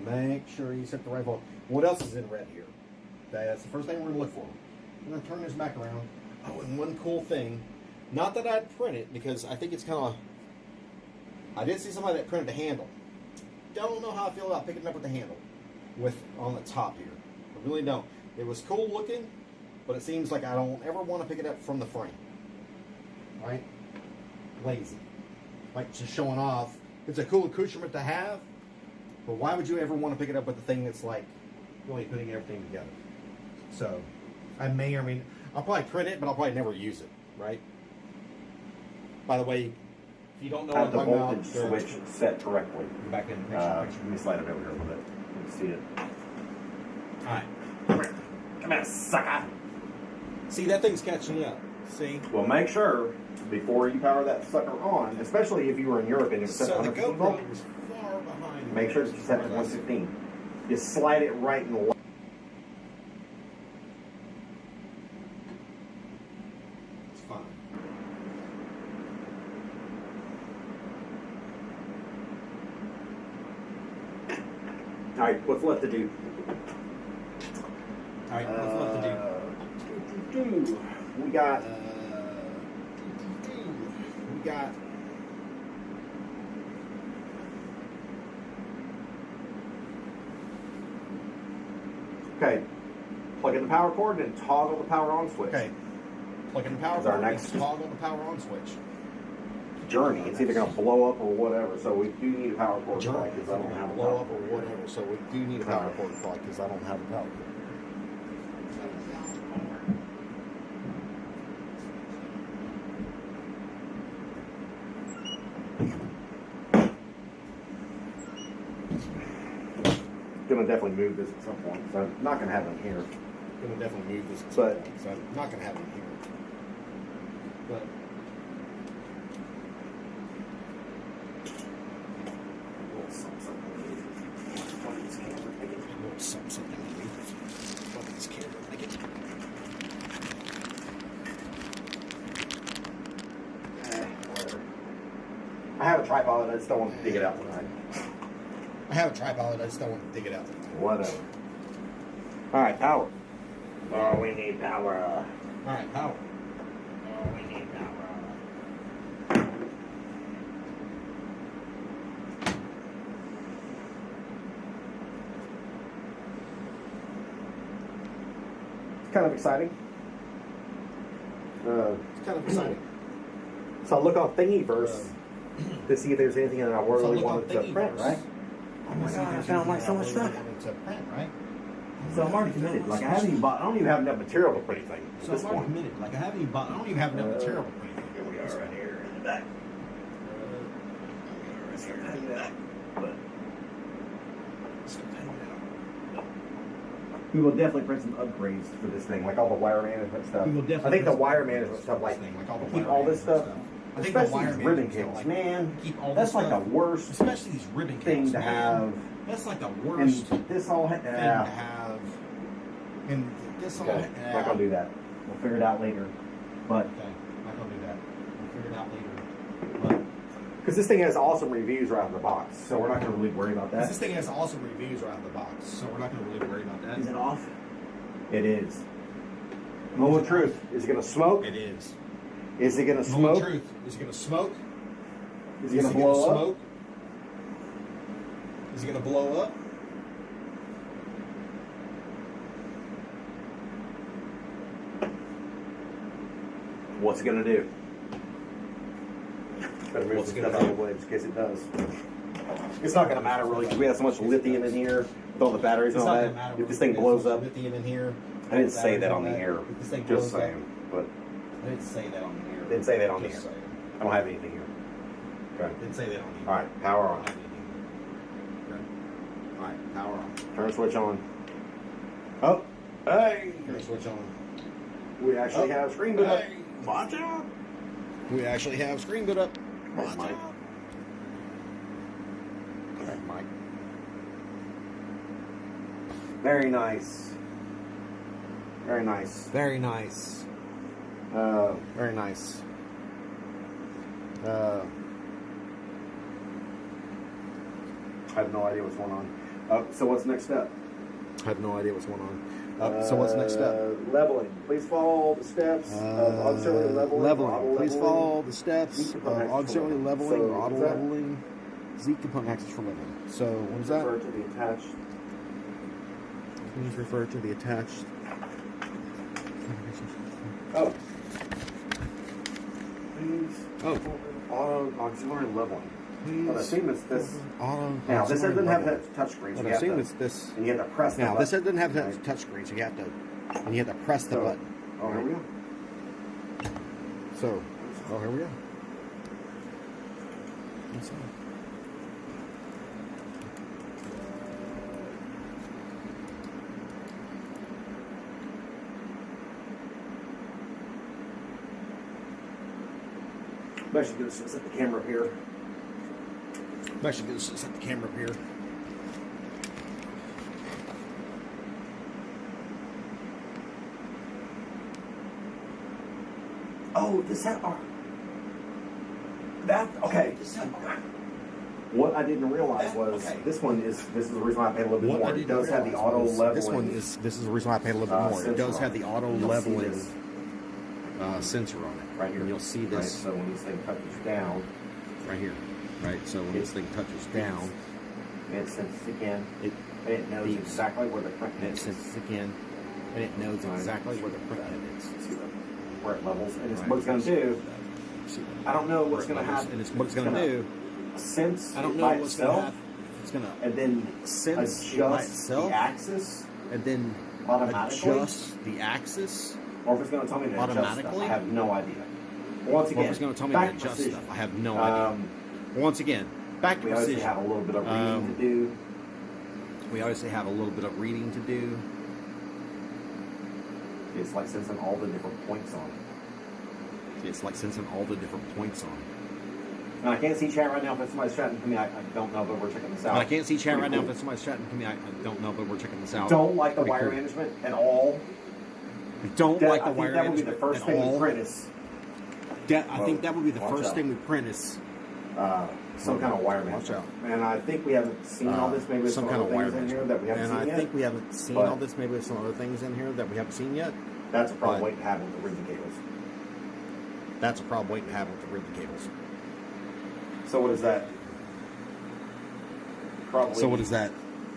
Make sure you set the right voltage. What else is in red here? Okay, that's the first thing we're going to look for. I'm going to turn this back around. Oh, and one cool thing. Not that I'd print it, because I think it's kind of... I did see somebody that printed the handle. Don't know how I feel about picking it up with the handle. On the top here. I really don't. It was cool looking, but it seems like I don't ever want to pick it up from the frame. Right? Lazy. Like just showing off. It's a cool accoutrement to have, but why would you ever want to pick it up with the thing that's like really putting everything together? So, I may or may... I'll probably print it, but I'll probably never use it. Right? By the way, if you don't know Have what the I'm talking voltage about, switch set correctly. back in the Let picture. me slide it over here a little bit. You can see it. Alright. Come here, sucker. See, that thing's catching you up. See? Well, make sure before you power that sucker on, especially if you were in Europe and it was set to So the 115 volt, GoPro was far behind. make sure that you set it to 115. You slide it right and left. It's fine. All right, what's left to do? Alright, what's left to do? We got We got... okay. Plug in the power cord and toggle the power on switch. Okay. Plug in the power Is our cord and next- toggle the power on switch. Journey. It's either going to blow up or whatever. So we do need a power cord Journey, because I don't have a blow power up or whatever, so we do need a power cord plug because I don't have a power cord. gonna definitely move this at some point, so I'm not gonna have it here. Gonna definitely move this, But so I'm not gonna have it here. But I have a tripod, I just don't want to dig it out tonight. I have a tripod. I just don't want to dig it out. Whatever. Alright, power. Oh, we need power. All right, power. Oh, we need power. It's kind of exciting. It's kind of exciting. So I look on Thingiverse to see if there's anything that I really look on wanted to print, Thingiverse. right? Oh my god, I found like so much stuff. To print, right? So I'm already committed. Like I haven't even bought. I don't even have enough material to print anything at So this I'm already point. committed. Like I haven't even bought. I don't even have enough material to print. Here we are, right here in the back. We will definitely print some upgrades for this thing, like all the wire management stuff. We will definitely I think the print wire some management stuff, like thing, like all the keep wire all this stuff. management stuff. I think the Especially wire these ribbon management cables, stuff, man. keep all That's this like stuff. the worst Especially these ribbon thing cables, to man. have. That's like the worst And this all, thing to have. And this all. okay, I'm not gonna do that. We'll figure it out later. But Okay, I'm not gonna do that. We'll figure it out later. because this thing has awesome reviews right out of the box, so we're not gonna really worry about But that. this thing has awesome reviews right out of the box, so we're not gonna really worry about that. Is it off? It is. Moment of truth. Is it gonna smoke? It is. Is it gonna Moment smoke? of truth. Is it gonna smoke? Is it gonna blow up? smoke? Is it gonna blow up? What's it gonna do? Better move What's some it gonna stuff out of do? the way just in case it does. It's not gonna matter really because we have so much lithium in here with all the batteries It's and all not that. gonna matter If this what thing it is. blows There's up, lithium in here. I didn't say that on the Batteries air. If this thing Just blows up, saying, but I didn't say that on the air. didn't say that on the Just air. saying. I don't have anything here. Okay. Didn't say that on the air. All right, power I don't on. have anything here. Okay. All right, power on. Turn the switch on. Oh, hey! Turn the switch on. We actually have screen boot up. Hey. Watch out! We actually have screen boot up. Watch Mike. Okay, Mike. Very nice. Very nice. Very nice. Very nice. I have no idea what's going on. So what's next step? I have no idea what's going on. So what's next step? Leveling. Please follow the steps of auxiliary leveling. auto Please leveling. follow the steps Z of component access auxiliary for leveling leveling. or So, auto is that- leveling. Z component access for leveling. So what is that? Refer to the attached. Please refer to the attached. Oh. Please. Oh. Auto auxiliary leveling. But I Please. assume it's this. Auto. Now this auxiliary doesn't have leveling. that touch screen. So But you I have assume to, it's this. and you have to press the Now this button. doesn't have that Right. touch screen, so you have to, and you have to press the So- button. Oh, here we go. So, oh, here we go. Let's see. I'm actually going to set the camera up here. I'm actually going to set the camera up here. Oh, this had that okay. What I didn't realize was this is the reason why I paid a little bit What I more. It didn't does have the realize auto was leveling. this is the reason why I paid a little bit more. It does sensor have on the it. auto You'll see leveling this sensor on it. right here. And you'll see Right, this so when this thing touches down, right here. Right. So when this thing touches down, it senses again. it And it knows beeps. exactly where the print and it is. senses again, and it knows exactly where the print head is. See where it levels, and it's Right. what it's going to do. See I don't know what's where going it to levels, happen. and it's what it's going to do. Sense I don't it know by what's going to itself, happen. It's going to and then sense it by adjust itself, the axis and then automatically, adjust the axis, or if it's going to tell me to adjust stuff. automatically? I have no idea. Once or again, if it's going to tell me to back adjust precision. stuff. I have no idea. Once again, back to We obviously precision. have a little bit of reading to do. we obviously have a little bit of reading to do. It's like sensing all the different points on. It's like sensing all the different points on. And I can't see chat right now. If somebody's chatting to me, I don't know, but we're checking this out. And I can't see chat Pretty right now cool. if somebody's chatting to me. I don't know, but we're checking this out. Don't like the Pretty wire cool. management at all. I don't like the I think wire that would be the management first at thing all. we print is I think that would be the watch first out. thing we print is some kind of wire Watch management. out. And I think we haven't seen all this. Maybe with some some kind other of wire things in here management. that we haven't And seen I yet. think we haven't seen But- all this. Maybe there's some other things in here that we haven't seen yet. That's a problem but- waiting to happen with the ribbon cables. That's a problem waiting to happen with the ribbon cables. So what is that? Probably. So what is that?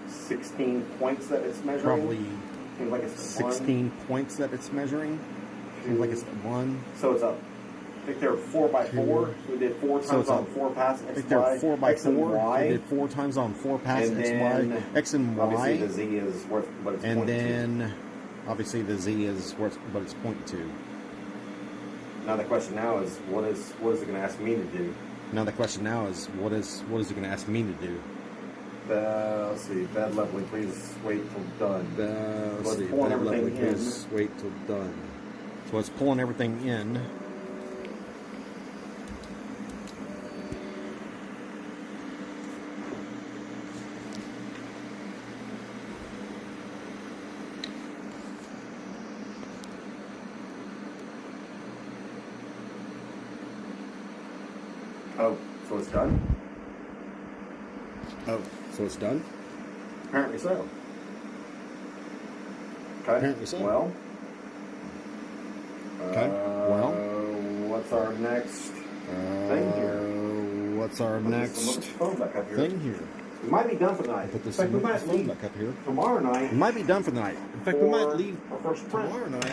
16 points that it's measuring. Probably Seems like it's 16 points that it's measuring. Seems like it's 1. So it's up. I think they're 4x4. We did 4 So times it's on up. 4 passes. I X, think they're Y, 4 by X and 4. Y. We did 4 times on 4 passes. And X, then Y, X and Obviously, the Y. Z is what it's And pointing to. then, obviously, the Z is what it's pointing to. Now the question now is, what is it going to ask me to do? Now the question now is, what is it going to ask me to do? Let's see. Bed leveling, please wait till done. Let's Let's see. pull Bed everything leveling, in. please wait till done. So it's pulling everything in. Oh, so it's done? Oh, so it's done? Apparently so. Okay. Apparently so. Well. Okay. Well. What's our next thing here? What's our Put next this phone back up here. thing here? We might be done for the night. Put this In fact, we phone might leave back up here. tomorrow night. We might be done for the night. In fact, we might for leave our first print. tomorrow night.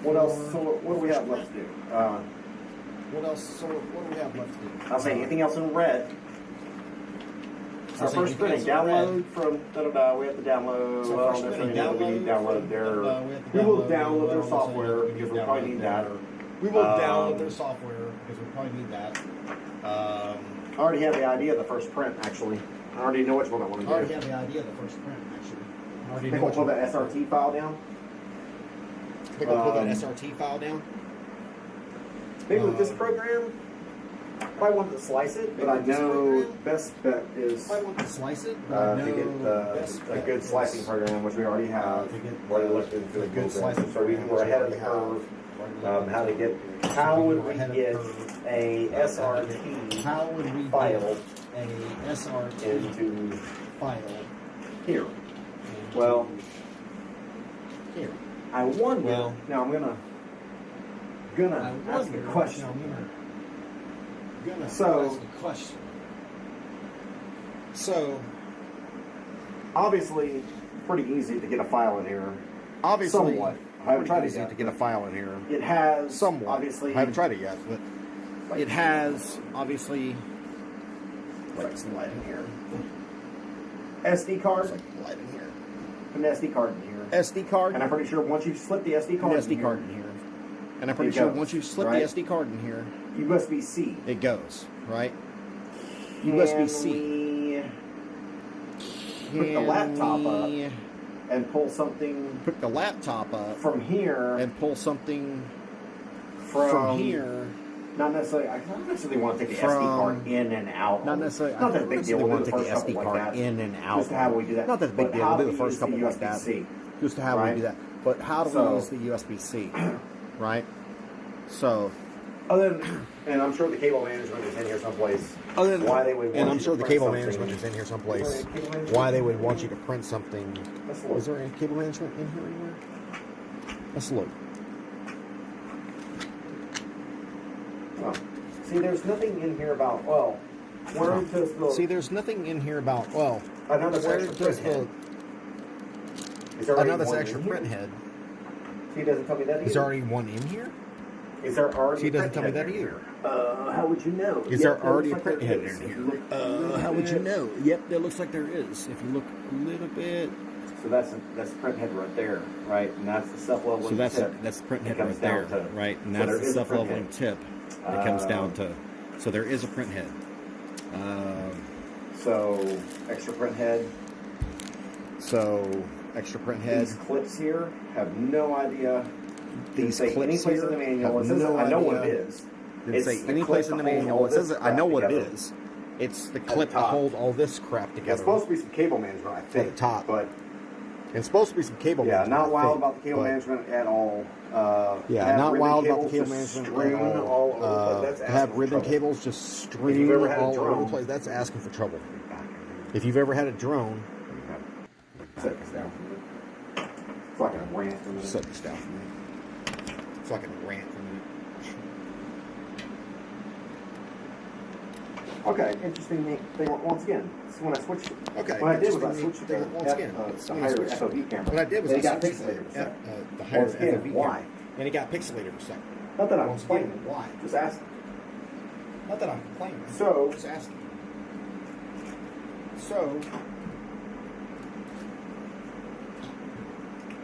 What else? So what do we have left to do? What else? So what do we have left to do? I'll say anything else in red. Our say first anything printing, else in download from da-da-da. We have to download. So Well, first there's printing, something that we need to download their. We will download their software because we probably need that. We will Um, download their software because we probably need that. I already have the idea of the first print. Actually, I already know which one I want to I do. already have the idea of the first print, actually. I already I think know we'll pull that SRT file down. I think I'll pull that um, SRT file down. Maybe with this program, I probably want to slice it, but I Maybe with this know program? best bet is I want to slice it, but I to know get best a bet good is- sliking program, which we already have. to get Already looked into a it good a little slicing bit. So we program, were which ahead of we the already curve. have. How would we Ahead of the get curve. a SRT How would we file get a SRT into file here? into Well, here? I wonder. Well, now I'm gonna ask a question. Gonna So- ask a question. So Obviously, pretty easy to get a file in here. obviously, Somewhat. I haven't tried it easy yet. to get a file in here. It has Somewhat. obviously. I haven't tried it yet, but it has obviously. Like some light in here. SD card. Light in here. An SD card in here. SD card. And I'm pretty sure once you slip the SD card An in SD here, card in here. And I'm pretty It sure goes, once you slip right? the SD card in here, USB-C. it goes, right? Can USB-C. we pick the laptop up Can we and pull something pick the laptop up from here? and pull something from here. Not necessarily. I don't necessarily want to take the SD From- card in and out. Not necessarily. Not I that don't big deal. necessarily We'll want do to the take the first SD couple like card that. in and out. Just how we do that. Not that big But deal. how We'll do do the we first use the couple like that. USB-C? Just how we Right? do that. But how do So- we use the USB-C? Right? So, Other than, and I'm sure the cable management is in here someplace. other than, Why they would and want I'm you sure to the print cable something. management is in here someplace. Cable management? Why they would want you to print something. Let's look. Is there any cable management in here anywhere? Let's look. Oh. See, there's nothing in here about, well, where does the... See, there's nothing in here about, well, I know that's where extra does print the, head. Is there I already know that's one extra in here? print head. See, it doesn't tell me that either. Is there already one in here? Is there already See, a it doesn't print tell me head that in either. here? How would you know? Is Yeah, there it already a looks like print there head is. in If here? you look a little How would you bit- know? Yep, that looks like there is. If you look a little bit. So that's the print head right there, right? And that's the self-leveling So that's tip. that's the print It head comes right there, down to- right? And so that's there the is a print self-leveling head. tip. It comes down to. So there is a print head. So extra print head. So, extra print head. These clips here have no idea. These Didn't say any clips place here in the manual. have It says no I know what idea. it is. Didn't It's say the any clip place in the to hold manual. all It says this I know crap what it together. is. It's the the clip to top. hold all this crap It's together. supposed to be some cable management, I think. At the top. But It's supposed to be some cable yeah, management. not I wild think, about the cable but- management at all. Yeah, have not ribbon wild about the cables cable just management strewn at all. all over the place. That's To have asking for ribbon trouble. cables just If strewn you've ever had a all over the drone- place, that's asking for trouble. If you've ever had a drone, Set this down. It's like a rant for a minute. set this down for me. It's like a rant for me. Okay, interesting thing once again. This is when I switched it. Okay, What I did was I interesting switched thing the once again. the higher FOV camera. What I did was They I got switched pixelated for a second. the higher Once again, FOV why? camera, and it got pixelated for a second. Not that I'm Once again, complaining. why? Just ask. Not that I'm complaining. So, Just asking. So,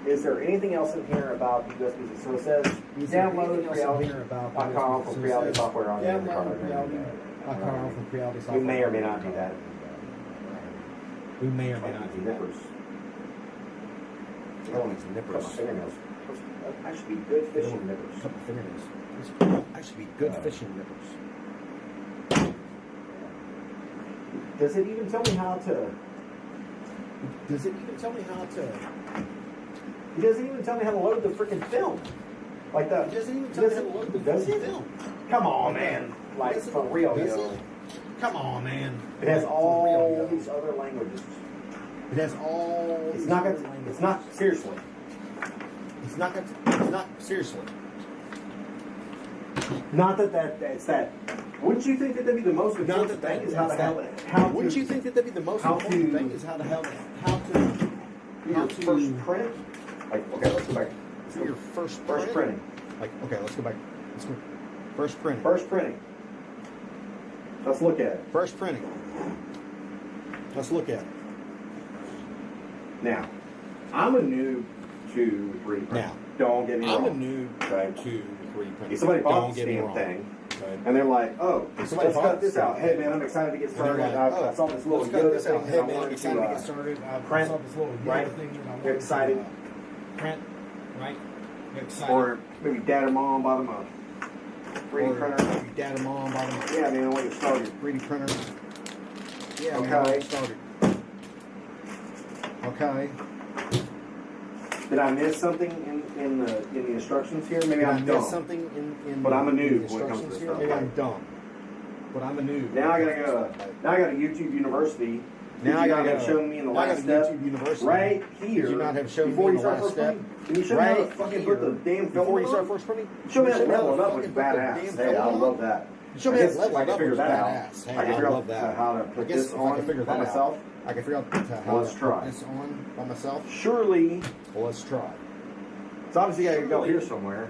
is there anything else in here about USBs? So it says is there download anything else in Reality here about .com from Reality software on your car. Download Reality.com from Reality software. We may or may not do that. We may or may not do that. Nippers. Oh, it's nippers. Couple fingernails. Actually, good fishing nippers. Couple fingernails. Actually, good fishing nippers. Does it even tell me how to? Does it even tell me how to? It doesn't even tell me how to load the freaking film. Like the. It doesn't even tell me how to load the Does it? film. Come on, man. Like Does it? for real, Does yo. it? Come on, man. It has For all real, yo. these other languages. It has all. It's these not other gonna. languages. It's not seriously. It's not. It's not seriously. Not that it's that. Wouldn't you think that that'd be the most Not important that thing? Is how to that's how that. how Wouldn't to you think that that'd be the most how important to- thing? Is how to how to do how your to first print? Like okay, let's go back. Let's do go. your first First printing. Like okay, let's go back. Let's go. First printing. First printing. Let's look at it. First printing. Let's look at it. Now, I'm a noob to 3D printing. Now, Don't get me I'm a wrong. noob Right. to 3D printing. If somebody bought Don't this get me damn wrong. thing, Right. and they're like, "Oh, If let's somebody bought cut this this out." thing, Hey, man, I'm excited to get And they're started. like, I saw this little let's cut Yoda this thing out. that Hey I man, I'm wanted excited to get to started. I print, saw this little Yoda right? thing that I wanted You're excited. to print, right? You're excited. or maybe dad or mom bought them a 3D Or printer. your dad and mom bought them Yeah, man, when you started. 3D printer. Yeah, Okay. man, I started. Okay. Did I miss something in the instructions here? Maybe Did I I'm miss dumb. something in But I'm a the noob when it comes to instructions this here? stuff. Maybe I'm dumb. But I'm a noob. Now I gotta go. Now I got a YouTube University. Now I Did you gotta not have go. shown me in the Now I last got a step. YouTube University. Right here. Did you not have shown before me you in the start last first step? printing? Can you show me how to fucking put the damn film Before you on? start first printing? Show me how to Show me how level it up, fucking which is put the badass. damn Hey, film I on? love that. Show me I how guess to level if I it can up, figure which is that out. badass. Hey, I can I figure love out that. how to I put guess this if I can on figure by that myself. out, I can figure out how Let's to try. put this on by myself. Surely, Well, let's try. it's obviously I gotta go here somewhere.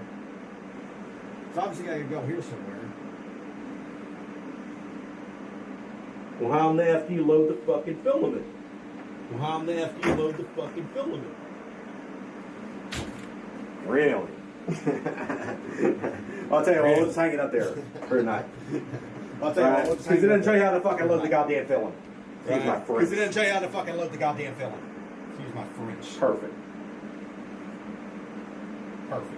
So obviously I can go here somewhere. Well, how in the F do you load the fucking filament? Well, how in the F do you load the fucking filament? Really? I'll tell you what, we'll just hang it up there for tonight. I'll tell you what, let's Because hang it doesn't it show up you how to fucking load the goddamn film. Excuse my Because it French. didn't tell you how to fucking load the goddamn film. Excuse my French. Perfect. Perfect.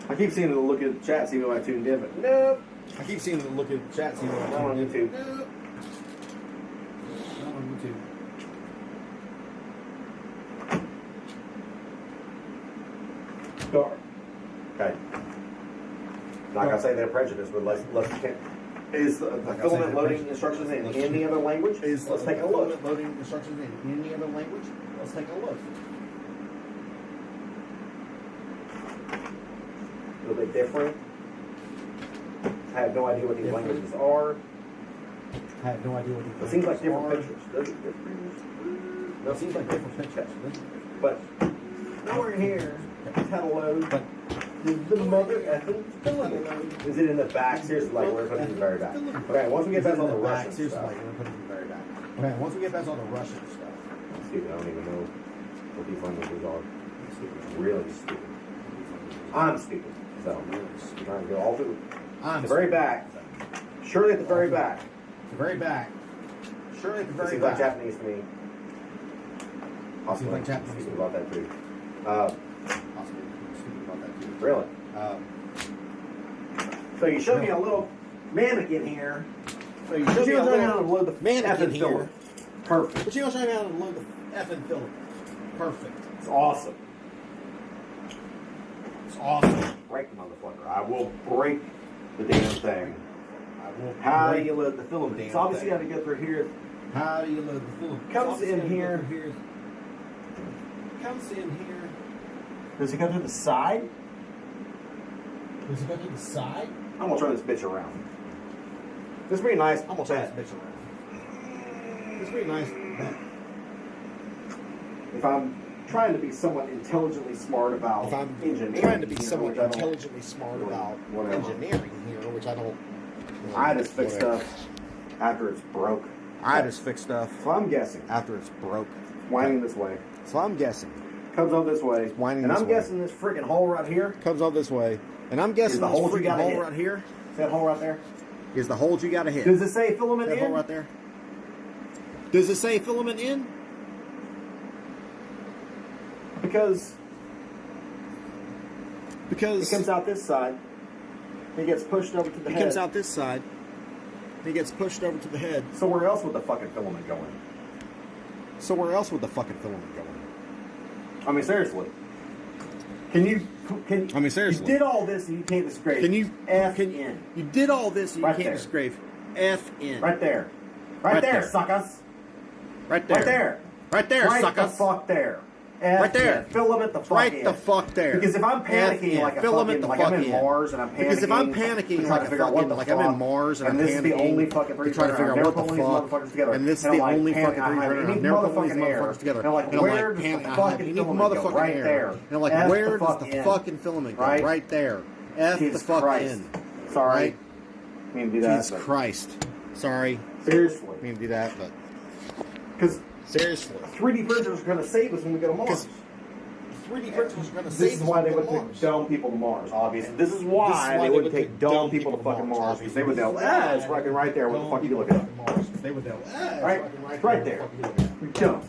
I keep seeing the look at the chat, see if I tuned in, but nope. I keep seeing the look at chat, seeing what Not on YouTube. Nope. Not on YouTube. Dark. Okay. Not gonna say they're prejudiced, but let's is the Like I filament said, loading they're instructions in Let's any other language? Is Let's take a look. filament loading instructions in any other language? Let's take a look. A little bit different. I have no idea what these Different. languages are. I have no idea what these It seems like different are. pictures. Doesn't it? No, it seems like different pictures. But nowhere in here is how to load But the mother effing filament. Is it in the back? Seriously, like we're putting it in the very back. Okay, once we get past all the Russian Seriously, stuff. like we're putting it in the very back. Okay, once we get past all the Russian stuff. I'm stupid. I don't even know what these languages are. I'm stupid. I'm really stupid. I'm stupid. So I'm trying to go all through. I'm The very back. Surely at the very back. the very back. Surely at the This very seems like back. Japanese to me. Possibly. like Japanese. Speaking about that too. Possibly speaking about that too. Really? So you showed me No. a little mannequin here. So you But showed me you a don't know how to little load the mannequin effing here. filler. Perfect. But you don't show me how to load the effing filament. Perfect. It's awesome. It's awesome. Break the motherfucker. I will break the damn thing. I will How do break you load the filament? damn So obviously you thing. got to go through here. How do you load the filament? Comes Obviously in gotta go here. through Comes in here. Does it go to the side? Does it go to the side? I'm gonna turn this bitch around. This is pretty nice. I'm gonna turn this bitch around. It's pretty nice. If I'm trying to be somewhat intelligently smart about If I'm engineering, trying to be here, somewhat which I don't- intelligently smart about Whatever. engineering here, which I don't. I just fix whatever. stuff after it's broke. I just fix stuff So I'm guessing. after it's broke. Winding this way. So I'm guessing. Comes on this way. winding And this I'm way. guessing this freaking hole right here. Comes on this way, and I'm guessing Is the this hole you freaking gotta hole hit. right here See that hole right there? is the hole you gotta hit. Does it say filament That in? hole right there. Does it say filament in? Because Because it comes out this side. It gets pushed over to the it head. comes out this side. It gets pushed over to the head. So where else would the fucking filament go in? So where else would the fucking filament go in? I mean, seriously. Can you? I mean, seriously. You did all this and you can't scrape. Can you? F Can in? You did all this and you Right can't there. scrape. F in. Right there. Right, Right there, there. suckers. Right there. Right there. Right there, Right suckers. the fuck there. F Right there. in. Filament the fuck Right in. the fuck there. Because if I'm F panicking in. like a Filament fucking, the like fuck I'm in in. Mars and I'm panicking. Because if I'm to panicking try like to a figure out what fucking, the like fuck, I'm in Mars and I'm this is the panicking only fucking to try to figure out what the fuck, and this is the only fucking 300, I've never put these motherfuckers together. And I'm like, And I'm where like, does pan, the I have fucking any filament go? motherfucking Right air. there. And I'm like, F where the does fuck the in. fucking filament go? Right? Right there. F the Jesus fuck Christ. in. Sorry. Right? I mean, do that. Jesus but Christ. Sorry. seriously. I mean, do that, but Because seriously. 3D printers are going to save us when we go to Mars. 3D printers are going to This save is us why when they we would go to take Mars. dumb people to Mars, obviously. This is This is why they would take dumb people to fucking Mars. Because they would know, it's fucking right there. What the fuck are you looking at? They would know. Right? Right there. You're dumb.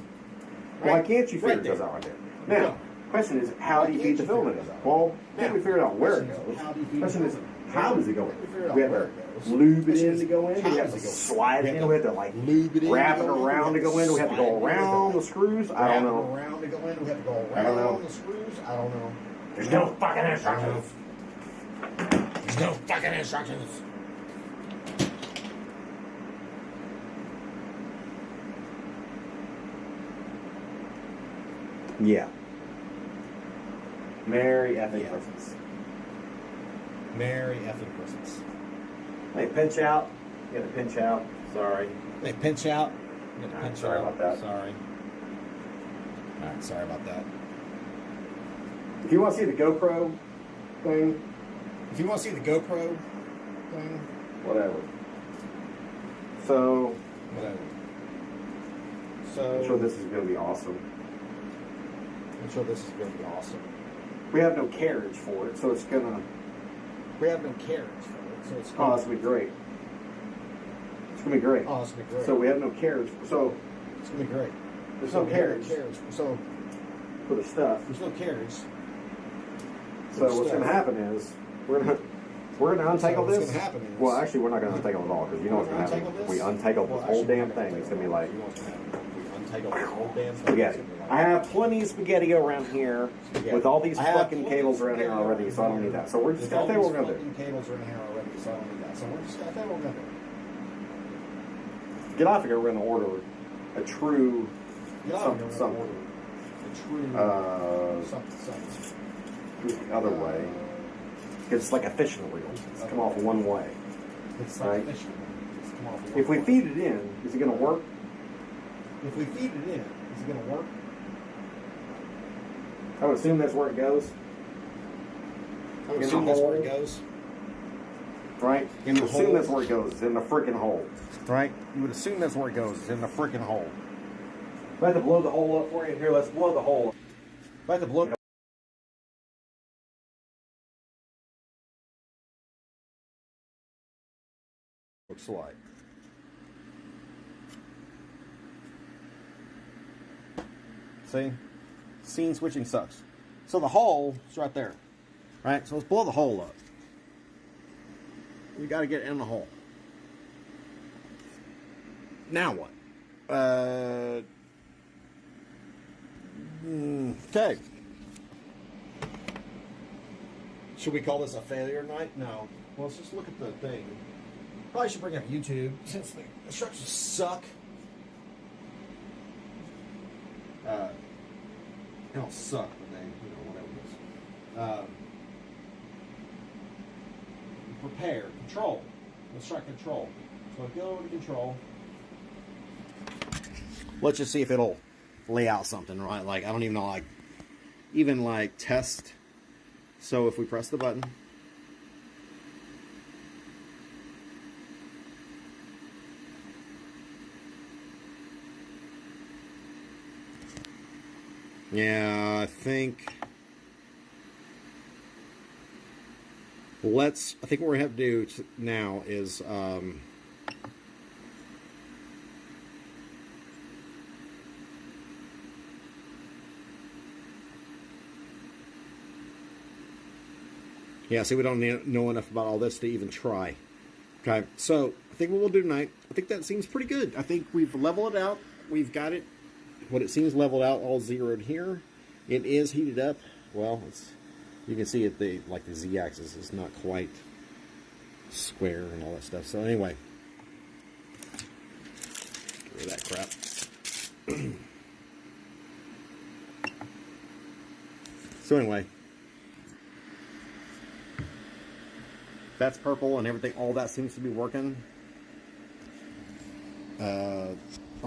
Why can't you figure Right those there. out right there? Now, question is, how do you feed the filament? Well, can't we figure out where it goes? Question is, how does it go in? We have to lube it in to go in? Do we have to slide it in? Do we have to like Lube it in. wrap it around to go in? Do we have to go around the screws? I don't know. Around to go in. We have to go I don't know. around the screws. I don't know. There's no fucking instructions. There's no fucking instructions. Yeah. Merry effing Yeah. Christmas. Merry effing Christmas. Hey, pinch out. You gotta pinch out. Sorry. They pinch out. You got to Alright, pinch sorry out. about that. Sorry. Alright, sorry about that. If you want to see the GoPro thing, If you want to see the GoPro thing, whatever. So, whatever. I'm sure this is going to be awesome. I'm sure this is going to be awesome. We have no carriage for it, so it's going to. We have no carriage for it, so it's Oh, going that's going to be great. It's going to be great. oh, it's going to be great. So, we have no carriage. So, it's going to be great. there's So no we have carriage So for the stuff. there's no carriage. So, what's going to happen is we're going to untangle what's this. gonna happen is- Well, actually, we're not going to untangle it all because you know what's going to happen. Untangle If we this? untangle Well, this whole actually, damn we're gonna thing, it's going to be like You know what's gonna happen. We untangle this whole damn thing. spaghetti. It's gonna be I like- have plenty of spaghetti around here Spaghetti. with all these I have fucking plenty cables of around here spaghetti already, so I don't need that. So we're just With going all to tell you these what we're going to do. fucking cables are in here already, so I don't need that. So we're just gonna tell you what we're gonna do. Get off here, we're going to order a true You know, something, we're gonna something. order a true something. The other way. Because it's like a fishing reel. It's come off one way. It's like Right. fishing. It's come off of If we one feed it in, is it going to work? If we feed it in, is it gonna work? I would assume that's where it goes, I would In assume the that's where hole. it goes. right? In You the would assume hole. that's where it goes, in the freaking hole. Right? You would assume that's where it goes, is in the freaking hole. If I have to blow the hole up for you, here, let's blow the hole up. If I had to blow looks like. See? Scene switching sucks. So the hole is right there. Right? So let's blow the hole up. You got to get in the hole. Now what? Okay. Should we call this a failure night? No. Well, let's just look at the thing. Probably should bring up YouTube since the instructions suck. They don't suck, but they, whatever it is. Prepare, control. Let's try control. So go to control. Let's just see if it'll lay out something, right? Like, I don't even know, even test. So if we press the button. Yeah, I think I think what we're going to have to do now is yeah, see, we don't know enough about all this to even try. Okay, so I think what we'll do tonight, I think that seems pretty good. I think we've leveled it out. We've got it, what it seems leveled out, all zeroed here. It is heated up. Well, you can see the Z-axis is not quite square and all that stuff. So anyway, get rid of that crap. So anyway, that's purple and everything. All that seems to be working. I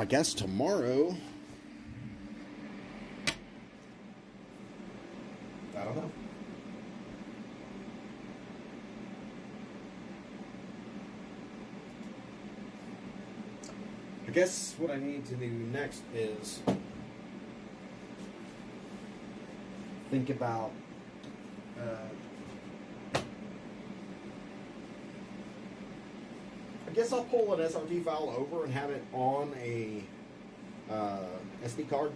guess tomorrow. I don't know. I guess what I need to do next is think about I guess I'll pull an SRT file over and have it on a SD card.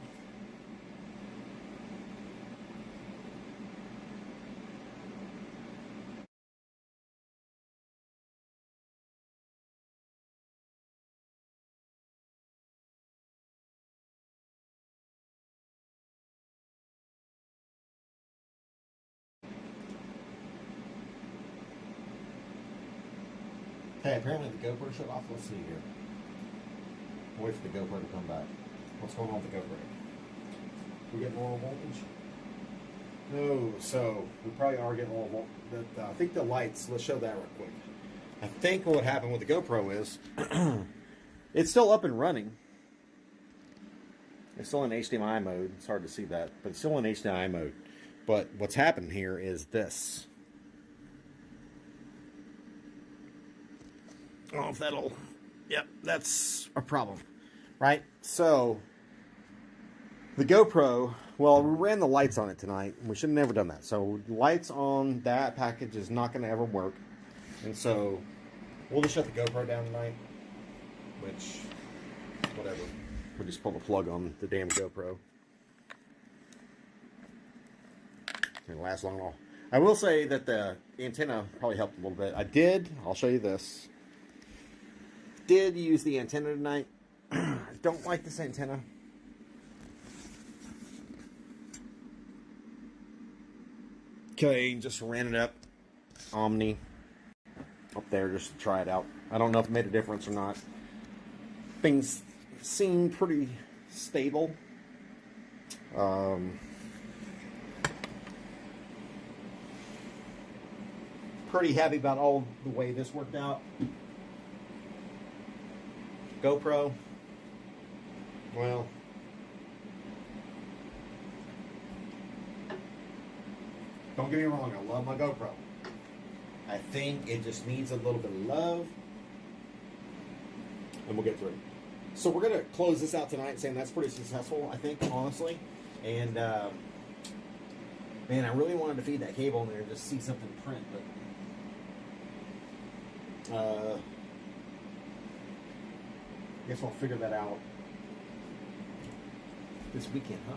Hey, apparently the GoPro shut off. Let's see here. Wait for the GoPro to come back. What's going on with the GoPro? We get lower voltage? No, so we probably are getting lower voltage. I think the lights, let's show that real quick. I think what happened with the GoPro is it's still up and running. It's still in HDMI mode. It's hard to see that, but it's still in HDMI mode. But what's happened here is this. I don't know if that'll... Yep, that's a problem. Right? So, the GoPro... Well, we ran the lights on it tonight. We should have never done that. So, lights on that package is not going to ever work. And so, we'll just shut the GoPro down tonight. Which, whatever. We'll just pull the plug on the damn GoPro. It'll last long at all. I will say that the antenna probably helped a little bit. I'll show you this. Did use the antenna tonight. I don't like this antenna. Okay, just ran it up. Omni. Up there just to try it out. I don't know if it made a difference or not. Things seem pretty stable. Pretty happy about all the way this worked out. GoPro, well, don't get me wrong, I love my GoPro. I think it just needs a little bit of love, and we'll get through it. So we're going to close this out tonight saying that's pretty successful, I think, honestly. And, man, I really wanted to feed that cable in there and just see something print, but, I guess we'll figure that out this weekend, huh?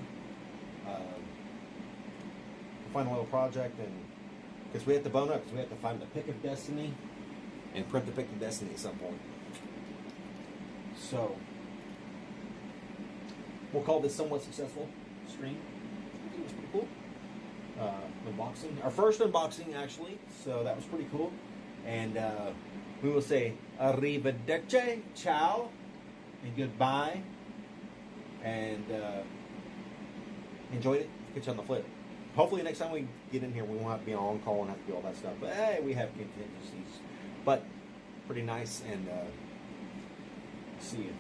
Final little project, and because we have to bone up, because we have to find the pick of destiny and print the pick of destiny at some point. So we'll call this somewhat successful stream. I think it was pretty cool. Unboxing, our first unboxing actually, so that was pretty cool. And we will say arrivederci, ciao, and goodbye, and enjoyed it. Catch you on the flip. Hopefully next time we get in here, we won't have to be on call and have to do all that stuff. But hey, we have contingencies. But pretty nice, and see you.